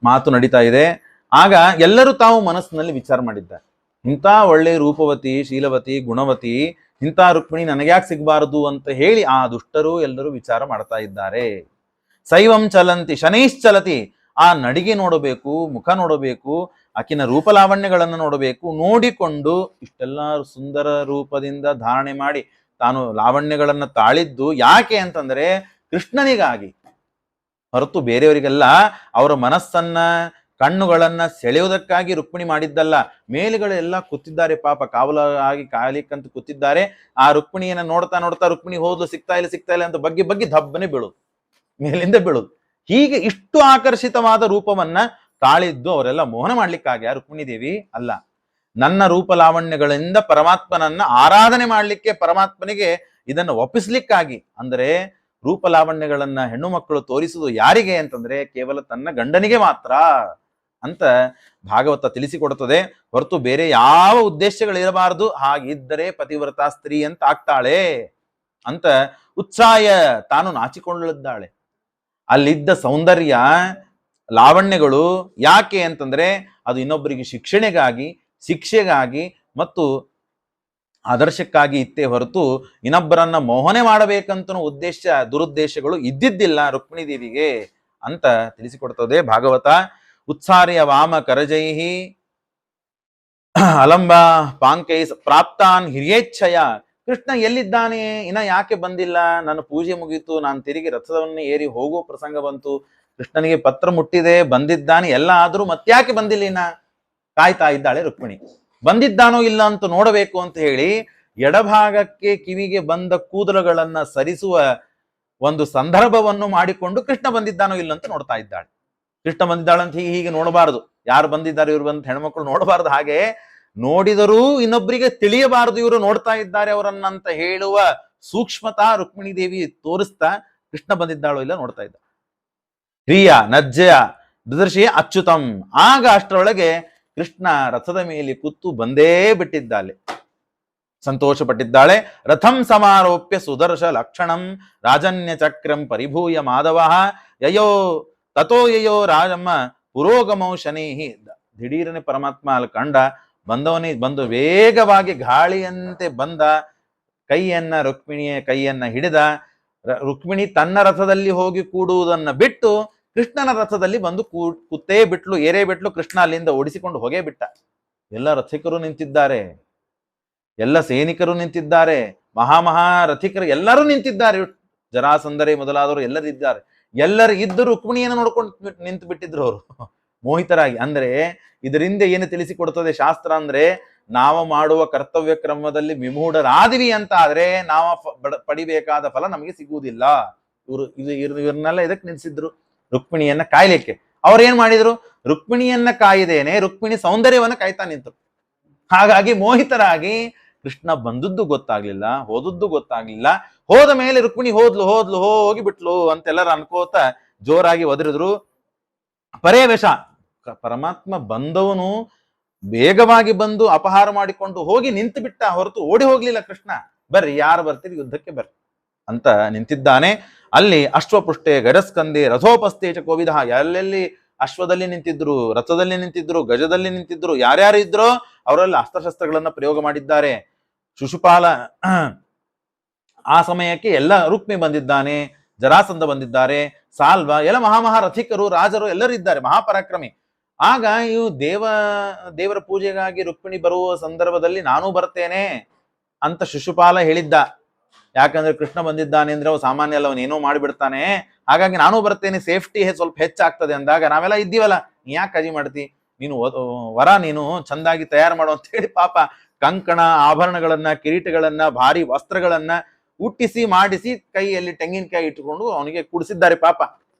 ಮಾತು ನಡೀತಾ ಇದೆ. ಆಗ ಎಲ್ಲರೂ ತಾವು ಮನಸ್ಸಿನಲ್ಲಿ ವಿಚಾರ ಮಾಡಿದ್ದಾರೆ, ಇಂಥ ಒಳ್ಳೆ ರೂಪವತಿ, ಶೀಲವತಿ, ಗುಣವತಿ ಇಂಥ ರುಕ್ಮಿಣಿ ನನಗ್ಯಾಕೆ ಸಿಗಬಾರದು ಅಂತ ಹೇಳಿ ಆ ದುಷ್ಟರು ಎಲ್ಲರೂ ವಿಚಾರ ಮಾಡ್ತಾ ಇದ್ದಾರೆ. ಶೈವಂ ಚಲಂತಿ ಶನೈಶ್ಚಲತಿ, ಆ ನಡಿಗೆ ನೋಡಬೇಕು, ಮುಖ ನೋಡಬೇಕು, ಆಕಿನ ರೂಪಲಾವಣ್ಯಗಳನ್ನು ನೋಡಬೇಕು. ನೋಡಿಕೊಂಡು ಇಷ್ಟೆಲ್ಲ ಸುಂದರ ರೂಪದಿಂದ ಧಾರಣೆ ಮಾಡಿ ತಾನು ಲಾವಣ್ಯಗಳನ್ನ ತಾಳಿದ್ದು ಯಾಕೆ ಅಂತಂದ್ರೆ ಕೃಷ್ಣನಿಗಾಗಿ ಹೊರತು ಬೇರೆಯವರಿಗೆಲ್ಲ. ಅವರ ಮನಸ್ಸನ್ನ, ಕಣ್ಣುಗಳನ್ನ ಸೆಳೆಯುವುದಕ್ಕಾಗಿ ರುಕ್ಮಿಣಿ ಮಾಡಿದ್ದಲ್ಲ. ಮೇಲುಗಳೆಲ್ಲ ಕೂತಿದ್ದಾರೆ ಪಾಪ, ಕಾವಲಾಗಿ ಕಾಯಲಿಕ್ಕಂತ ಕೂತಿದ್ದಾರೆ. ಆ ರುಕ್ಮಿಣಿಯನ್ನ ನೋಡ್ತಾ ನೋಡ್ತಾ ರುಕ್ಮಿಣಿ ಹೋದ್ಲು, ಸಿಗ್ತಾ ಇಲ್ಲ ಅಂತ ಬಗ್ಗೆ ದಬ್ಬನೆ ಬೀಳುದು, ಮೇಲಿಂದ ಬೀಳುದು. ಹೀಗೆ ಇಷ್ಟು ಆಕರ್ಷಿತವಾದ ರೂಪವನ್ನ ತಾಳಿದ್ದು ಅವರೆಲ್ಲ ಮೋಹನ ಮಾಡ್ಲಿಕ್ಕಾಗಿ ರುಕ್ಮಿಣಿ ದೇವಿ ಅಲ್ಲ, ನನ್ನ ರೂಪ ಲಾವಣ್ಯಗಳಿಂದ ಪರಮಾತ್ಮನನ್ನ ಆರಾಧನೆ ಮಾಡ್ಲಿಕ್ಕೆ, ಪರಮಾತ್ಮನಿಗೆ ಇದನ್ನು ಒಪ್ಪಿಸ್ಲಿಕ್ಕಾಗಿ. ಅಂದ್ರೆ ರೂಪ ಲಾವಣ್ಯಗಳನ್ನ ಹೆಣ್ಣು ಮಕ್ಕಳು ತೋರಿಸುವುದು ಯಾರಿಗೆ ಅಂತಂದ್ರೆ ಕೇವಲ ತನ್ನ ಗಂಡನಿಗೆ ಮಾತ್ರ ಅಂತ ಭಾಗವತ ತಿಳಿಸಿಕೊಡುತ್ತದೆ, ಹೊರತು ಬೇರೆ ಯಾವ ಉದ್ದೇಶಗಳಿರಬಾರದು. ಹಾಗಿದ್ದರೆ ಪತಿವ್ರತ ಸ್ತ್ರೀ ಅಂತ ಆಗ್ತಾಳೆ ಅಂತ ಉತ್ಸಾಹ ತಾನು ನಾಚಿಕೊಳ್ಳಿದ್ದಾಳೆ. ಅಲ್ಲಿದ್ದ ಸೌಂದರ್ಯ ಲಾವಣ್ಯಗಳು ಯಾಕೆ ಅಂತಂದ್ರೆ ಅದು ಇನ್ನೊಬ್ಬರಿಗೆ ಶಿಕ್ಷೆಗಾಗಿ ಮತ್ತು ಆದರ್ಶಕ್ಕಾಗಿ ಇತ್ತೇ ಹೊರತು ಇನ್ನೊಬ್ಬರನ್ನ ಮೋಹನೆ ಮಾಡಬೇಕಂತ ದುರುದ್ದೇಶಗಳು ಇದ್ದಿದ್ದಿಲ್ಲ ರುಕ್ಮಿಣಿ ದೇವಿಗೆ ಅಂತ ತಿಳಿಸಿಕೊಡ್ತದೆ ಭಾಗವತ. ಉತ್ಸಾರ್ಯ ವಾಮ ಕರಜೈಹಿ ಅಲಂಬ ಪಾಂಕೈ ಪ್ರಾಪ್ತಾನ್ ಹಿರಿಯೇಚ್ಛಯ, ಕೃಷ್ಣ ಎಲ್ಲಿದ್ದಾನೆ, ಇನ್ನ ಯಾಕೆ ಬಂದಿಲ್ಲ, ನನ್ನ ಪೂಜೆ ಮುಗೀತು, ನಾನು ತಿರುಗಿ ರಥವನ್ನೇ ಏರಿ ಹೋಗೋ ಪ್ರಸಂಗ ಬಂತು, ಕೃಷ್ಣನಿಗೆ ಪತ್ರ ಮುಟ್ಟಿದೆ, ಬಂದಿದ್ದಾನೆ, ಎಲ್ಲ ಆದ್ರೂ ಮತ್ತ್ಯಾಕೆ ಬಂದಿಲ್ಲ ಇನ್ನ ಕಾಯ್ತಾ ಇದ್ದಾಳೆ ರುಕ್ಮಿಣಿ. ಬಂದಿದ್ದಾನೋ ಇಲ್ಲ ಅಂತ ನೋಡಬೇಕು ಅಂತ ಹೇಳಿ ಎಡಭಾಗಕ್ಕೆ ಕಿವಿಗೆ ಬಂದ ಕೂದಲುಗಳನ್ನ ಸರಿಸುವ ಒಂದು ಸಂದರ್ಭವನ್ನು ಮಾಡಿಕೊಂಡು ಕೃಷ್ಣ ಬಂದಿದ್ದಾನೋ ಇಲ್ಲ ಅಂತ ನೋಡ್ತಾ ಇದ್ದಾಳೆ. ಕೃಷ್ಣ ಬಂದಿದ್ದಾಳಂತ ಹೀಗೆ ನೋಡಬಾರದು, ಯಾರು ಬಂದಿದ್ದಾರೆ ಇವ್ರು ಬಂತ ಹೆಣ್ಮಕ್ಳು ನೋಡಬಾರದು. ಹಾಗೆ ನೋಡಿದರೂ ಇನ್ನೊಬ್ಬರಿಗೆ ತಿಳಿಯಬಾರದು ಇವರು ನೋಡ್ತಾ ಇದ್ದಾರೆ ಅವರನ್ನಂತ ಹೇಳುವ ಸೂಕ್ಷ್ಮತಾ ರುಕ್ಮಿಣಿ ದೇವಿ ತೋರಿಸ್ತಾ ಕೃಷ್ಣ ಬಂದಿದ್ದಾಳೋ ಇಲ್ಲ ನೋಡ್ತಾ ಇದ್ದ. ಹಿರಿಯ ನಜ್ಜಯ ದೃದರ್ಶಿಯ ಅಚ್ಯುತಂ, ಆಗ ಅಷ್ಟರೊಳಗೆ ಕೃಷ್ಣ ರಥದ ಮೇಲೆ ಕೂತು ಬಂದೇ ಬಿಟ್ಟಿದ್ದಾಳೆ, ಸಂತೋಷ ಪಟ್ಟಿದ್ದಾಳೆ. ರಥಂ ಸಮಾರೋಪ್ಯ ಸುದರ್ಶ ಲಕ್ಷಣಂ ರಾಜನ್ಯ ಚಕ್ರಂ ಪರಿಭೂಯ ಮಾಧವ ಯಯೋ ರಾಜಮ್ಮ ಪುರೋಗಮೌ ಶನೈಹಿ. ದಿಢೀರನೆ ಪರಮಾತ್ಮ ಅಲ್ಲಿ ಕಂಡ, ಬಂದು ವೇಗವಾಗಿ ಗಾಳಿಯಂತೆ ಬಂದ, ರುಕ್ಮಿಣಿಯ ಕೈಯನ್ನ ಹಿಡಿದ. ರುಕ್ಮಿಣಿ ತನ್ನ ರಥದಲ್ಲಿ ಹೋಗಿ ಕೂಡುವುದನ್ನ ಬಿಟ್ಟು ಕೃಷ್ಣನ ರಥದಲ್ಲಿ ಬಂದು ಕೂತೇ ಬಿಟ್ಲು, ಏರೇ ಬಿಟ್ಲು. ಕೃಷ್ಣ ಅಲ್ಲಿಂದ ಓಡಿಸಿಕೊಂಡು ಹೋಗೇ ಬಿಟ್ಟ. ಎಲ್ಲ ರಥಿಕರು ನಿಂತಿದ್ದಾರೆ, ಎಲ್ಲ ಸೈನಿಕರು ನಿಂತಿದ್ದಾರೆ, ರಥಿಕರು ಎಲ್ಲರೂ ನಿಂತಿದ್ದಾರೆ, ಜರಾಸಂಧರೆ ಮೊದಲಾದವರು ಎಲ್ಲರೂ ಇದ್ದಾರೆ. ಎಲ್ಲರೂ ಇದ್ದು ರುಕ್ಮಿಣಿಯನ್ನು ನೋಡ್ಕೊಂಡು ನಿಂತು ಬಿಟ್ಟಿದ್ರು ಅವರು ಮೋಹಿತರಾಗಿ. ಅಂದ್ರೆ ಇದರಿಂದ ಏನು ತಿಳಿಸಿಕೊಡ್ತದೆ ಶಾಸ್ತ್ರ ಅಂದ್ರೆ, ನಾವು ಮಾಡುವ ಕರ್ತವ್ಯ ಕ್ರಮದಲ್ಲಿ ವಿಮೂಢರಾದಿವಿ ಅಂತ ಆದ್ರೆ ನಾವು ಪಡಿಬೇಕಾದ ಫಲ ನಮಗೆ ಸಿಗುವುದಿಲ್ಲ. ಇವ್ರನ್ನೆಲ್ಲ ಇದಕ್ಕೆ ನಿಲ್ಸಿದ್ರು, ರುಕ್ಮಿಣಿಯನ್ನ ಕಾಯ್ಲಿಕ್ಕೆ. ಅವ್ರೇನ್ ಮಾಡಿದ್ರು, ರುಕ್ಮಿಣಿಯನ್ನ ಕಾಯ್ದೇನೆ ರುಕ್ಮಿಣಿ ಸೌಂದರ್ಯವನ್ನ ಕಾಯ್ತಾ ನಿಂತರು. ಹಾಗಾಗಿ ಮೋಹಿತರಾಗಿ ಕೃಷ್ಣ ಬಂದದ್ದು ಗೊತ್ತಾಗ್ಲಿಲ್ಲ, ಹೋದದ್ದು ಗೊತ್ತಾಗ್ಲಿಲ್ಲ. ಹೋದ ಮೇಲೆ ರುಕ್ಮಿಣಿ ಹೋದ್ಲು ಹೋಗಿ ಬಿಟ್ಲು ಅಂತೆಲ್ಲರೂ ಅನ್ಕೋತ ಜೋರಾಗಿ ಒದರಿದ್ರು. ಪರೇವೇಶ, ಪರಮಾತ್ಮ ಬಂದವನು ಬೇಗವಾಗಿ ಬಂದು ಅಪಹಾರ ಮಾಡಿಕೊಂಡು ಹೋಗಿ ನಿಂತು ಬಿಟ್ಟ ಹೊರತು ಓಡಿ ಹೋಗ್ಲಿಲ್ಲ ಕೃಷ್ಣ. ಬರ್ರಿ, ಯಾರು ಬರ್ತೀರಿ ಯುದ್ಧಕ್ಕೆ ಬರ್ರಿ ಅಂತ ನಿಂತಿದ್ದಾನೆ. ಅಲ್ಲಿ ಅಶ್ವಪುಷ್ಟೆ ಗಜಸ್ಕಂದೆ ರಥೋಪಸ್ಥೇಚ ಕೋವಿದ, ಎಲ್ಲೆಲ್ಲಿ ಅಶ್ವದಲ್ಲಿ ನಿಂತಿದ್ರು, ರಥದಲ್ಲಿ ನಿಂತಿದ್ರು, ಗಜದಲ್ಲಿ ನಿಂತಿದ್ರು, ಯಾರ್ಯಾರು ಇದ್ರೋ ಅವರೆಲ್ಲ ಅಸ್ತ್ರಶಸ್ತ್ರಗಳನ್ನ ಪ್ರಯೋಗ ಮಾಡಿದ್ದಾರೆ. ಶಿಶುಪಾಲ ಆ ಸಮಯಕ್ಕೆ ಎಲ್ಲ ರುಕ್ಮಿ ಬಂದಿದ್ದಾನೆ, ಜರಾಸಂಧ ಬಂದಿದ್ದಾರೆ, ಸಾಲ್ವ, ಎಲ್ಲ ರಥಿಕರು, ರಾಜರು ಎಲ್ಲರೂ ಇದ್ದಾರೆ, ಮಹಾಪರಾಕ್ರಮಿ. ಆಗ ಇವು ದೇವರ ಪೂಜೆಗಾಗಿ ರುಕ್ಮಿಣಿ ಬರುವ ಸಂದರ್ಭದಲ್ಲಿ ನಾನೂ ಬರ್ತೇನೆ ಅಂತ ಶಿಶುಪಾಲ ಹೇಳಿದ್ದ. ಯಾಕಂದ್ರೆ ಕೃಷ್ಣ ಬಂದಿದ್ದಾನೆ ಅಂದ್ರೆ ಅವ ಸಾಮಾನ್ಯ ಅಲ್ಲ, ಅವನೇನೋ ಮಾಡಿಬಿಡ್ತಾನೆ, ಹಾಗಾಗಿ ನಾನೂ ಬರ್ತೇನೆ, ಸೇಫ್ಟಿ ಸ್ವಲ್ಪ ಹೆಚ್ಚಾಗ್ತದೆ ಅಂದಾಗ ನಾವೆಲ್ಲ ಇದ್ದೀವಲ್ಲ, ನೀ ಯಾಕೆ ಕಾಳಜಿ ಮಾಡ್ತಿ, ನೀನು ವರ ನೀನು ಚಂದಾಗಿ ತಯಾರು ಮಾಡು ಅಂತ ಹೇಳಿ ಪಾಪ ಕಂಕಣ ಆಭರಣಗಳನ್ನ, ಕಿರೀಟಗಳನ್ನ, ಭಾರಿ ವಸ್ತ್ರಗಳನ್ನ ಹುಟ್ಟಿಸಿ ಮಾಡಿಸಿ ಕೈಯಲ್ಲಿ ತೆಂಗಿನಕಾಯಿ ಇಟ್ಟುಕೊಂಡು ಅವನಿಗೆ ಕೂಡಿಸಿದ್ದಾರೆ. ಪಾಪ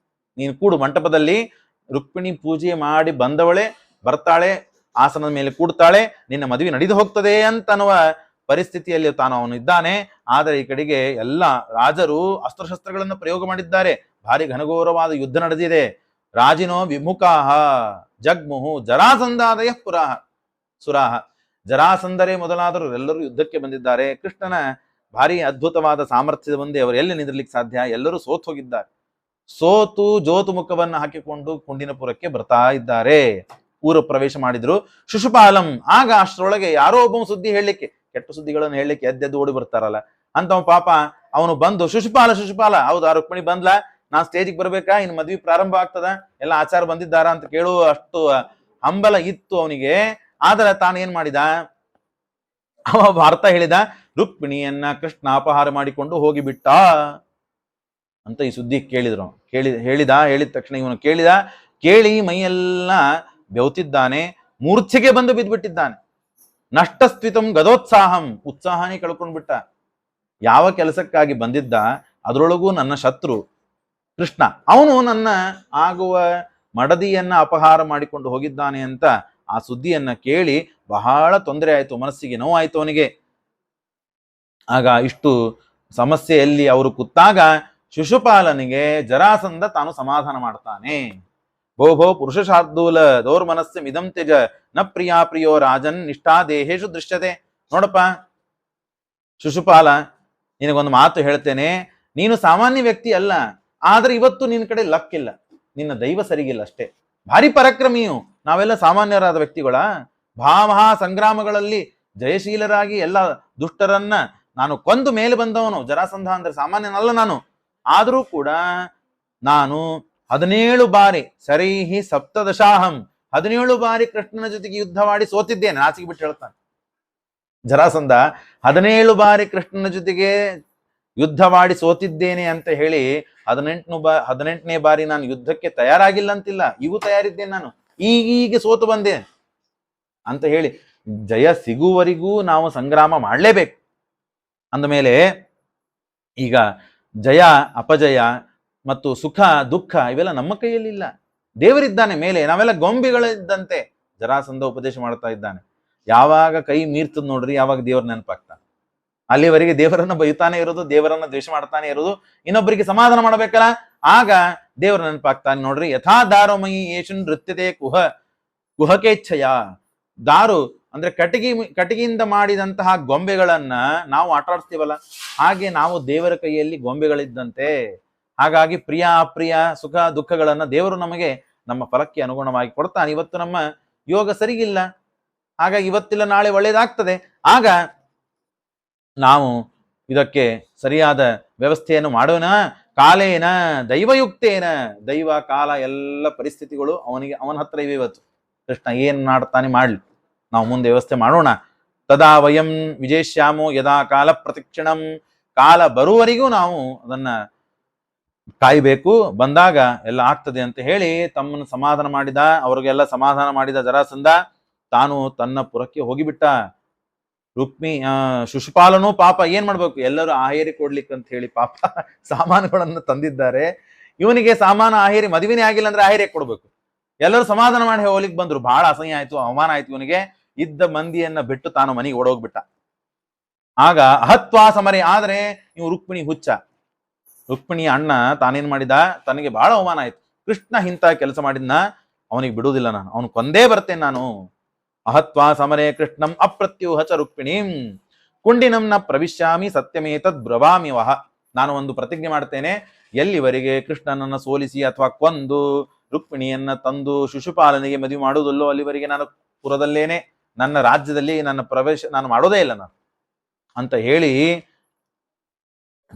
ನೀನು ಕೂಡು ಮಂಟಪದಲ್ಲಿ, ರುಕ್ಮಿಣಿ ಪೂಜೆ ಮಾಡಿ ಬಂದವಳೆ ಬರ್ತಾಳೆ, ಆಸನದ ಮೇಲೆ ಕೂಡ್ತಾಳೆ, ನಿನ್ನ ಮದುವೆ ನಡೆದು ಹೋಗ್ತದೆ ಅಂತನ್ನುವ ಪರಿಸ್ಥಿತಿಯಲ್ಲಿ ಅವನು ಇದ್ದಾನೆ. ಆದರೆ ಈ ಕಡೆಗೆ ಎಲ್ಲ ರಾಜರು ಅಸ್ತ್ರಶಸ್ತ್ರಗಳನ್ನು ಪ್ರಯೋಗ ಮಾಡಿದ್ದಾರೆ. ಭಾರಿ ಘನಘೋರವಾದ ಯುದ್ಧ ನಡೆದಿದೆ. ರಾಜಿನೋ ವಿಮುಖಾಹ ಜಗ್ಮುಹು ಜರಾಸಂಧಾದಯ ಪುರಾಹ ಸುರಾಹ. ಜರಾಸಂಧರೇ ಮೊದಲಾದರು ಎಲ್ಲರೂ ಯುದ್ಧಕ್ಕೆ ಬಂದಿದ್ದಾರೆ. ಕೃಷ್ಣನ ಭಾರಿ ಅದ್ಭುತವಾದ ಸಾಮರ್ಥ್ಯದ ಮುಂದೆ ಅವರು ಎಲ್ಲಿ ನಿಂದಿರ್ಲಿಕ್ಕೆ ಸಾಧ್ಯ? ಎಲ್ಲರೂ ಸೋತು ಹೋಗಿದ್ದಾರೆ. ಸೋತು ಜೋತು ಮುಖವನ್ನು ಹಾಕಿಕೊಂಡು ಕುಂಡಿನಪುರಕ್ಕೆ ಬರ್ತಾ ಇದ್ದಾರೆ. ಊರ ಪ್ರವೇಶ ಮಾಡಿದ್ರು ಶಿಶುಪಾಲಂ. ಆಗ ಅಷ್ಟರೊಳಗೆ ಯಾರೋ ಒಬ್ಬ ಸುದ್ದಿ ಹೇಳಲಿಕ್ಕೆ, ಕೆಟ್ಟ ಸುದ್ದಿಗಳನ್ನು ಹೇಳಲಿಕ್ಕೆ ಎದ್ದೆದ್ದು ಓಡಿ ಬರ್ತಾರಲ್ಲ ಅಂತ ಪಾಪ ಅವನು ಬಂದು, ಶಿಶುಪಾಲ ಶಿಶುಪಾಲ, ಹೌದಾ ರುಕ್ಮಿಣಿ ಬಂದ್ಲಾ, ನಾನ್ ಸ್ಟೇಜಿಗೆ ಬರ್ಬೇಕಾ, ಇನ್ ಮದ್ವಿ ಪ್ರಾರಂಭ ಆಗ್ತದ, ಎಲ್ಲ ಆಚಾರ ಬಂದಿದ್ದಾರ ಅಂತ ಕೇಳುವ ಅಷ್ಟು ಹಂಬಲ ಇತ್ತು ಅವನಿಗೆ. ಆದ್ರೆ ತಾನು ಏನ್ ಮಾಡಿದ, ಅವ ಭಾರತ ಹೇಳಿದ, ರುಕ್ಮಿಣಿಯನ್ನ ಕೃಷ್ಣ ಅಪಹಾರ ಮಾಡಿಕೊಂಡು ಹೋಗಿಬಿಟ್ಟ ಅಂತ ಈ ಸುದ್ದಿ ಹೇಳಿದ ಹೇಳಿದ ತಕ್ಷಣ ಇವನು ಕೇಳಿ ಮೈಯೆಲ್ಲ ಬೆವುತಿದ್ದಾನೆ, ಮೂರ್ಛೆಗೆ ಬಂದು ಬಿದ್ದುಬಿಟ್ಟಿದ್ದಾನೆ. ನಷ್ಟಸ್ಥಿತಂ ಗದೋತ್ಸಾಹಂ, ಉತ್ಸಾಹನೇ ಕಳ್ಕೊಂಡ್ಬಿಟ್ಟ. ಯಾವ ಕೆಲಸಕ್ಕಾಗಿ ಬಂದಿದ್ದ ಅದರೊಳಗೂ ನನ್ನ ಶತ್ರು ಕೃಷ್ಣ, ಅವನು ನನ್ನ ಆಗುವ ಮಡದಿಯನ್ನ ಅಪಹಾರ ಮಾಡಿಕೊಂಡು ಹೋಗಿದ್ದಾನೆ ಅಂತ ಆ ಸುದ್ದಿಯನ್ನ ಕೇಳಿ ಬಹಳ ತೊಂದರೆ ಆಯ್ತು, ಮನಸ್ಸಿಗೆ ನೋವಾಯ್ತು ಅವನಿಗೆ. ಆಗ ಇಷ್ಟು ಸಮಸ್ಯೆಯಲ್ಲಿ ಅವರು ಕೂತಾಗ ಶಿಶುಪಾಲನಿಗೆ ಜರಾಸಂಧ ತಾನು ಸಮಾಧಾನ ಮಾಡ್ತಾನೆ. ಭೋ ಪುರುಷ ಶಾರ್ದೂಲ ದೌರ್ ಮನಸ್ಸು ಮಿದಂ ತ್ಯಜ ನ ಪ್ರಿಯೋ ರಾಜನ್ ನಿಷ್ಠಾ ದೇಹೇಶು ದೃಶ್ಯತೆ. ನೋಡಪ್ಪ ಶಿಶುಪಾಲ, ನಿನಗೊಂದು ಮಾತು ಹೇಳ್ತೇನೆ, ನೀನು ಸಾಮಾನ್ಯ ವ್ಯಕ್ತಿ ಅಲ್ಲ, ಆದ್ರೆ ಇವತ್ತು ನಿನ್ನ ಕಡೆ ಲಕ್ ಇಲ್ಲ, ನಿನ್ನ ದೈವ ಸರಿಗಿಲ್ಲ ಅಷ್ಟೇ. ಭಾರಿ ಪರಾಕ್ರಮಿಯು, ನಾವೆಲ್ಲ ಸಾಮಾನ್ಯರಾದ ವ್ಯಕ್ತಿಗಳ ಮಹಾ ಸಂಗ್ರಾಮಗಳಲ್ಲಿ ಜಯಶೀಲರಾಗಿ ಎಲ್ಲ ದುಷ್ಟರನ್ನ ನಾನು ಕೊಂದು ಮೇಲೆ ಬಂದವನು. ಜರಾಸಂಧ ಅಂದ್ರೆ ಸಾಮಾನ್ಯನಲ್ಲ ನಾನು. ಆದರೂ ಕೂಡ ನಾನು 17 ಬಾರಿ ಸರಿಹಿ ಸಪ್ತದಶಾಹಂ 17 ಬಾರಿ ಕೃಷ್ಣನ ಜೊತೆಗೆ ಯುದ್ಧ ಮಾಡಿ ಸೋತಿದ್ದೇನೆ. ನಾಚಿಗೆ ಬಿಟ್ಟು ಹೇಳ್ತಾನೆ ಜರಾಸಂಧ, 17 ಬಾರಿ ಕೃಷ್ಣನ ಜೊತೆಗೆ ಯುದ್ಧ ಮಾಡಿ ಸೋತಿದ್ದೇನೆ ಅಂತ ಹೇಳಿ 18ನೇ ಬಾರಿ ನಾನು ಯುದ್ಧಕ್ಕೆ ತಯಾರಾಗಿಲ್ಲ ಅಂತಿಲ್ಲ, ಈಗೂ ತಯಾರಿದ್ದೇನೆ ನಾನು, ಈಗೀಗ ಸೋತು ಬಂದೆ ಅಂತ ಹೇಳಿ ಜಯ ಸಿಗುವವರೆಗೂ ನಾವು ಸಂಗ್ರಾಮ ಮಾಡಲೇಬೇಕು. ಅಂದಮೇಲೆ ಈಗ ಜಯ ಅಪಜಯ ಮತ್ತು ಸುಖ ದುಃಖ ಇವೆಲ್ಲ ನಮ್ಮ ಕೈಯಲ್ಲಿಲ್ಲ, ದೇವರಿದ್ದಾನೆ ಮೇಲೆ, ನಾವೆಲ್ಲ ಗೊಂಬೆಗಳಿದ್ದಂತೆ. ಜರಾಸಂಧ ಉಪದೇಶ ಮಾಡ್ತಾ ಇದ್ದಾನೆ, ಯಾವಾಗ ಕೈ ಮೀರ್ತದ ನೋಡ್ರಿ ಯಾವಾಗ ದೇವ್ರ ನೆನಪಾಗ್ತಾನೆ. ಅಲ್ಲಿವರೆಗೆ ದೇವರನ್ನ ಬೈತಾನೆ ಇರೋದು, ದೇವರನ್ನ ದ್ವೇಷ ಮಾಡ್ತಾನೆ ಇರೋದು, ಇನ್ನೊಬ್ಬರಿಗೆ ಸಮಾಧಾನ ಮಾಡಬೇಕಲ್ಲ, ಆಗ ದೇವರ ನೆನಪಾಗ್ತಾನೆ ನೋಡ್ರಿ. ಯಥಾ ದಾರುಮಯಿ ಯೇಷು ನೃತ್ಯತೆ ಕುಹಕೇಚ್ಛಯ. ದಾರು ಅಂದ್ರೆ ಕಟಿಗೆಯಿಂದ ಮಾಡಿದಂತಹ ಗೊಂಬೆಗಳನ್ನ ನಾವು ಆಟ ಆಡಿಸ್ತೀವಲ್ಲ, ಹಾಗೆ ನಾವು ದೇವರ ಕೈಯಲ್ಲಿ ಗೊಂಬೆಗಳಿದ್ದಂತೆ. ಹಾಗಾಗಿ ಪ್ರಿಯ ಅಪ್ರಿಯ ಸುಖ ದುಃಖಗಳನ್ನ ದೇವರು ನಮಗೆ ನಮ್ಮ ಫಲಕ್ಕೆ ಅನುಗುಣವಾಗಿ ಕೊಡ್ತಾನೆ. ಇವತ್ತು ನಮ್ಮ ಯೋಗ ಸರಿಗಿಲ್ಲ, ಹಾಗಾಗಿ ಇವತ್ತಿಲ್ಲ ನಾಳೆ ಒಳ್ಳೇದಾಗ್ತದೆ. ಆಗ ನಾವು ಇದಕ್ಕೆ ಸರಿಯಾದ ವ್ಯವಸ್ಥೆಯನ್ನು ಮಾಡೋಣ. ಕಾಲೇನ ದೈವಯುಕ್ತೇನ, ದೈವ ಕಾಲ ಎಲ್ಲ ಪರಿಸ್ಥಿತಿಗಳು ಅವನ ಹತ್ರ ಇವೆ. ಇವತ್ತು ಕೃಷ್ಣ ಏನ್ ಮಾಡ್ತಾನೆ ಮಾಡ್ಲಿ, ನಾವು ಮುಂದೆ ವ್ಯವಸ್ಥೆ ಮಾಡೋಣ. ತದಾ ವಯಂ ವಿಜೇಶ್ಯಾಮೋ ಯದಾ ಕಾಲ ಪ್ರತಿಕ್ಷಣಂ. ಕಾಲ ಬರುವವರೆಗೂ ನಾವು ಅದನ್ನ ಕಾಯ್ಬೇಕು, ಬಂದಾಗ ಎಲ್ಲ ಆಗ್ತದೆ ಅಂತ ಹೇಳಿ ತಮ್ಮನ್ನು ಸಮಾಧಾನ ಮಾಡಿದ. ಅವ್ರಿಗೆಲ್ಲ ಸಮಾಧಾನ ಮಾಡಿದ ಜರಾಸಂಧ ತಾನು ತನ್ನ ಪುರಕ್ಕೆ ಹೋಗಿಬಿಟ್ಟ. ಶಿಶುಪಾಲನು ಪಾಪ ಏನ್ ಮಾಡ್ಬೇಕು, ಎಲ್ಲರೂ ಆಹೇರಿ ಕೊಡ್ಲಿಕ್ಕೆ ಅಂತ ಹೇಳಿ ಪಾಪ ಸಾಮಾನುಗಳನ್ನು ತಂದಿದ್ದಾರೆ. ಇವನಿಗೆ ಸಾಮಾನು ಆಹೇರಿ, ಮದುವೆನೇ ಆಗಿಲ್ಲ ಅಂದ್ರೆ ಆಹೇರಿ ಕೊಡ್ಬೇಕು. ಎಲ್ಲರೂ ಸಮಾಧಾನ ಮಾಡಿ ಹೋಗ್ಲಿಕ್ಕೆ ಬಂದ್ರು. ಬಹಳ ಅಸಹ್ಯ ಆಯ್ತು, ಅವಮಾನ ಆಯ್ತು ಇವನಿಗೆ. ಇದ್ದ ಮಂದಿಯನ್ನ ಬಿಟ್ಟು ತಾನು ಮನೆಗೆ ಓಡೋಗ್ಬಿಟ್ಟ. ಆಗ ಅಹತ್ವಾ ಸಮರೆ. ಆದ್ರೆ ಇವು ರುಕ್ಮಿಣಿ ಹುಚ್ಚ. ರುಕ್ಮಿಣಿ ಅಣ್ಣ ತಾನೇನ್ ಮಾಡಿದ, ತನಗೆ ಬಹಳ ಅವಮಾನ ಆಯ್ತು. ಕೃಷ್ಣ ಇಂಥ ಕೆಲಸ ಮಾಡಿದ್ನ, ಅವನಿಗೆ ಬಿಡುವುದಿಲ್ಲ ನಾನು, ಅವನು ಕೊಂದೇ ಬರ್ತೇನೆ ನಾನು. ಅಹತ್ವಾ ಸಮರೆ ಕೃಷ್ಣಂ ಅಪ್ರತ್ಯೂಹ ಚ ರುಕ್ಮಿಣೀಂ ಕುಂಡಿನಂ ನ ಪ್ರವಿಶ್ಯಾಮಿ ಸತ್ಯಮೇತದ್ ಬ್ರವಾಮಿ ವಹ. ನಾನು ಒಂದು ಪ್ರತಿಜ್ಞೆ ಮಾಡ್ತೇನೆ, ಎಲ್ಲಿವರೆಗೆ ಕೃಷ್ಣನನ್ನ ಸೋಲಿಸಿ ಅಥವಾ ಕೊಂದು ರುಕ್ಮಿಣಿಯನ್ನ ತಂದು ಶಿಶುಪಾಲನಿಗೆ ಮದುವೆ ಮಾಡುವುದಿಲ್ಲೋ ಅಲ್ಲಿವರೆಗೆ ನಾನು ಪುರದಲ್ಲೇನೆ, ನನ್ನ ರಾಜ್ಯದಲ್ಲಿ ನನ್ನ ಪ್ರವೇಶ ನಾನು ಮಾಡೋದೇ ಇಲ್ಲ ನಾನು ಅಂತ ಹೇಳಿ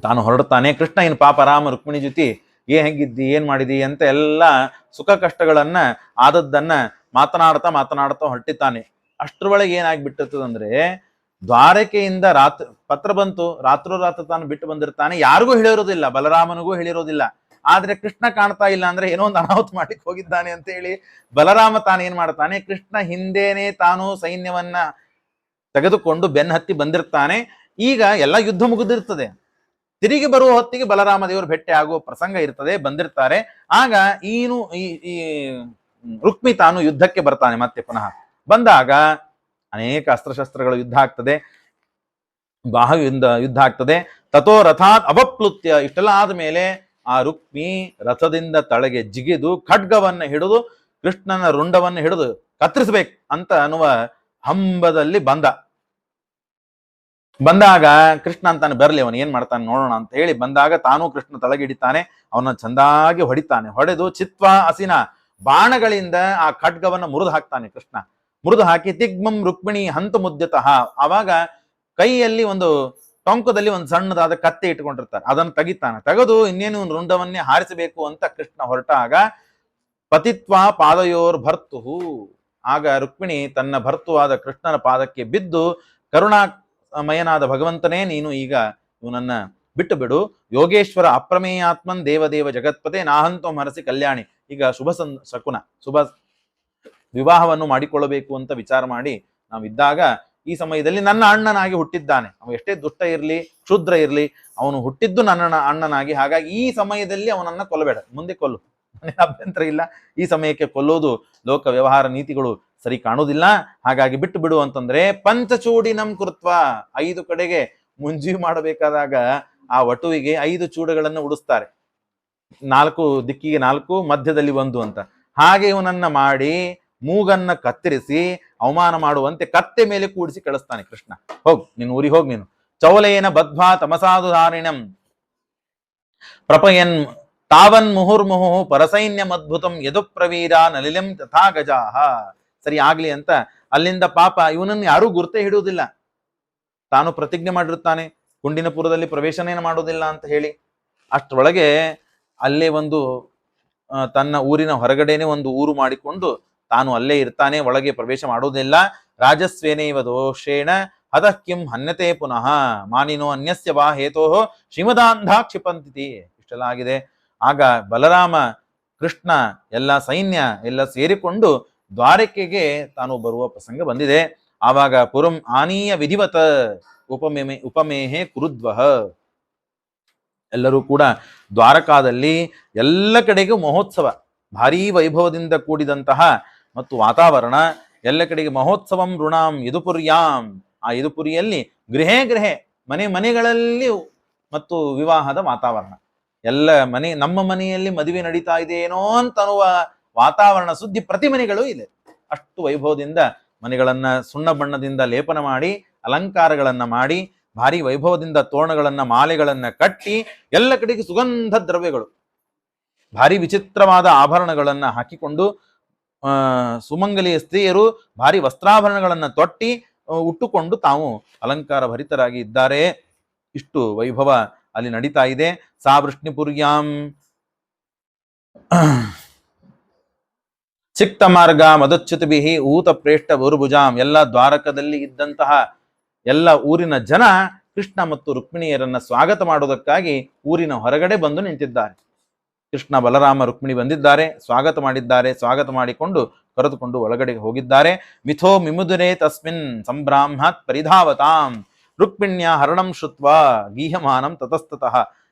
ತಾನು ಹೊರಡ್ತಾನೆ. ಕೃಷ್ಣ ಇನ್ ಪಾಪ ರಾಮ ರುಕ್ಮಿಣಿ ಜೊತೆ ಹೆಂಗಿದ್ದಿ ಏನ್ ಮಾಡಿದಿ ಅಂತ ಎಲ್ಲ ಸುಖ ಕಷ್ಟಗಳನ್ನ ಆದದ್ದನ್ನ ಮಾತನಾಡ್ತಾ ಮಾತನಾಡ್ತಾ ಹೊರಟಿದ್ದಾನೆ. ಅಷ್ಟ್ರೊಳಗೆ ಏನಾಗ್ಬಿಟ್ಟಿರ್ತದಂದ್ರೆ ದ್ವಾರಕೆಯಿಂದ ಪತ್ರ ಬಂತು, ರಾತ್ರೋರಾತ್ರ ತಾನು ಬಿಟ್ಟು ಬಂದಿರ್ತಾನೆ, ಯಾರಿಗೂ ಹೇಳಿರೋದಿಲ್ಲ, ಬಲರಾಮನಿಗೂ ಹೇಳಿರೋದಿಲ್ಲ. ಆದ್ರೆ ಕೃಷ್ಣ ಕಾಣ್ತಾ ಇಲ್ಲ ಅಂದ್ರೆ ಏನೋ ಒಂದು ಅನಾಹುತ ಮಾಡಿಕ್ ಹೋಗಿದ್ದಾನೆ ಅಂತ ಹೇಳಿ ಬಲರಾಮ ತಾನು ಏನ್ ಮಾಡ್ತಾನೆ, ಕೃಷ್ಣ ಹಿಂದೇನೆ ತಾನು ಸೈನ್ಯವನ್ನ ತೆಗೆದುಕೊಂಡು ಬೆನ್ನತ್ತಿ ಬಂದಿರ್ತಾನೆ. ಈಗ ಎಲ್ಲ ಯುದ್ಧ ಮುಗಿದಿರ್ತದೆ, ತಿರುಗಿ ಬರುವ ಹೊತ್ತಿಗೆ ಬಲರಾಮ ದೇವರು ಭೇಟಿ ಆಗುವ ಪ್ರಸಂಗ ಇರ್ತದೆ, ಬಂದಿರ್ತಾರೆ. ಆಗ ಈ ರುಕ್ಮಿ ತಾನು ಯುದ್ಧಕ್ಕೆ ಬರ್ತಾನೆ. ಮತ್ತೆ ಪುನಃ ಬಂದಾಗ ಅನೇಕ ಅಸ್ತ್ರಶಸ್ತ್ರಗಳು ಯುದ್ಧ ಆಗ್ತದೆ, ಯುದ್ಧ ಆಗ್ತದೆ. ತಥೋ ರಥಾತ್ ಅಪಪ್ಲುತ್ಯ, ಇಷ್ಟೆಲ್ಲ ಆದ್ಮೇಲೆ ಆ ರುಕ್ಮಿ ರಥದಿಂದ ತಳಗೆ ಜಿಗಿದು ಖಡ್ಗವನ್ನ ಹಿಡಿದು ಕೃಷ್ಣನ ರುಂಡವನ್ನು ಹಿಡಿದು ಕತ್ತರಿಸ್ಬೇಕು ಅಂತ ಅನ್ನುವ ಹಂಬದಲ್ಲಿ ಬಂದಾಗ ಕೃಷ್ಣ ಅಂತಾನೆ ಬರ್ಲಿ, ಅವನು ಏನ್ ಮಾಡ್ತಾನೆ ನೋಡೋಣ ಅಂತ ಹೇಳಿ ಬಂದಾಗ ತಾನೂ ಕೃಷ್ಣ ತಳಗಿಡಿತಾನೆ, ಅವನ ಚಂದಾಗಿ ಹೊಡಿತಾನೆ. ಹೊಡೆದು ಚಿತ್ವ ಹಸಿನ ಬಾಣಗಳಿಂದ ಆ ಖಡ್ಗವನ್ನ ಮುರಿದು ಹಾಕ್ತಾನೆ. ಕೃಷ್ಣ ಮುರಿದು ಹಾಕಿ ತಿಗ್ಮಂ ರುಕ್ಮಿಣಿ ಹಂತ ಮುದ್ಯತಃ, ಆವಾಗ ಕೈಯಲ್ಲಿ ಒಂದು ಟೊಂಕದಲ್ಲಿ ಒಂದು ಸಣ್ಣದಾದ ಕತ್ತೆ ಇಟ್ಕೊಂಡಿರ್ತಾರೆ, ಅದನ್ನು ತೆಗೆದು ಇನ್ನೇನು ರುಂಡವನ್ನೇ ಹಾರಿಸಬೇಕು ಅಂತ ಕೃಷ್ಣ ಹೊರಟಾಗ ಪತಿತ್ವ ಪಾದಯೋರ್ ಭರ್ತುಹು, ಆಗ ರುಕ್ಮಿಣಿ ತನ್ನ ಭರ್ತುವಾದ ಕೃಷ್ಣನ ಪಾದಕ್ಕೆ ಬಿದ್ದು, ಕರುಣಾಮಯನಾದ ಭಗವಂತನೇ, ನೀನು ಈಗ ಇವನನ್ನ ಬಿಟ್ಟು ಬಿಡು, ಯೋಗೇಶ್ವರ ಅಪ್ರಮೇಯಾತ್ಮನ್ ದೇವದೇವ ಜಗತ್ಪತೆ ನಾಹಂತೋ ಮನಸಿ ಕಲ್ಯಾಣಿ, ಈಗ ಶಕುನ ಶುಭ ವಿವಾಹವನ್ನು ಮಾಡಿಕೊಳ್ಳಬೇಕು ಅಂತ ವಿಚಾರ ಮಾಡಿ ನಾವಿದ್ದಾಗ ಈ ಸಮಯದಲ್ಲಿ ನನ್ನ ಅಣ್ಣನಾಗಿ ಹುಟ್ಟಿದ್ದಾನೆ, ಅವನು ಎಷ್ಟೇ ದುಷ್ಟ ಇರ್ಲಿ ಕ್ಷುದ್ರ ಇರ್ಲಿ, ಅವನು ಹುಟ್ಟಿದ್ದು ನನ್ನ ಅಣ್ಣನಾಗಿ, ಹಾಗಾಗಿ ಈ ಸಮಯದಲ್ಲಿ ಅವನನ್ನ ಕೊಲ್ಲಬೇಡ, ಮುಂದೆ ಕೊಲ್ಲು, ಅಭ್ಯಂತರ ಇಲ್ಲ, ಈ ಸಮಯಕ್ಕೆ ಕೊಲ್ಲೋದು ಲೋಕ ವ್ಯವಹಾರ ನೀತಿಗಳು ಸರಿ ಕಾಣುವುದಿಲ್ಲ, ಹಾಗಾಗಿ ಬಿಟ್ಟು ಬಿಡು ಅಂತಂದ್ರೆ ಪಂಚಚೂಡಿನಂ ಕೃತ್ವ, 5 ಕಡೆಗೆ ಮುಂಜಿ ಮಾಡಬೇಕಾದಾಗ ಆ ವಟುವಿಗೆ 5 ಚೂಡುಗಳನ್ನು ಉಡಿಸ್ತಾರೆ, 4 ದಿಕ್ಕಿಗೆ 4, ಮಧ್ಯದಲ್ಲಿ 1 ಅಂತ. ಹಾಗೆ ಇವನನ್ನ ಮಾಡಿ ಮೂಗನ್ನ ಕತ್ತರಿಸಿ ಅವಮಾನ ಮಾಡುವಂತೆ ಕತ್ತೆ ಮೇಲೆ ಕೂಡಿಸಿ ಕಳಿಸ್ತಾನೆ ಕೃಷ್ಣ. ನೀನು ಊರಿಗೆ ಹೋಗ್, ನೀನು ಚೌಲೇನ ಬದ್ಧ್ವಾ ತಮಸಾದು ಧಾರಿಣಂ ಪ್ರಪಯನ್ ತಾವನ್ ಮುಹುರ್ಮುಹು ಪರಸೈನ್ಯಮದ್ಭುತಂ ಯದು ಪ್ರವೀರ ನಲಿಲಂ ತಥಾ ಗಜಾಹ, ಸರಿ ಆಗ್ಲಿ ಅಂತ ಅಲ್ಲಿಂದ ಪಾಪ ಇವನನ್ನು ಯಾರೂ ಗುರುತೇ ಹಿಡುವುದಿಲ್ಲ, ತಾನು ಪ್ರತಿಜ್ಞೆ ಮಾಡಿರುತ್ತಾನೆ ಕುಂಡಿನಪುರದಲ್ಲಿ ಪ್ರವೇಶನೇನ ಮಾಡೋದಿಲ್ಲ ಅಂತ ಹೇಳಿ. ಅಷ್ಟರೊಳಗೆ ಅಲ್ಲೇ ಒಂದು ತನ್ನ ಊರಿನ ಹೊರಗಡೆನೆ ಒಂದು ಊರು ಮಾಡಿಕೊಂಡು ತಾನು ಅಲ್ಲೇ ಇರ್ತಾನೆ, ಒಳಗೆ ಪ್ರವೇಶ ಮಾಡೋದಿಲ್ಲ. ರಾಜಸ್ವೇನೈವ ದೋಷೇಣ ಹತಃ ಕಿಂ ಹನ್ಯತೆ ಪುನಃ ಮಾನಿನೋ ಅನ್ಯಸ್ಯ ವಾ ಹೇತೋ ಶ್ರೀಮದಾಂಧ ಕ್ಷಿಪಂತಿತಿ, ಇಷ್ಟೆಲ್ಲ ಆಗಿದೆ. ಆಗ ಬಲರಾಮ ಕೃಷ್ಣ ಎಲ್ಲ ಸೈನ್ಯ ಎಲ್ಲ ಸೇರಿಕೊಂಡು ದ್ವಾರಕೆಗೆ ತಾನು ಬರುವ ಪ್ರಸಂಗ ಬಂದಿದೆ. ಆವಾಗ ಪುರಂ ಆನೀಯ ವಿಧಿವತ ಉಪಮೇಹೆ ಕುರುದ್ವಹ, ಎಲ್ಲರೂ ಕೂಡ ದ್ವಾರಕಾದಲ್ಲಿ ಎಲ್ಲ ಕಡೆಗೂ ಮಹೋತ್ಸವ, ಭಾರೀ ವೈಭವದಿಂದ ಕೂಡಿದಂತಹ ಮತ್ತು ವಾತಾವರಣ, ಎಲ್ಲ ಕಡೆಗೆ ಮಹೋತ್ಸವಂ ಋಣಾಂ ಯದುಪುರ್ಯಾಂ, ಆ ಯದುಪುರಿಯಲ್ಲಿ ಗೃಹೇ ಮನೆಗಳಲ್ಲಿ ಮತ್ತು ವಿವಾಹದ ವಾತಾವರಣ, ಎಲ್ಲ ನಮ್ಮ ಮನೆಯಲ್ಲಿ ಮದುವೆ ನಡೀತಾ ಇದೆ ಏನೋ ಅಂತನ್ನುವ ವಾತಾವರಣ, ಸುದ್ದಿ ಪ್ರತಿ ಮನೆಗಳು ಇದೆ. ಅಷ್ಟು ವೈಭವದಿಂದ ಮನೆಗಳನ್ನ ಸುಣ್ಣ ಬಣ್ಣದಿಂದ ಲೇಪನ ಮಾಡಿ ಅಲಂಕಾರಗಳನ್ನ ಮಾಡಿ ಭಾರಿ ವೈಭವದಿಂದ ತೋರಣಗಳನ್ನ ಮಾಲೆಗಳನ್ನ ಕಟ್ಟಿ ಎಲ್ಲ ಕಡೆಗೆ ಸುಗಂಧ ದ್ರವ್ಯಗಳು, ಭಾರಿ ವಿಚಿತ್ರವಾದ ಆಭರಣಗಳನ್ನ ಹಾಕಿಕೊಂಡು ಸುಮಂಗಲಿಯ ಸ್ತ್ರೀಯರು ಭಾರಿ ವಸ್ತ್ರಾಭರಣಗಳನ್ನ ತೊಟ್ಟಿ ಉಟ್ಟುಕೊಂಡು ತಾವು ಅಲಂಕಾರ ಭರಿತರಾಗಿ ಇದ್ದಾರೆ. ಇಷ್ಟು ವೈಭವ ಅಲ್ಲಿ ನಡೀತಾ ಇದೆ. ಸಾ ವೃಷ್ಣಿಪುರ್ಯಾಂ ಸಿಕ್ತ ಮಾರ್ಗ ಮದಚ್ಯುತಿಭಿಹಿ ಊತ ಪ್ರೇಷ್ಠ ಊರ್ಭುಜಾಂ, ಎಲ್ಲ ದ್ವಾರಕದಲ್ಲಿ ಇದ್ದಂತಹ ಎಲ್ಲ ಊರಿನ ಜನ ಕೃಷ್ಣ ಮತ್ತು ರುಕ್ಮಿಣಿಯರನ್ನ ಸ್ವಾಗತ ಮಾಡುವುದಕ್ಕಾಗಿ ಊರಿನ ಹೊರಗಡೆ ಬಂದು ನಿಂತಿದ್ದಾರೆ. ಕೃಷ್ಣ ಬಲರಾಮ ರುಕ್ಮಿಣಿ ಬಂದಿದ್ದಾರೆ, ಸ್ವಾಗತ ಮಾಡಿದ್ದಾರೆ. ಸ್ವಾಗತ ಮಾಡಿಕೊಂಡು ಕರೆದುಕೊಂಡು ಒಳಗಡೆ ಹೋಗಿದ್ದಾರೆ. ಮಿಥೋ ಮಿಮುದುರೇ ತಸ್ಮಿನ್ ಸಂಭ್ರಾಮ್ಯಾತ್ ಪರಿಧಾವತಾಂ ರುಕ್ಮಿಣ್ಯ ಹರಣಂ ಶ್ರುತ್ವಾ ಗೀಹಮಾನಂ ತತಸ್ತತಃ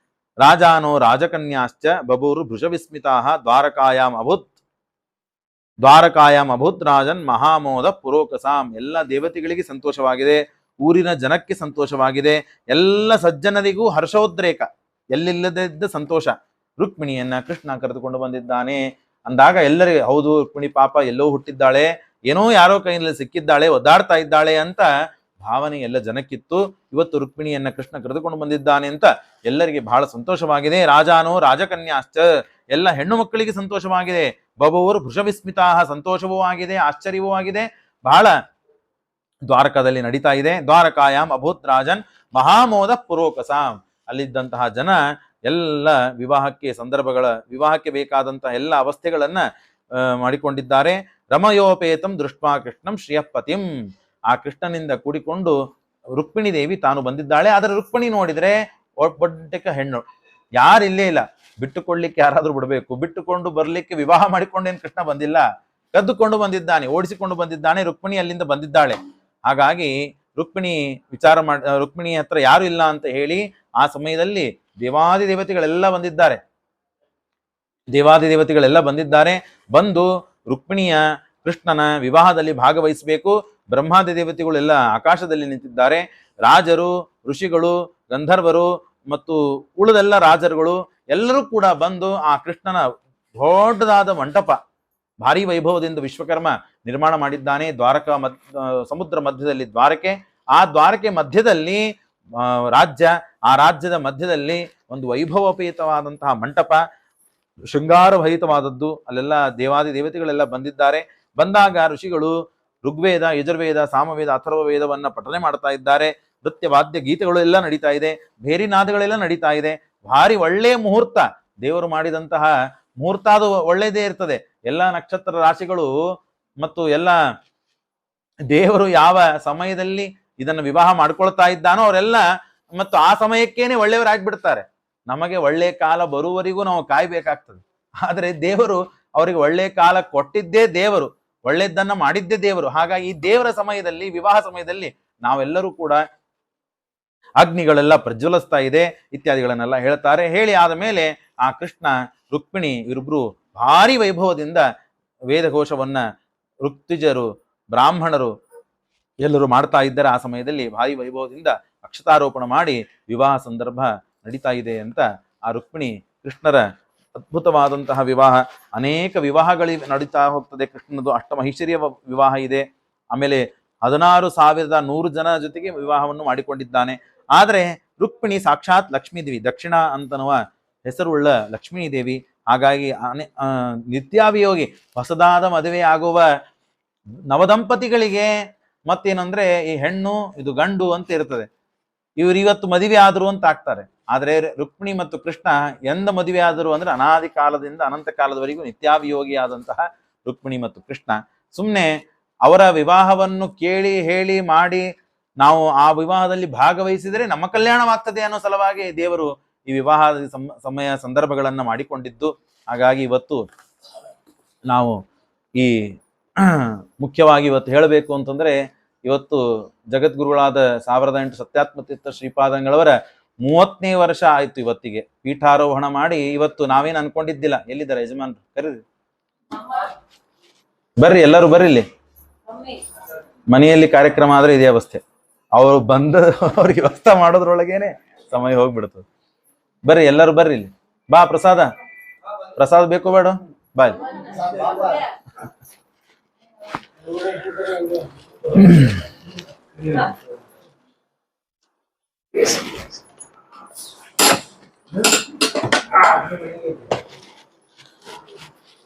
ರಾಜಾನೋ ರಾಜಕನ್ಯಾಶ್ಚ ಬಭೂರು ಭೃಷವಿಸ್ಮಿತಾಃ ದ್ವಾರಕಾಯಾಂ ಅಭೂತ್ ರಾಜನ್ ಮಹಾಮೋದ ಪುರೋಕಸಾಂ. ಎಲ್ಲ ದೇವತೆಗಳಿಗೆ ಸಂತೋಷವಾಗಿದೆ, ಊರಿನ ಜನಕ್ಕೆ ಸಂತೋಷವಾಗಿದೆ, ಎಲ್ಲ ಸಜ್ಜನರಿಗೂ ಹರ್ಷೋದ್ರೇಕ, ಎಲ್ಲಿಲ್ಲದಿದ್ದ ಸಂತೋಷ. ರುಕ್ಮಿಣಿಯನ್ನ ಕೃಷ್ಣ ಕರೆದುಕೊಂಡು ಬಂದಿದ್ದಾನೆ ಅಂದಾಗ ಎಲ್ಲರಿಗೆ ಹೌದು, ರುಕ್ಮಿಣಿ ಪಾಪ ಎಲ್ಲೋ ಹುಟ್ಟಿದ್ದಾಳೆ, ಏನೋ ಯಾರೋ ಕೈಯಲ್ಲಿ ಸಿಕ್ಕಿದ್ದಾಳೆ, ಒದ್ದಾಡ್ತಾ ಇದ್ದಾಳೆ ಅಂತ ಭಾವನೆ ಎಲ್ಲ ಜನಕ್ಕಿತ್ತು. ಇವತ್ತು ರುಕ್ಮಿಣಿಯನ್ನ ಕೃಷ್ಣ ಕರೆದುಕೊಂಡು ಬಂದಿದ್ದಾನೆ ಅಂತ ಎಲ್ಲರಿಗೆ ಬಹಳ ಸಂತೋಷವಾಗಿದೆ. ರಾಜಾನೋ ರಾಜಕನ್ಯಾಶ್ಚ, ಎಲ್ಲ ಹೆಣ್ಣು ಮಕ್ಕಳಿಗೆ ಸಂತೋಷವಾಗಿದೆ. ಬಭೂರ್ ಭೃಷವಿಸ್ಮಿತಾ, ಸಂತೋಷವೂ ಆಗಿದೆ, ಆಶ್ಚರ್ಯವೂ ಆಗಿದೆ. ಬಹಳ ದ್ವಾರಕದಲ್ಲಿ ನಡೀತಾ ಇದೆ. ದ್ವಾರಕಾಯಾಂ ಅಭೂತ್ ರಾಜನ್ ಮಹಾಮೋದ ಪುರೋಕಸಾಂ, ಅಲ್ಲಿದ್ದಂತಹ ಜನ ಎಲ್ಲ ವಿವಾಹಕ್ಕೆ ಬೇಕಾದಂತಹ ಎಲ್ಲ ಅವಸ್ಥೆಗಳನ್ನ ಮಾಡಿಕೊಂಡಿದ್ದಾರೆ. ರಮಯೋಪೇತಂ ದೃಷ್ಟ್ವಾ ಕೃಷ್ಣಂ ಶ್ರಿಯಪತಿಂ, ಆ ಕೃಷ್ಣನಿಂದ ಕೂಡಿಕೊಂಡು ರುಕ್ಮಿಣಿ ದೇವಿ ತಾನು ಬಂದಿದ್ದಾಳೆ. ಆದರೆ ರುಕ್ಮಿಣಿ ನೋಡಿದ್ರೆ ಒಬ್ಬಡ್ಡಕ ಹೆಣ್ಣು, ಯಾರಿಲ್ಲೇ ಇಲ್ಲ. ಬಿಟ್ಟುಕೊಳ್ಳಿಕ್ಕೆ ಯಾರಾದ್ರೂ ಬಿಡಬೇಕು, ಬಿಟ್ಟುಕೊಂಡು ಬರ್ಲಿಕ್ಕೆ ವಿವಾಹ ಮಾಡಿಕೊಂಡೇನು ಕೃಷ್ಣ ಬಂದಿಲ್ಲ, ಕದ್ದುಕೊಂಡು ಬಂದಿದ್ದಾನೆ, ಓಡಿಸಿಕೊಂಡು ಬಂದಿದ್ದಾನೆ. ರುಕ್ಮಿಣಿ ಅಲ್ಲಿಂದ ಬಂದಿದ್ದಾಳೆ. ಹಾಗಾಗಿ ರುಕ್ಮಿಣಿ ರುಕ್ಮಿಣಿ ಹತ್ರ ಯಾರು ಇಲ್ಲ ಅಂತ ಹೇಳಿ ಆ ಸಮಯದಲ್ಲಿ ದೇವಾದಿ ದೇವತೆಗಳೆಲ್ಲ ಬಂದಿದ್ದಾರೆ. ದೇವಾದಿ ದೇವತೆಗಳೆಲ್ಲ ಬಂದಿದ್ದಾರೆ. ಬಂದು ರುಕ್ಮಿಣಿಯ ಕೃಷ್ಣನ ವಿವಾಹದಲ್ಲಿ ಭಾಗವಹಿಸಬೇಕು. ಬ್ರಹ್ಮಾದಿ ದೇವತೆಗಳೆಲ್ಲ ಆಕಾಶದಲ್ಲಿ ನಿಂತಿದ್ದಾರೆ. ರಾಜರು, ಋಷಿಗಳು, ಗಂಧರ್ವರು ಮತ್ತು ಉಳಿದೆಲ್ಲ ರಾಜರುಗಳು ಎಲ್ಲರೂ ಕೂಡ ಬಂದು ಆ ಕೃಷ್ಣನ ದೊಡ್ಡದಾದ ಮಂಟಪ ಭಾರಿ ವೈಭವದಿಂದ ವಿಶ್ವಕರ್ಮ ನಿರ್ಮಾಣ ಮಾಡಿದ್ದಾನೆ. ಸಮುದ್ರ ಮಧ್ಯದಲ್ಲಿ ದ್ವಾರಕೆ, ಆ ದ್ವಾರಕೆ ಮಧ್ಯದಲ್ಲಿ ರಾಜ್ಯ, ಆ ರಾಜ್ಯದ ಮಧ್ಯದಲ್ಲಿ ಒಂದು ವೈಭವೋಪೇತವಾದಂತಹ ಮಂಟಪ, ಶೃಂಗಾರಭರಿತವಾದದ್ದು. ಅಲ್ಲೆಲ್ಲ ದೇವಾದಿ ದೇವತೆಗಳೆಲ್ಲ ಬಂದಿದ್ದಾರೆ. ಬಂದಾಗ ಋಷಿಗಳು ಋಗ್ವೇದ, ಯಜುರ್ವೇದ, ಸಾಮವೇದ, ಅಥರ್ವ ವೇದವನ್ನ ಪಠನೆ ಮಾಡ್ತಾ ಇದ್ದಾರೆ. ನೃತ್ಯ ವಾದ್ಯ ಗೀತೆಗಳು ಎಲ್ಲ ನಡೀತಾ ಇದೆ, ಭೇರಿನಾದಗಳೆಲ್ಲ ನಡೀತಾ ಇದೆ. ಭಾರಿ ಒಳ್ಳೆಯ ಮುಹೂರ್ತ, ದೇವರು ಮಾಡಿದಂತಹ ಮುಹೂರ್ತ ಅದು ಒಳ್ಳೆಯದೇ ಇರ್ತದೆ. ಎಲ್ಲ ನಕ್ಷತ್ರ ರಾಶಿಗಳು ಮತ್ತು ಎಲ್ಲ ದೇವರು ಯಾವ ಸಮಯದಲ್ಲಿ ಇದನ್ನು ವಿವಾಹ ಮಾಡ್ಕೊಳ್ತಾ ಇದ್ದಾನೋ ಅವರೆಲ್ಲ ಮತ್ತು ಆ ಸಮಯಕ್ಕೇನೆ ಒಳ್ಳೆಯವರಾಗ್ಬಿಡ್ತಾರೆ. ನಮಗೆ ಒಳ್ಳೆಯ ಕಾಲ ಬರುವವರೆಗೂ ನಾವು ಕಾಯ್ಬೇಕಾಗ್ತದೆ. ಆದರೆ ದೇವರು ಅವರಿಗೆ ಒಳ್ಳೆಯ ಕಾಲ ಕೊಟ್ಟಿದ್ದೇ ದೇವರು, ಒಳ್ಳೆಯದನ್ನ ಮಾಡಿದ್ದೇ ದೇವರು. ಹಾಗಾಗಿ ಈ ದೇವರ ಸಮಯದಲ್ಲಿ, ವಿವಾಹ ಸಮಯದಲ್ಲಿ ನಾವೆಲ್ಲರೂ ಕೂಡ ಅಗ್ನಿಗಳೆಲ್ಲ ಪ್ರಜ್ವಲಿಸ್ತಾ ಇದೆ ಇತ್ಯಾದಿಗಳನ್ನೆಲ್ಲ ಹೇಳ್ತಾರೆ. ಹೇಳಿ ಆದ ಮೇಲೆ ಆ ಕೃಷ್ಣ ರುಕ್ಮಿಣಿ ಇವರಿಬ್ರು ಭಾರಿ ವೈಭವದಿಂದ ವೇದಘೋಷವನ್ನ ಋತ್ವಿಜರು, ಬ್ರಾಹ್ಮಣರು ಎಲ್ಲರೂ ಮಾಡ್ತಾ ಇದ್ದಾರೆ. ಆ ಸಮಯದಲ್ಲಿ ಭಾರಿ ವೈಭವದಿಂದ ಅಕ್ಷತಾರೋಪಣ ಮಾಡಿ ವಿವಾಹ ಸಂದರ್ಭ ನಡೀತಾ ಇದೆ ಅಂತ ಆ ರುಕ್ಮಿಣಿ ಕೃಷ್ಣರ ಅದ್ಭುತವಾದಂತಹ ವಿವಾಹ. ಅನೇಕ ವಿವಾಹಗಳು ನಡೀತಾ ಹೋಗ್ತದೆ. ಕೃಷ್ಣನದು ಅಷ್ಟಮೈಶ್ವರ್ಯ ವಿವಾಹ ಇದೆ. ಆಮೇಲೆ 16,100 ಜನ ಜೊತೆಗೆ ವಿವಾಹವನ್ನು ಮಾಡಿಕೊಂಡಿದ್ದಾನೆ. ಆದರೆ ರುಕ್ಮಿಣಿ ಸಾಕ್ಷಾತ್ ಲಕ್ಷ್ಮೀ ದೇವಿ, ದಕ್ಷಿಣ ಅಂತನ್ನುವ ಹೆಸರುಳ್ಳ ಲಕ್ಷ್ಮೀ ದೇವಿ. ಹಾಗಾಗಿ ನಿತ್ಯಾಭಿಯೋಗಿ, ಹೊಸದಾದ ಮದುವೆ ಆಗುವ ನವದಂಪತಿಗಳಿಗೆ ಮತ್ತೇನಂದ್ರೆ ಈ ಹೆಣ್ಣು ಇದು ಗಂಡು ಅಂತ ಇರ್ತದೆ. ಇವ್ರು ಇವತ್ತು ಮದುವೆ ಆದ್ರು ಅಂತ ಆಗ್ತಾರೆ. ಆದ್ರೆ ರುಕ್ಮಿಣಿ ಮತ್ತು ಕೃಷ್ಣ ಎಂದ ಮದುವೆ ಆದರು ಅಂದ್ರೆ ಅನಾದಿ ಕಾಲದಿಂದ ಅನಂತ ಕಾಲದವರೆಗೂ ನಿತ್ಯಾಭಿಯೋಗಿ ಆದಂತಹ ರುಕ್ಮಿಣಿ ಮತ್ತು ಕೃಷ್ಣ. ಸುಮ್ಮನೆ ಅವರ ವಿವಾಹವನ್ನು ಕೇಳಿ ಹೇಳಿ ಮಾಡಿ ನಾವು ಆ ವಿವಾಹದಲ್ಲಿ ಭಾಗವಹಿಸಿದರೆ ನಮ್ಮ ಕಲ್ಯಾಣವಾಗ್ತದೆ ಅನ್ನೋ ಸಲುವಾಗಿ ದೇವರು ಈ ವಿವಾಹದ ಸಮಯ ಸಂದರ್ಭಗಳನ್ನ ಮಾಡಿಕೊಂಡಿದ್ದು. ಹಾಗಾಗಿ ಇವತ್ತು ನಾವು ಈ ಮುಖ್ಯವಾಗಿ ಇವತ್ತು ಹೇಳಬೇಕು ಅಂತಂದ್ರೆ, ಇವತ್ತು ಜಗದ್ಗುರುಗಳಾದ 1008 ಸತ್ಯಾತ್ಮತೀರ್ಥ ಶ್ರೀಪಾದಂಗಳವರ 30ನೇ ವರ್ಷ ಆಯ್ತು ಇವತ್ತಿಗೆ ಪೀಠಾರೋಹಣ ಮಾಡಿ. ಇವತ್ತು ನಾವೇನು ಅನ್ಕೊಂಡಿದ್ದಿಲ್ಲ. ಎಲ್ಲಿದ್ದಾರೆ ಯಜಮಾನ್ರು? ಕರೀರಿ, ಬರ್ರಿ, ಎಲ್ಲರೂ ಬರ್ರಿ. ಇಲ್ಲಿ ಮನೆಯಲ್ಲಿ ಕಾರ್ಯಕ್ರಮ ಆದ್ರೆ ಇದೇ ಅವಸ್ಥೆ. ಅವರು ಬಂದ ಅವ್ರಿಗೆ ವ್ಯವಸ್ಥೆ ಮಾಡೋದ್ರೊಳಗೇನೆ ಸಮಯ ಹೋಗ್ಬಿಡ್ತದೆ. ಬರ್ರಿ, ಎಲ್ಲರೂ ಬರ್ರಿ. ಇಲ್ಲಿ ಬಾ, ಪ್ರಸಾದ ಬೇಕು ಬೇಡ? ಬಾಯ್.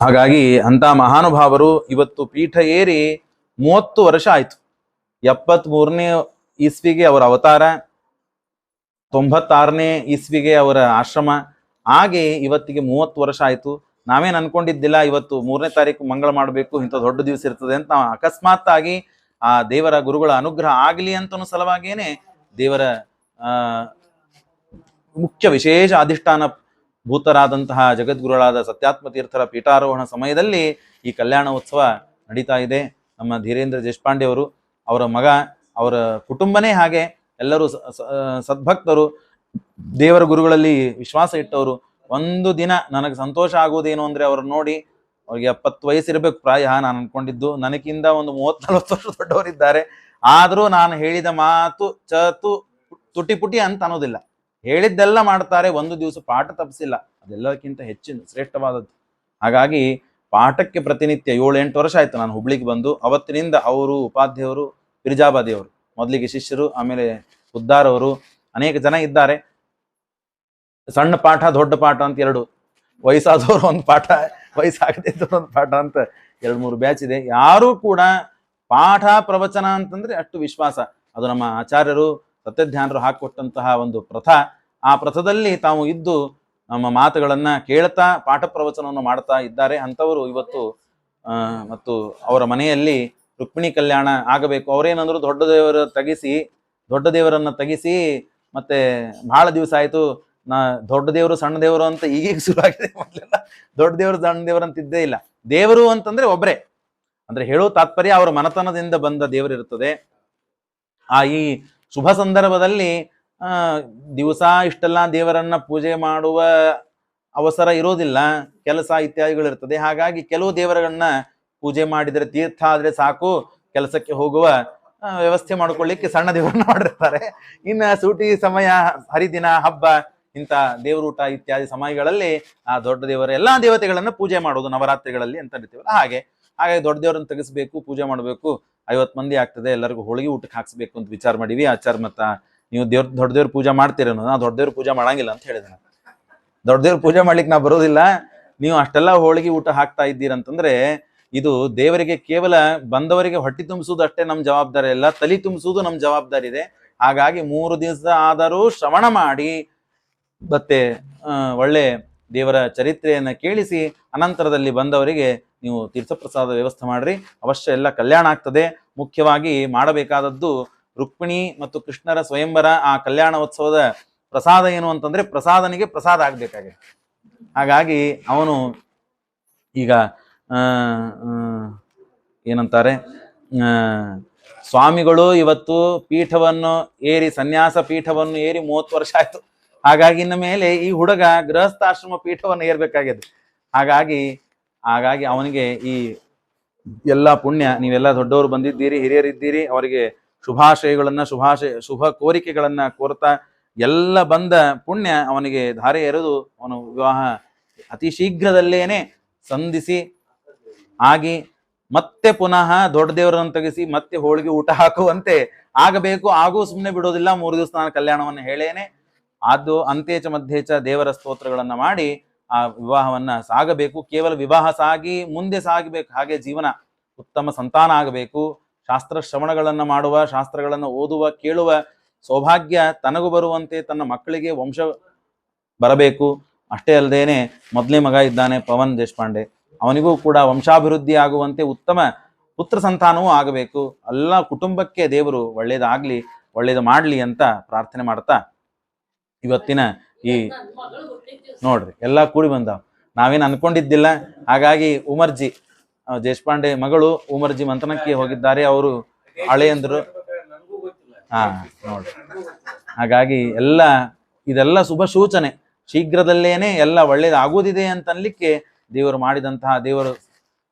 ಹಾಗಾಗಿ ಅಂತ ಮಹಾನುಭಾವರು ಇವತ್ತು ಪೀಠ ಏರಿ 30 ವರ್ಷ ಆಯ್ತು. 73ನೇ ಇಸ್ವಿಗೆ ಅವರ ಅವತಾರ, 96ನೇ ಇಸ್ವಿಗೆ ಅವರ ಆಶ್ರಮ. ಹಾಗೆ ಇವತ್ತಿಗೆ 30 ವರ್ಷ ಆಯ್ತು. ನಾವೇನು ಅನ್ಕೊಂಡಿದ್ದಿಲ್ಲ ಇವತ್ತು 3ನೇ ತಾರೀಕು ಮಂಗಳ ಮಾಡಬೇಕು, ಇಂಥ ದೊಡ್ಡ ದಿವಸ ಇರ್ತದೆ ಅಂತ. ನಾವು ಅಕಸ್ಮಾತ್ ಆಗಿ ಆ ದೇವರ ಗುರುಗಳ ಅನುಗ್ರಹ ಆಗಲಿ ಅಂತನೂ ಸಲುವಾಗಿಯೇನೆ ದೇವರ ಮುಖ್ಯ ವಿಶೇಷ ಅಧಿಷ್ಠಾನ ಭೂತರಾದಂತಹ ಜಗದ್ಗುರುಗಳಾದ ಸತ್ಯಾತ್ಮತೀರ್ಥರ ಪೀಠಾರೋಹಣ ಸಮಯದಲ್ಲಿ ಈ ಕಲ್ಯಾಣ ಉತ್ಸವ ನಡೀತಾ ಇದೆ. ನಮ್ಮ ಧೀರೇಂದ್ರ ದೇಶಪಾಂಡೆ ಅವರು, ಅವರ ಮಗ, ಅವರ ಕುಟುಂಬನೇ ಹಾಗೆ ಎಲ್ಲರೂ ಸದ್ಭಕ್ತರು, ದೇವರ ಗುರುಗಳಲ್ಲಿ ವಿಶ್ವಾಸ ಇಟ್ಟವರು. ಒಂದು ದಿನ ನನಗೆ ಸಂತೋಷ ಆಗೋದೇನು ಅಂದ್ರೆ ಅವ್ರನ್ನ ನೋಡಿ, ಅವ್ರಿಗೆ 70 ವಯಸ್ಸಿರ್ಬೇಕು ಪ್ರಾಯ ನಾನು ಅನ್ಕೊಂಡಿದ್ದು. ನನಗಿಂತ ಒಂದು 30-40 ವರ್ಷ ದೊಡ್ಡವರಿದ್ದಾರೆ. ಆದರೂ ನಾನು ಹೇಳಿದ ಮಾತು ತುಟಿ ಪುಟಿ ಅಂತ ಅನ್ನೋದಿಲ್ಲ. ಹೇಳಿದ್ದೆಲ್ಲ ಮಾಡ್ತಾರೆ. ಒಂದು ದಿವಸ ಪಾಠ ತಪ್ಪಿಸಿಲ್ಲ. ಅದೆಲ್ಲಕ್ಕಿಂತ ಹೆಚ್ಚಿನ ಶ್ರೇಷ್ಠವಾದದ್ದು. ಹಾಗಾಗಿ ಪಾಠಕ್ಕೆ ಪ್ರತಿನಿತ್ಯ 7-8 ವರ್ಷ ಆಯ್ತು ನಾನು ಹುಬ್ಳಿಗೆ ಬಂದು. ಅವತ್ತಿನಿಂದ ಅವರು ಉಪಾಧ್ಯಾಯರು, ಪಿರಿಜಾಬಾದಿಯವರು ಮೊದಲಿಗೆ ಶಿಷ್ಯರು, ಆಮೇಲೆ ಉದ್ದಾರವರು, ಅನೇಕ ಜನ ಇದ್ದಾರೆ. ಸಣ್ಣ ಪಾಠ ದೊಡ್ಡ ಪಾಠ ಅಂತ 2, ವಯಸ್ಸಾದವರು ಒಂದು ಪಾಠ, ವಯಸ್ಸಾಗದೇ ಇದ್ದವರು ಒಂದು ಪಾಠ ಅಂತ 2-3 ಬ್ಯಾಚ್ ಇದೆ. ಯಾರೂ ಕೂಡ ಪಾಠ ಪ್ರವಚನ ಅಂತಂದ್ರೆ ಅಷ್ಟು ವಿಶ್ವಾಸ. ಅದು ನಮ್ಮ ಆಚಾರ್ಯರು ಸತ್ಯಧ್ಯಾನರು ಹಾಕಿಕೊಟ್ಟಂತಹ ಒಂದು ಪ್ರಥಾ. ಆ ಪ್ರಥದಲ್ಲಿ ತಾವು ಇದ್ದು ನಮ್ಮ ಮಾತುಗಳನ್ನ ಕೇಳ್ತಾ ಪಾಠ ಪ್ರವಚನವನ್ನು ಮಾಡ್ತಾ ಇದ್ದಾರೆ. ಅಂಥವರು ಇವತ್ತು ಮತ್ತು ಅವರ ಮನೆಯಲ್ಲಿ ರುಕ್ಮಿಣಿ ಕಲ್ಯಾಣ ಆಗಬೇಕು. ಅವರೇನಂದ್ರು ದೊಡ್ಡ ದೇವರನ್ನ ತೆಗಿಸಿ ಮತ್ತೆ ಬಹಳ ದಿವಸ ಆಯ್ತು, ದೊಡ್ಡ ದೇವರು ಸಣ್ಣ ದೇವರು ಅಂತ ಈಗೀಗ ಶುರು ಆಗಿದೆ. ಮೊದಲೆಲ್ಲ ದೊಡ್ಡ ದೇವರು ಸಣ್ಣ ದೇವರು ಅಂತ ಇದ್ದೇ ಇಲ್ಲ. ದೇವರು ಅಂತಂದ್ರೆ ಒಬ್ರೆ, ಅಂದ್ರೆ ಹೇಳೋ ತಾತ್ಪರ್ಯ ಅವರ ಮನತನದಿಂದ ಬಂದ ದೇವರಿರುತ್ತದೆ. ಈ ಶುಭ ಸಂದರ್ಭದಲ್ಲಿ ದಿವಸ ಇಷ್ಟೆಲ್ಲ ದೇವರನ್ನ ಪೂಜೆ ಮಾಡುವ ಅವಸರ ಇರೋದಿಲ್ಲ, ಕೆಲಸ ಇತ್ಯಾದಿಗಳಿರ್ತದೆ. ಹಾಗಾಗಿ ಕೆಲವು ದೇವರಗಳನ್ನ ಪೂಜೆ ಮಾಡಿದರೆ, ತೀರ್ಥ ಆದ್ರೆ ಸಾಕು ಕೆಲಸಕ್ಕೆ ಹೋಗುವ ವ್ಯವಸ್ಥೆ ಮಾಡ್ಕೊಳ್ಳಿಕ್ಕೆ ಸಣ್ಣ ದೇವರನ್ನ ಮಾಡಿರ್ತಾರೆ. ಇನ್ನು ಸೂಟಿ ಸಮಯ, ಹರಿದಿನ, ಹಬ್ಬ, ಇಂಥ ದೇವರೂಟ ಇತ್ಯಾದಿ ಸಮಯಗಳಲ್ಲಿ ಆ ದೊಡ್ಡ ದೇವರ ಎಲ್ಲಾ ದೇವತೆಗಳನ್ನ ಪೂಜೆ ಮಾಡೋದು ನವರಾತ್ರಿಗಳಲ್ಲಿ ಅಂತ ಹೇಳ್ತೀವಲ್ಲ, ಹಾಗಾಗಿ ದೊಡ್ಡ ದೇವರನ್ನ ತೆಗೆಸ್ಬೇಕು, ಪೂಜೆ ಮಾಡಬೇಕು. 50 ಮಂದಿ ಆಗ್ತದೆ, ಎಲ್ಲರಿಗೂ ಹೋಳಿಗೆ ಊಟಕ್ಕೆ ಹಾಕ್ಸ್ಬೇಕು ಅಂತ ವಿಚಾರ ಮಾಡಿವಿ. ಆಚಾರ ಮತ್ತ ನೀವು ದೊಡ್ಡ ದೇವ್ರ ಪೂಜೆ ಮಾಡ್ತೀರೇನೋ? ನಾ ದೊಡ್ಡ ದೇವ್ರ ಪೂಜೆ ಮಾಡಂಗಿಲ್ಲ ಅಂತ ಹೇಳಿದೆ. ನಾನು ದೊಡ್ಡ ದೇವ್ರ ಪೂಜೆ ಮಾಡ್ಲಿಕ್ಕೆ ನಾ ಬರೋದಿಲ್ಲ. ನೀವು ಅಷ್ಟೆಲ್ಲ ಹೋಳಿಗೆ ಊಟ ಹಾಕ್ತಾ ಇದ್ದೀರಂತಂದ್ರೆ ಇದು ದೇವರಿಗೆ ಕೇವಲ ಬಂದವರಿಗೆ ಹೊಟ್ಟೆ ತುಂಬಿಸುವುದು ಅಷ್ಟೇ ನಮ್ ಜವಾಬ್ದಾರಿ ಇಲ್ಲ, ತಲೆ ತುಂಬಿಸುವುದು ನಮ್ ಜವಾಬ್ದಾರಿ ಇದೆ. ಹಾಗಾಗಿ 3 ದಿವಸ ಆದರೂ ಶ್ರವಣ ಮಾಡಿ ಮತ್ತೆ ಒಳ್ಳೆ ದೇವರ ಚರಿತ್ರೆಯನ್ನ ಕೇಳಿಸಿ ಅನಂತರದಲ್ಲಿ ಬಂದವರಿಗೆ ನೀವು ತೀರ್ಥಪ್ರಸಾದ ವ್ಯವಸ್ಥೆ ಮಾಡ್ರಿ. ಅವಶ್ಯ ಎಲ್ಲ ಕಲ್ಯಾಣ ಆಗ್ತದೆ. ಮುಖ್ಯವಾಗಿ ಮಾಡಬೇಕಾದದ್ದು ರುಕ್ಮಿಣಿ ಮತ್ತು ಕೃಷ್ಣರ ಸ್ವಯಂವರ, ಆ ಕಲ್ಯಾಣೋತ್ಸವದ ಪ್ರಸಾದ ಏನು ಅಂತಂದ್ರೆ ಪ್ರಸಾದನಿಗೆ ಪ್ರಸಾದ ಆಗ್ಬೇಕಾಗಿದೆ. ಹಾಗಾಗಿ ಅವನು ಈಗ ಏನಂತಾರೆ, ಸ್ವಾಮಿಗಳು ಇವತ್ತು ಪೀಠವನ್ನು ಏರಿ, ಸನ್ಯಾಸ ಪೀಠವನ್ನು ಏರಿ 30 ವರ್ಷ ಆಯ್ತು. ಹಾಗಾಗಿ ಇನ್ನ ಮೇಲೆ ಈ ಹುಡುಗ ಗೃಹಸ್ಥಾಶ್ರಮ ಪೀಠವನ್ನು ಏರ್ಬೇಕಾಗಿದೆ. ಹಾಗಾಗಿ ಅವನಿಗೆ ಈ ಎಲ್ಲ ಪುಣ್ಯ, ನೀವೆಲ್ಲ ದೊಡ್ಡವರು ಬಂದಿದ್ದೀರಿ, ಹಿರಿಯರಿದ್ದೀರಿ, ಅವರಿಗೆ ಶುಭ ಕೋರಿಕೆಗಳನ್ನ ಕೋರ್ತಾ ಎಲ್ಲ ಬಂದ ಪುಣ್ಯ ಅವನಿಗೆ ಧಾರೆ ಎರೆದು ಅವನು ವಿವಾಹ ಅತಿ ಶೀಘ್ರದಲ್ಲೇನೆ ಸಂಧಿಸಿ ಆಗಿ ಮತ್ತೆ ಪುನಃ ದೊಡ್ಡ ದೇವರನ್ನು ತೆಗೆಸಿ ಮತ್ತೆ ಹೋಳಿಗೆ ಊಟ ಹಾಕುವಂತೆ ಆಗಬೇಕು. ಹಾಗೂ ಸುಮ್ಮನೆ ಬಿಡೋದಿಲ್ಲ. 3 ದಿವಸ ನಾನು ಕಲ್ಯಾಣವನ್ನು ಹೇಳೇನೆ, ಅದು ಅಂತ್ಯೇಚ ಮಧ್ಯೇಚ ದೇವರ ಸ್ತೋತ್ರಗಳನ್ನ ಮಾಡಿ ಆ ವಿವಾಹವನ್ನ ಸಾಗಬೇಕು. ಕೇವಲ ವಿವಾಹ ಸಾಗಿ ಮುಂದೆ ಸಾಗಬೇಕು, ಹಾಗೆ ಜೀವನ ಉತ್ತಮ ಸಂತಾನ ಆಗಬೇಕು. ಶಾಸ್ತ್ರ ಶ್ರವಣಗಳನ್ನ ಮಾಡುವ, ಶಾಸ್ತ್ರಗಳನ್ನ ಓದುವ, ಕೇಳುವ ಸೌಭಾಗ್ಯ ತನಗೂ ಬರುವಂತೆ ತನ್ನ ಮಕ್ಕಳಿಗೆ ವಂಶ ಬರಬೇಕು. ಅಷ್ಟೇ ಅಲ್ಲದೇನೆ ಮೊದಲೇ ಮಗ ಇದ್ದಾನೆ ಪವನ್ ದೇಶಪಾಂಡೆ, ಅವನಿಗೂ ಕೂಡ ವಂಶಾಭಿವೃದ್ಧಿ ಆಗುವಂತೆ ಉತ್ತಮ ಪುತ್ರ ಸಂತಾನವೂ ಆಗಬೇಕು. ಎಲ್ಲ ಕುಟುಂಬಕ್ಕೆ ದೇವರು ಒಳ್ಳೇದು ಮಾಡ್ಲಿ ಅಂತ ಪ್ರಾರ್ಥನೆ ಮಾಡ್ತಾ ಇವತ್ತಿನ ಈ ನೋಡ್ರಿ ಎಲ್ಲ ಕೂಡಿ ಬಂದಾವ್. ನಾವೇನು ಅನ್ಕೊಂಡಿದ್ದಿಲ್ಲ. ಹಾಗಾಗಿ ಉಮರ್ಜಿ ದೇಶಪಾಂಡೆ ಮಗಳು ಉಮರ್ಜಿ ಮಂಥನಕ್ಕೆ ಹೋಗಿದ್ದಾರೆ. ಅವರು ಹಳೆಯಂದ್ರು ನೋಡ್ರಿ. ಹಾಗಾಗಿ ಇದೆಲ್ಲ ಶುಭ ಸೂಚನೆ. ಶೀಘ್ರದಲ್ಲೇನೆ ಎಲ್ಲ ಒಳ್ಳೇದಾಗುವುದಿದೆ ಅಂತ ಅನ್ಲಿಕ್ಕೆ ದೇವರು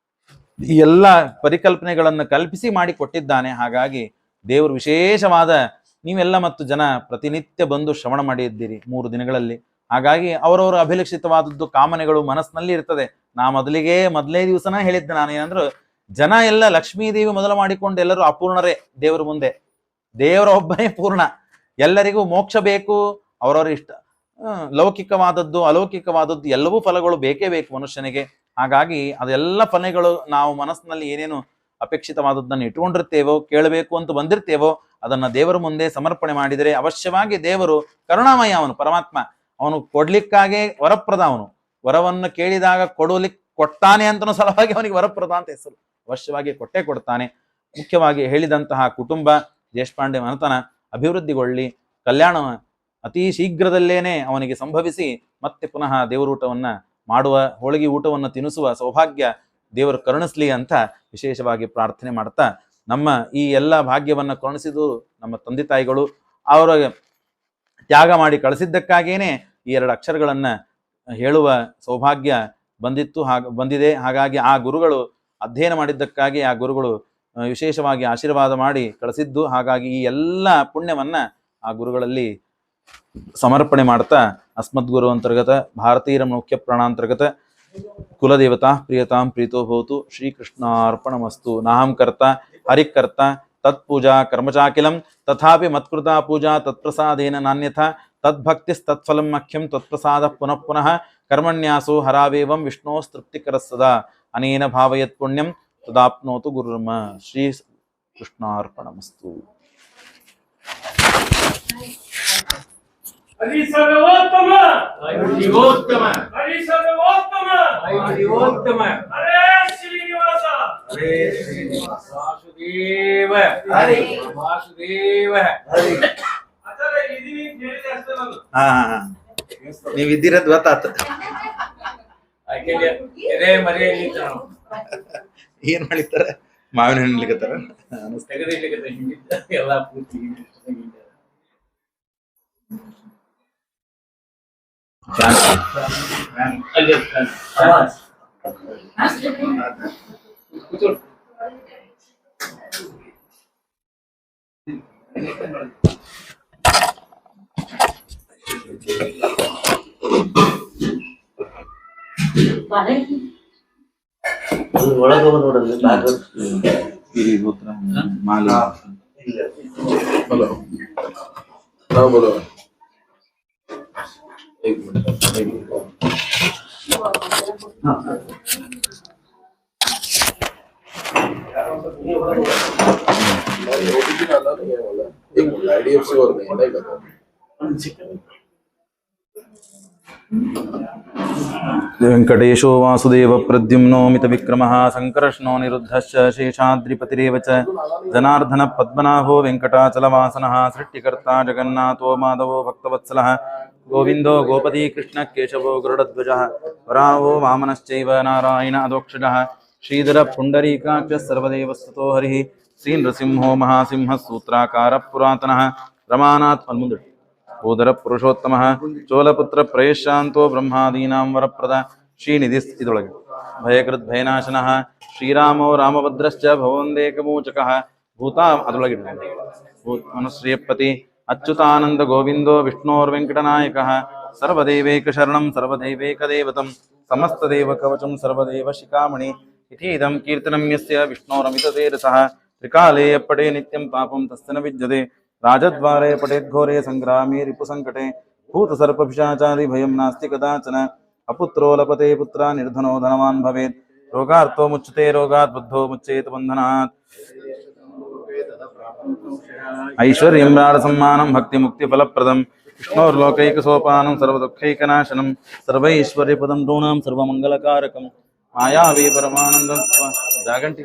ಈ ಎಲ್ಲ ಪರಿಕಲ್ಪನೆಗಳನ್ನು ಕಲ್ಪಿಸಿ ಮಾಡಿ ಕೊಟ್ಟಿದ್ದಾನೆ. ಹಾಗಾಗಿ ದೇವರು ವಿಶೇಷವಾದ, ನೀವೆಲ್ಲ ಮತ್ತು ಜನ ಪ್ರತಿನಿತ್ಯ ಬಂದು ಶ್ರವಣ ಮಾಡಿದ್ದೀರಿ 3 ದಿನಗಳಲ್ಲಿ. ಹಾಗಾಗಿ ಅವರವರ ಅಭಿಲಷಿತವಾದದ್ದು ಕಾಮನೆಗಳು ಮನಸ್ಸಿನಲ್ಲಿ ಇರ್ತದೆ. ಮೊದಲೇ ದಿವಸನ ಹೇಳಿದ್ದೆ ನಾನು, ಏನಂದ್ರು ಜನ ಎಲ್ಲ ಲಕ್ಷ್ಮೀದೇವಿ ಮೊದಲು ಮಾಡಿಕೊಂಡು ಎಲ್ಲರೂ ಅಪೂರ್ಣರೇ ದೇವರ ಮುಂದೆ. ದೇವರ ಒಬ್ಬನೇ ಪೂರ್ಣ. ಎಲ್ಲರಿಗೂ ಮೋಕ್ಷ ಬೇಕು, ಅವರವರ ಇಷ್ಟ, ಲೌಕಿಕವಾದದ್ದು ಅಲೌಕಿಕವಾದದ್ದು ಎಲ್ಲವೂ ಫಲಗಳು ಬೇಕೇ ಬೇಕು ಮನುಷ್ಯನಿಗೆ. ಹಾಗಾಗಿ ಅದೆಲ್ಲ ಫಲಗಳು ನಾವು ಮನಸ್ಸಿನಲ್ಲಿ ಏನೇನು ಅಪೇಕ್ಷಿತವಾದದ್ದನ್ನು ಇಟ್ಕೊಂಡಿರ್ತೇವೋ, ಕೇಳಬೇಕು ಅಂತ ಬಂದಿರ್ತೇವೋ, ಅದನ್ನ ದೇವರ ಮುಂದೆ ಸಮರ್ಪಣೆ ಮಾಡಿದರೆ ಅವಶ್ಯವಾಗಿ ದೇವರು ಕರುಣಾಮಯ. ಅವನು ಪರಮಾತ್ಮ, ಅವನು ಕೊಡ್ಲಿಕ್ಕಾಗೆ ವರಪ್ರದ. ಅವನು ವರವನ್ನು ಕೇಳಿದಾಗ ಕೊಡ್ತಾನೆ ಅಂತನೂ ಸಲುವಾಗಿ ಅವನಿಗೆ ವರಪ್ರದ ಅಂತ ಹೆಸರು. ಅವಶ್ಯವಾಗಿ ಕೊಟ್ಟೇ ಕೊಡ್ತಾನೆ. ಮುಖ್ಯವಾಗಿ ಹೇಳಿದಂತಹ ಕುಟುಂಬ ದೇಶಪಾಂಡೆ ಮನೆತನ ಅಭಿವೃದ್ಧಿಗೊಳ್ಳಿ, ಕಲ್ಯಾಣ ಅತಿ ಶೀಘ್ರದಲ್ಲೇನೆ ಅವನಿಗೆ ಸಂಭವಿಸಿ ಮತ್ತೆ ಪುನಃ ದೇವರೂಟವನ್ನ ಮಾಡುವ, ಹೋಳಿಗೆ ಊಟವನ್ನು ತಿನ್ನಿಸುವ ಸೌಭಾಗ್ಯ ದೇವರು ಕರುಣಿಸ್ಲಿ ಅಂತ ವಿಶೇಷವಾಗಿ ಪ್ರಾರ್ಥನೆ ಮಾಡ್ತಾ, ನಮ್ಮ ಈ ಎಲ್ಲ ಭಾಗ್ಯವನ್ನ ಕರುಣಿಸಿದ್ದು ನಮ್ಮ ತಂದೆ ತಾಯಿಗಳು, ಅವರ ತ್ಯಾಗ ಮಾಡಿ ಕಳಿಸಿದ್ದಕ್ಕಾಗೇನೆ ಈ 2 ಅಕ್ಷರಗಳನ್ನ ಹೇಳುವ ಸೌಭಾಗ್ಯ ಬಂದಿದೆ. ಹಾಗಾಗಿ ಆ ಗುರುಗಳು ಅಧ್ಯಯನ ಮಾಡಿದ್ದಕ್ಕಾಗಿ ಆ ಗುರುಗಳು ವಿಶೇಷವಾಗಿ ಆಶೀರ್ವಾದ ಮಾಡಿ ಕಳಿಸಿದ್ದು. ಹಾಗಾಗಿ ಈ ಎಲ್ಲ ಪುಣ್ಯವನ್ನ ಆ ಗುರುಗಳಲ್ಲಿ ಸಮರ್ಪಣೆ ಮಾಡ್ತಾ, ಅಸ್ಮದ್ಗುರು ಅಂತರ್ಗತ ಭಾರತೀಯ ಮುಖ್ಯ ಪ್ರಾಣಾಂತರ್ಗತ ಕುಲದೇವತಾ ಪ್ರಿಯತಾಂ ಪ್ರೀತೋ ಭವತು. ಶ್ರೀಕೃಷ್ಣಾರ್ಪಣಮಸ್ತು. ನಾಹಂ ಕರ್ತ ಹರಿಕರ್ತ ತತ್ಪೂಜಾ ಕರ್ಮಚಾಕಿಲಂ ತಥಾಪಿ ಮತ್ಕೃತಾ ಪೂಜಾ ತತ್ಪ್ರಸಾದೇನ ನಾನ್ಯಥಾ ತದ್ಭಕ್ತಿಸ್ತತ್ಫಲಂ ಮಖ್ಯಂ ತತ್ಪ್ರಸಾದ ಪುನಃ ಪುನಃ ಕರ್ಮಣ್ಯಾಸೋ ಹರಾವೇವಂ ವಿಷ್ಣೋಸ್ತೃಪ್ತಿಕರ ಸದಾ ಅನೇನ ಭಾವಯತ್ ಪುಣ್ಯಂ ತದಾಪ್ನೋತು ಗುರುರ್ಮ. ಶ್ರೀ ಕೃಷ್ಣಾರ್ಪಣಮಸ್ತು. ಹರಿ ಸರ್ವೋತ್ತಮ ಹರಿ ಸರ್ವೋತ್ತಮ ಹರೇ ಶ್ರೀನಿವಾಸ. ನೀವ್ ಇದ್ದಿರದ್ ಗೊತ್ತಾತ. ಏನ್ ಮಾಡಿತಾರ? ಮಾವಿನ ಹಣ್ಣು ಇಡ್ಲಿಕತ್ತಾರ. ಎಲ್ಲಾ ಪೂರ್ತಿ ಒಳಗೆ ನೋಡಲ್ಲ ಮಾಲಿ हेलो हाँ बोलो एक मिनट ओटीपी डाला नहीं है वाला एक मिनट आईडीएफसी और नहीं नहीं लगा ವೆಂಕಟೇಶೋ ವಾಸುದೇವ ಪ್ರದ್ಯುಮ್ನೋ ಮಿತ ವಿಕ್ರಮಃ ಸಂಕರ್ಷಣೋ ನಿರುದ್ಧಶ್ಚ ಶೇಷಾದ್ರಿಪತಿರೇವ ಚ ಜನಾರ್ದನ ಪದ್ಮನಾಭೋ ವೆಂಕಟಾಚಲವಾಸನಃ ಸೃಷ್ಟಿಕರ್ತಾ ಜಗನ್ನಾಥೋ ಮಾಧವೋ ಭಕ್ತವತ್ಸಲಃ ಗೋವಿಂದೋ ಗೋಪತಿ ಕೃಷ್ಣ ಕೇಶವೋ ಗರುಡಧ್ವಜಃ ವರಾಹೋ ವಾಮನಶ್ಚೈವ ನಾರಾಯಣ ಅಧೋಕ್ಷಜಃ ಶ್ರೀಧರ ಪುಂಡರೀಕಾಕ್ಷ ಸರ್ವದೇವಸ್ತುತೋ ಹರಿಃ ಶ್ರೀ ನೃಸಿಂಹೋ ಮಹಾಸಿಂಹ ಸೂತ್ರಾಕಾರ ಪುರಾತನಃ ರಮಾನಾಥ್ ಅನ್ಮುಂದು ಓದರ ಪುರುಷೋತ್ತಮ ಚೋಲಪುತ್ರ ಪ್ರಯಶಾಂತೋ ಬ್ರಹ್ಮಾದೀನಾಂ ವರಪ್ರದ ಶ್ರೀನಿಧಿ ಇದೊಳಗೆ ಭಯಕೃತ್ ಭಯನಾಶನಃ ಶ್ರೀರಾಮೋ ರಾಮಭದ್ರಶ್ಚ ಭವಂದೇಕಮೋಚಕಃ ಭೂತಾ ಅದರೊಳಗೆ ಮನುಶ್ರೀಯಪತಿ ಅಚ್ಯುತಾನಂದ ಗೋವಿಂದೋ ವಿಷ್ಣೋರ್ವೆಂಕಟನಾಯಕಃ ಸರ್ವದೇವೈಕ ಶರಣಂ ಸರ್ವದೈವೈಕ ದೇವತಂ ಸಮಸ್ತದೇವ ಕವಚಂ ಸರ್ವದೇವ ಶಿಖಾಮಣಿ ಇತೀದಂ ಕೀರ್ತನಂ ಯಸ್ಯ ವಿಷ್ಣೋರಮಿತತೇಜಸಃ ತ್ರಿಕಾಲೇ ಯಪ್ಪಟೇ ನಿತ್ಯಂ ಪಾಪಂ ತಸ್ಯ ನ ವಿದ್ಯತೆ ರಾಜದ್ವಾರೆ ಪಟೇದ್ಘೋರೆ ಸಂಗ್ರಾಮೇ ರಿಪುಸಂಕಟೆ ಭೂತಸರ್ಪಪಿಶಾಚಾರಿ ಭಯಂ ನಾಸ್ತಿ ಕದಾಚನ ಅಪುತ್ರೋ ಲಪತೆ ಪುತ್ರ ನಿರ್ಧನೋ ಧನವಾನ್ ಭವೇತ್ ರೋಗಾರ್ಥೋ ಮುಚ್ಯತೆ ರೋಗಾತ್ ಬುದ್ಧೋ ಮುಚ್ಚೇತ ಬಂಧನಾತ್ ಐಶ್ವರ್ಯಂ ರಾಢ ಸಮ್ಮಾನಂ ಭಕ್ತಿ ಮುಕ್ತಿ ಫಲಪ್ರದಂ ವಿಷ್ಣೋರ್ಲೋಕೈಕ ಸೋಪಾನಂ ಸರ್ವದುಃಖೈಕನಾಶನಂ ಸರ್ವೈಶ್ವರ್ಯಪದಂ ಋಣಾಂ ಸರ್ವಮಂಗಲಕಾರಕಂ ಮಾಯಾವಿ ಪರಮಾನಂದಂ ಜಾಗಂಟಿ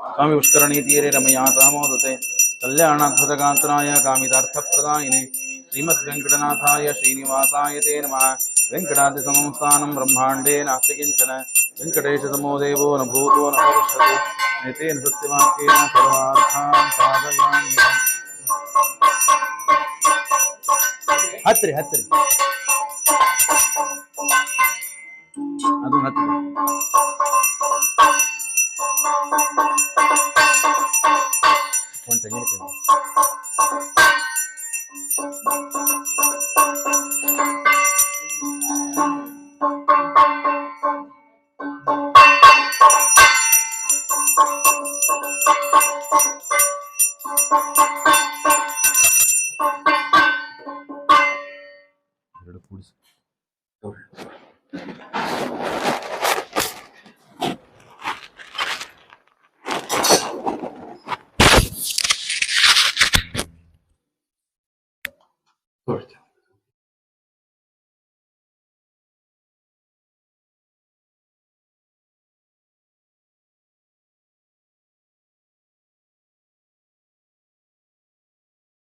ಸ್ವಾಮಿ ಪುಷ್ಕರಣಿ ತೀರೆ ರಮಯಾ ಸಾಮೋದತೆ ಕಲ್ಯಾಣಾದ್ಭುತಗಾತ್ರಾಯ ಕಾಮಿತಾರ್ಥಪ್ರದಾಯಿನೆ ಶ್ರೀಮದ್ ವೆಂಕಟನಾಥಾಯ ಶ್ರೀನಿವಾಸಾಯ ತೇ ನಮಃ ವೆಂಕಟಾದ್ರಿ ಸಮಂ ಸ್ಥಾನಂ ಬ್ರಹ್ಮಾಂಡೇ ನಾಸ್ತಿ ಕಿಂಚನ ವೆಂಕಟೇಶ ಸಮೋ ದೇವೋ ನ ಭೂತೋ ನ ಭವಿಷ್ಯತಿ ಏತೇನ ಸತ್ಯವಾಕ್ಯೇನ ಸರ್ವಾರ್ಥಾನ್ ಸಾಧಯಾಮಿ. ಹತ್ರಿ ಹತ್ರಿ ಅದು ಹತ್ರಿ ಒಂದು ತೆಗಿಲಿಕ್ಕೆ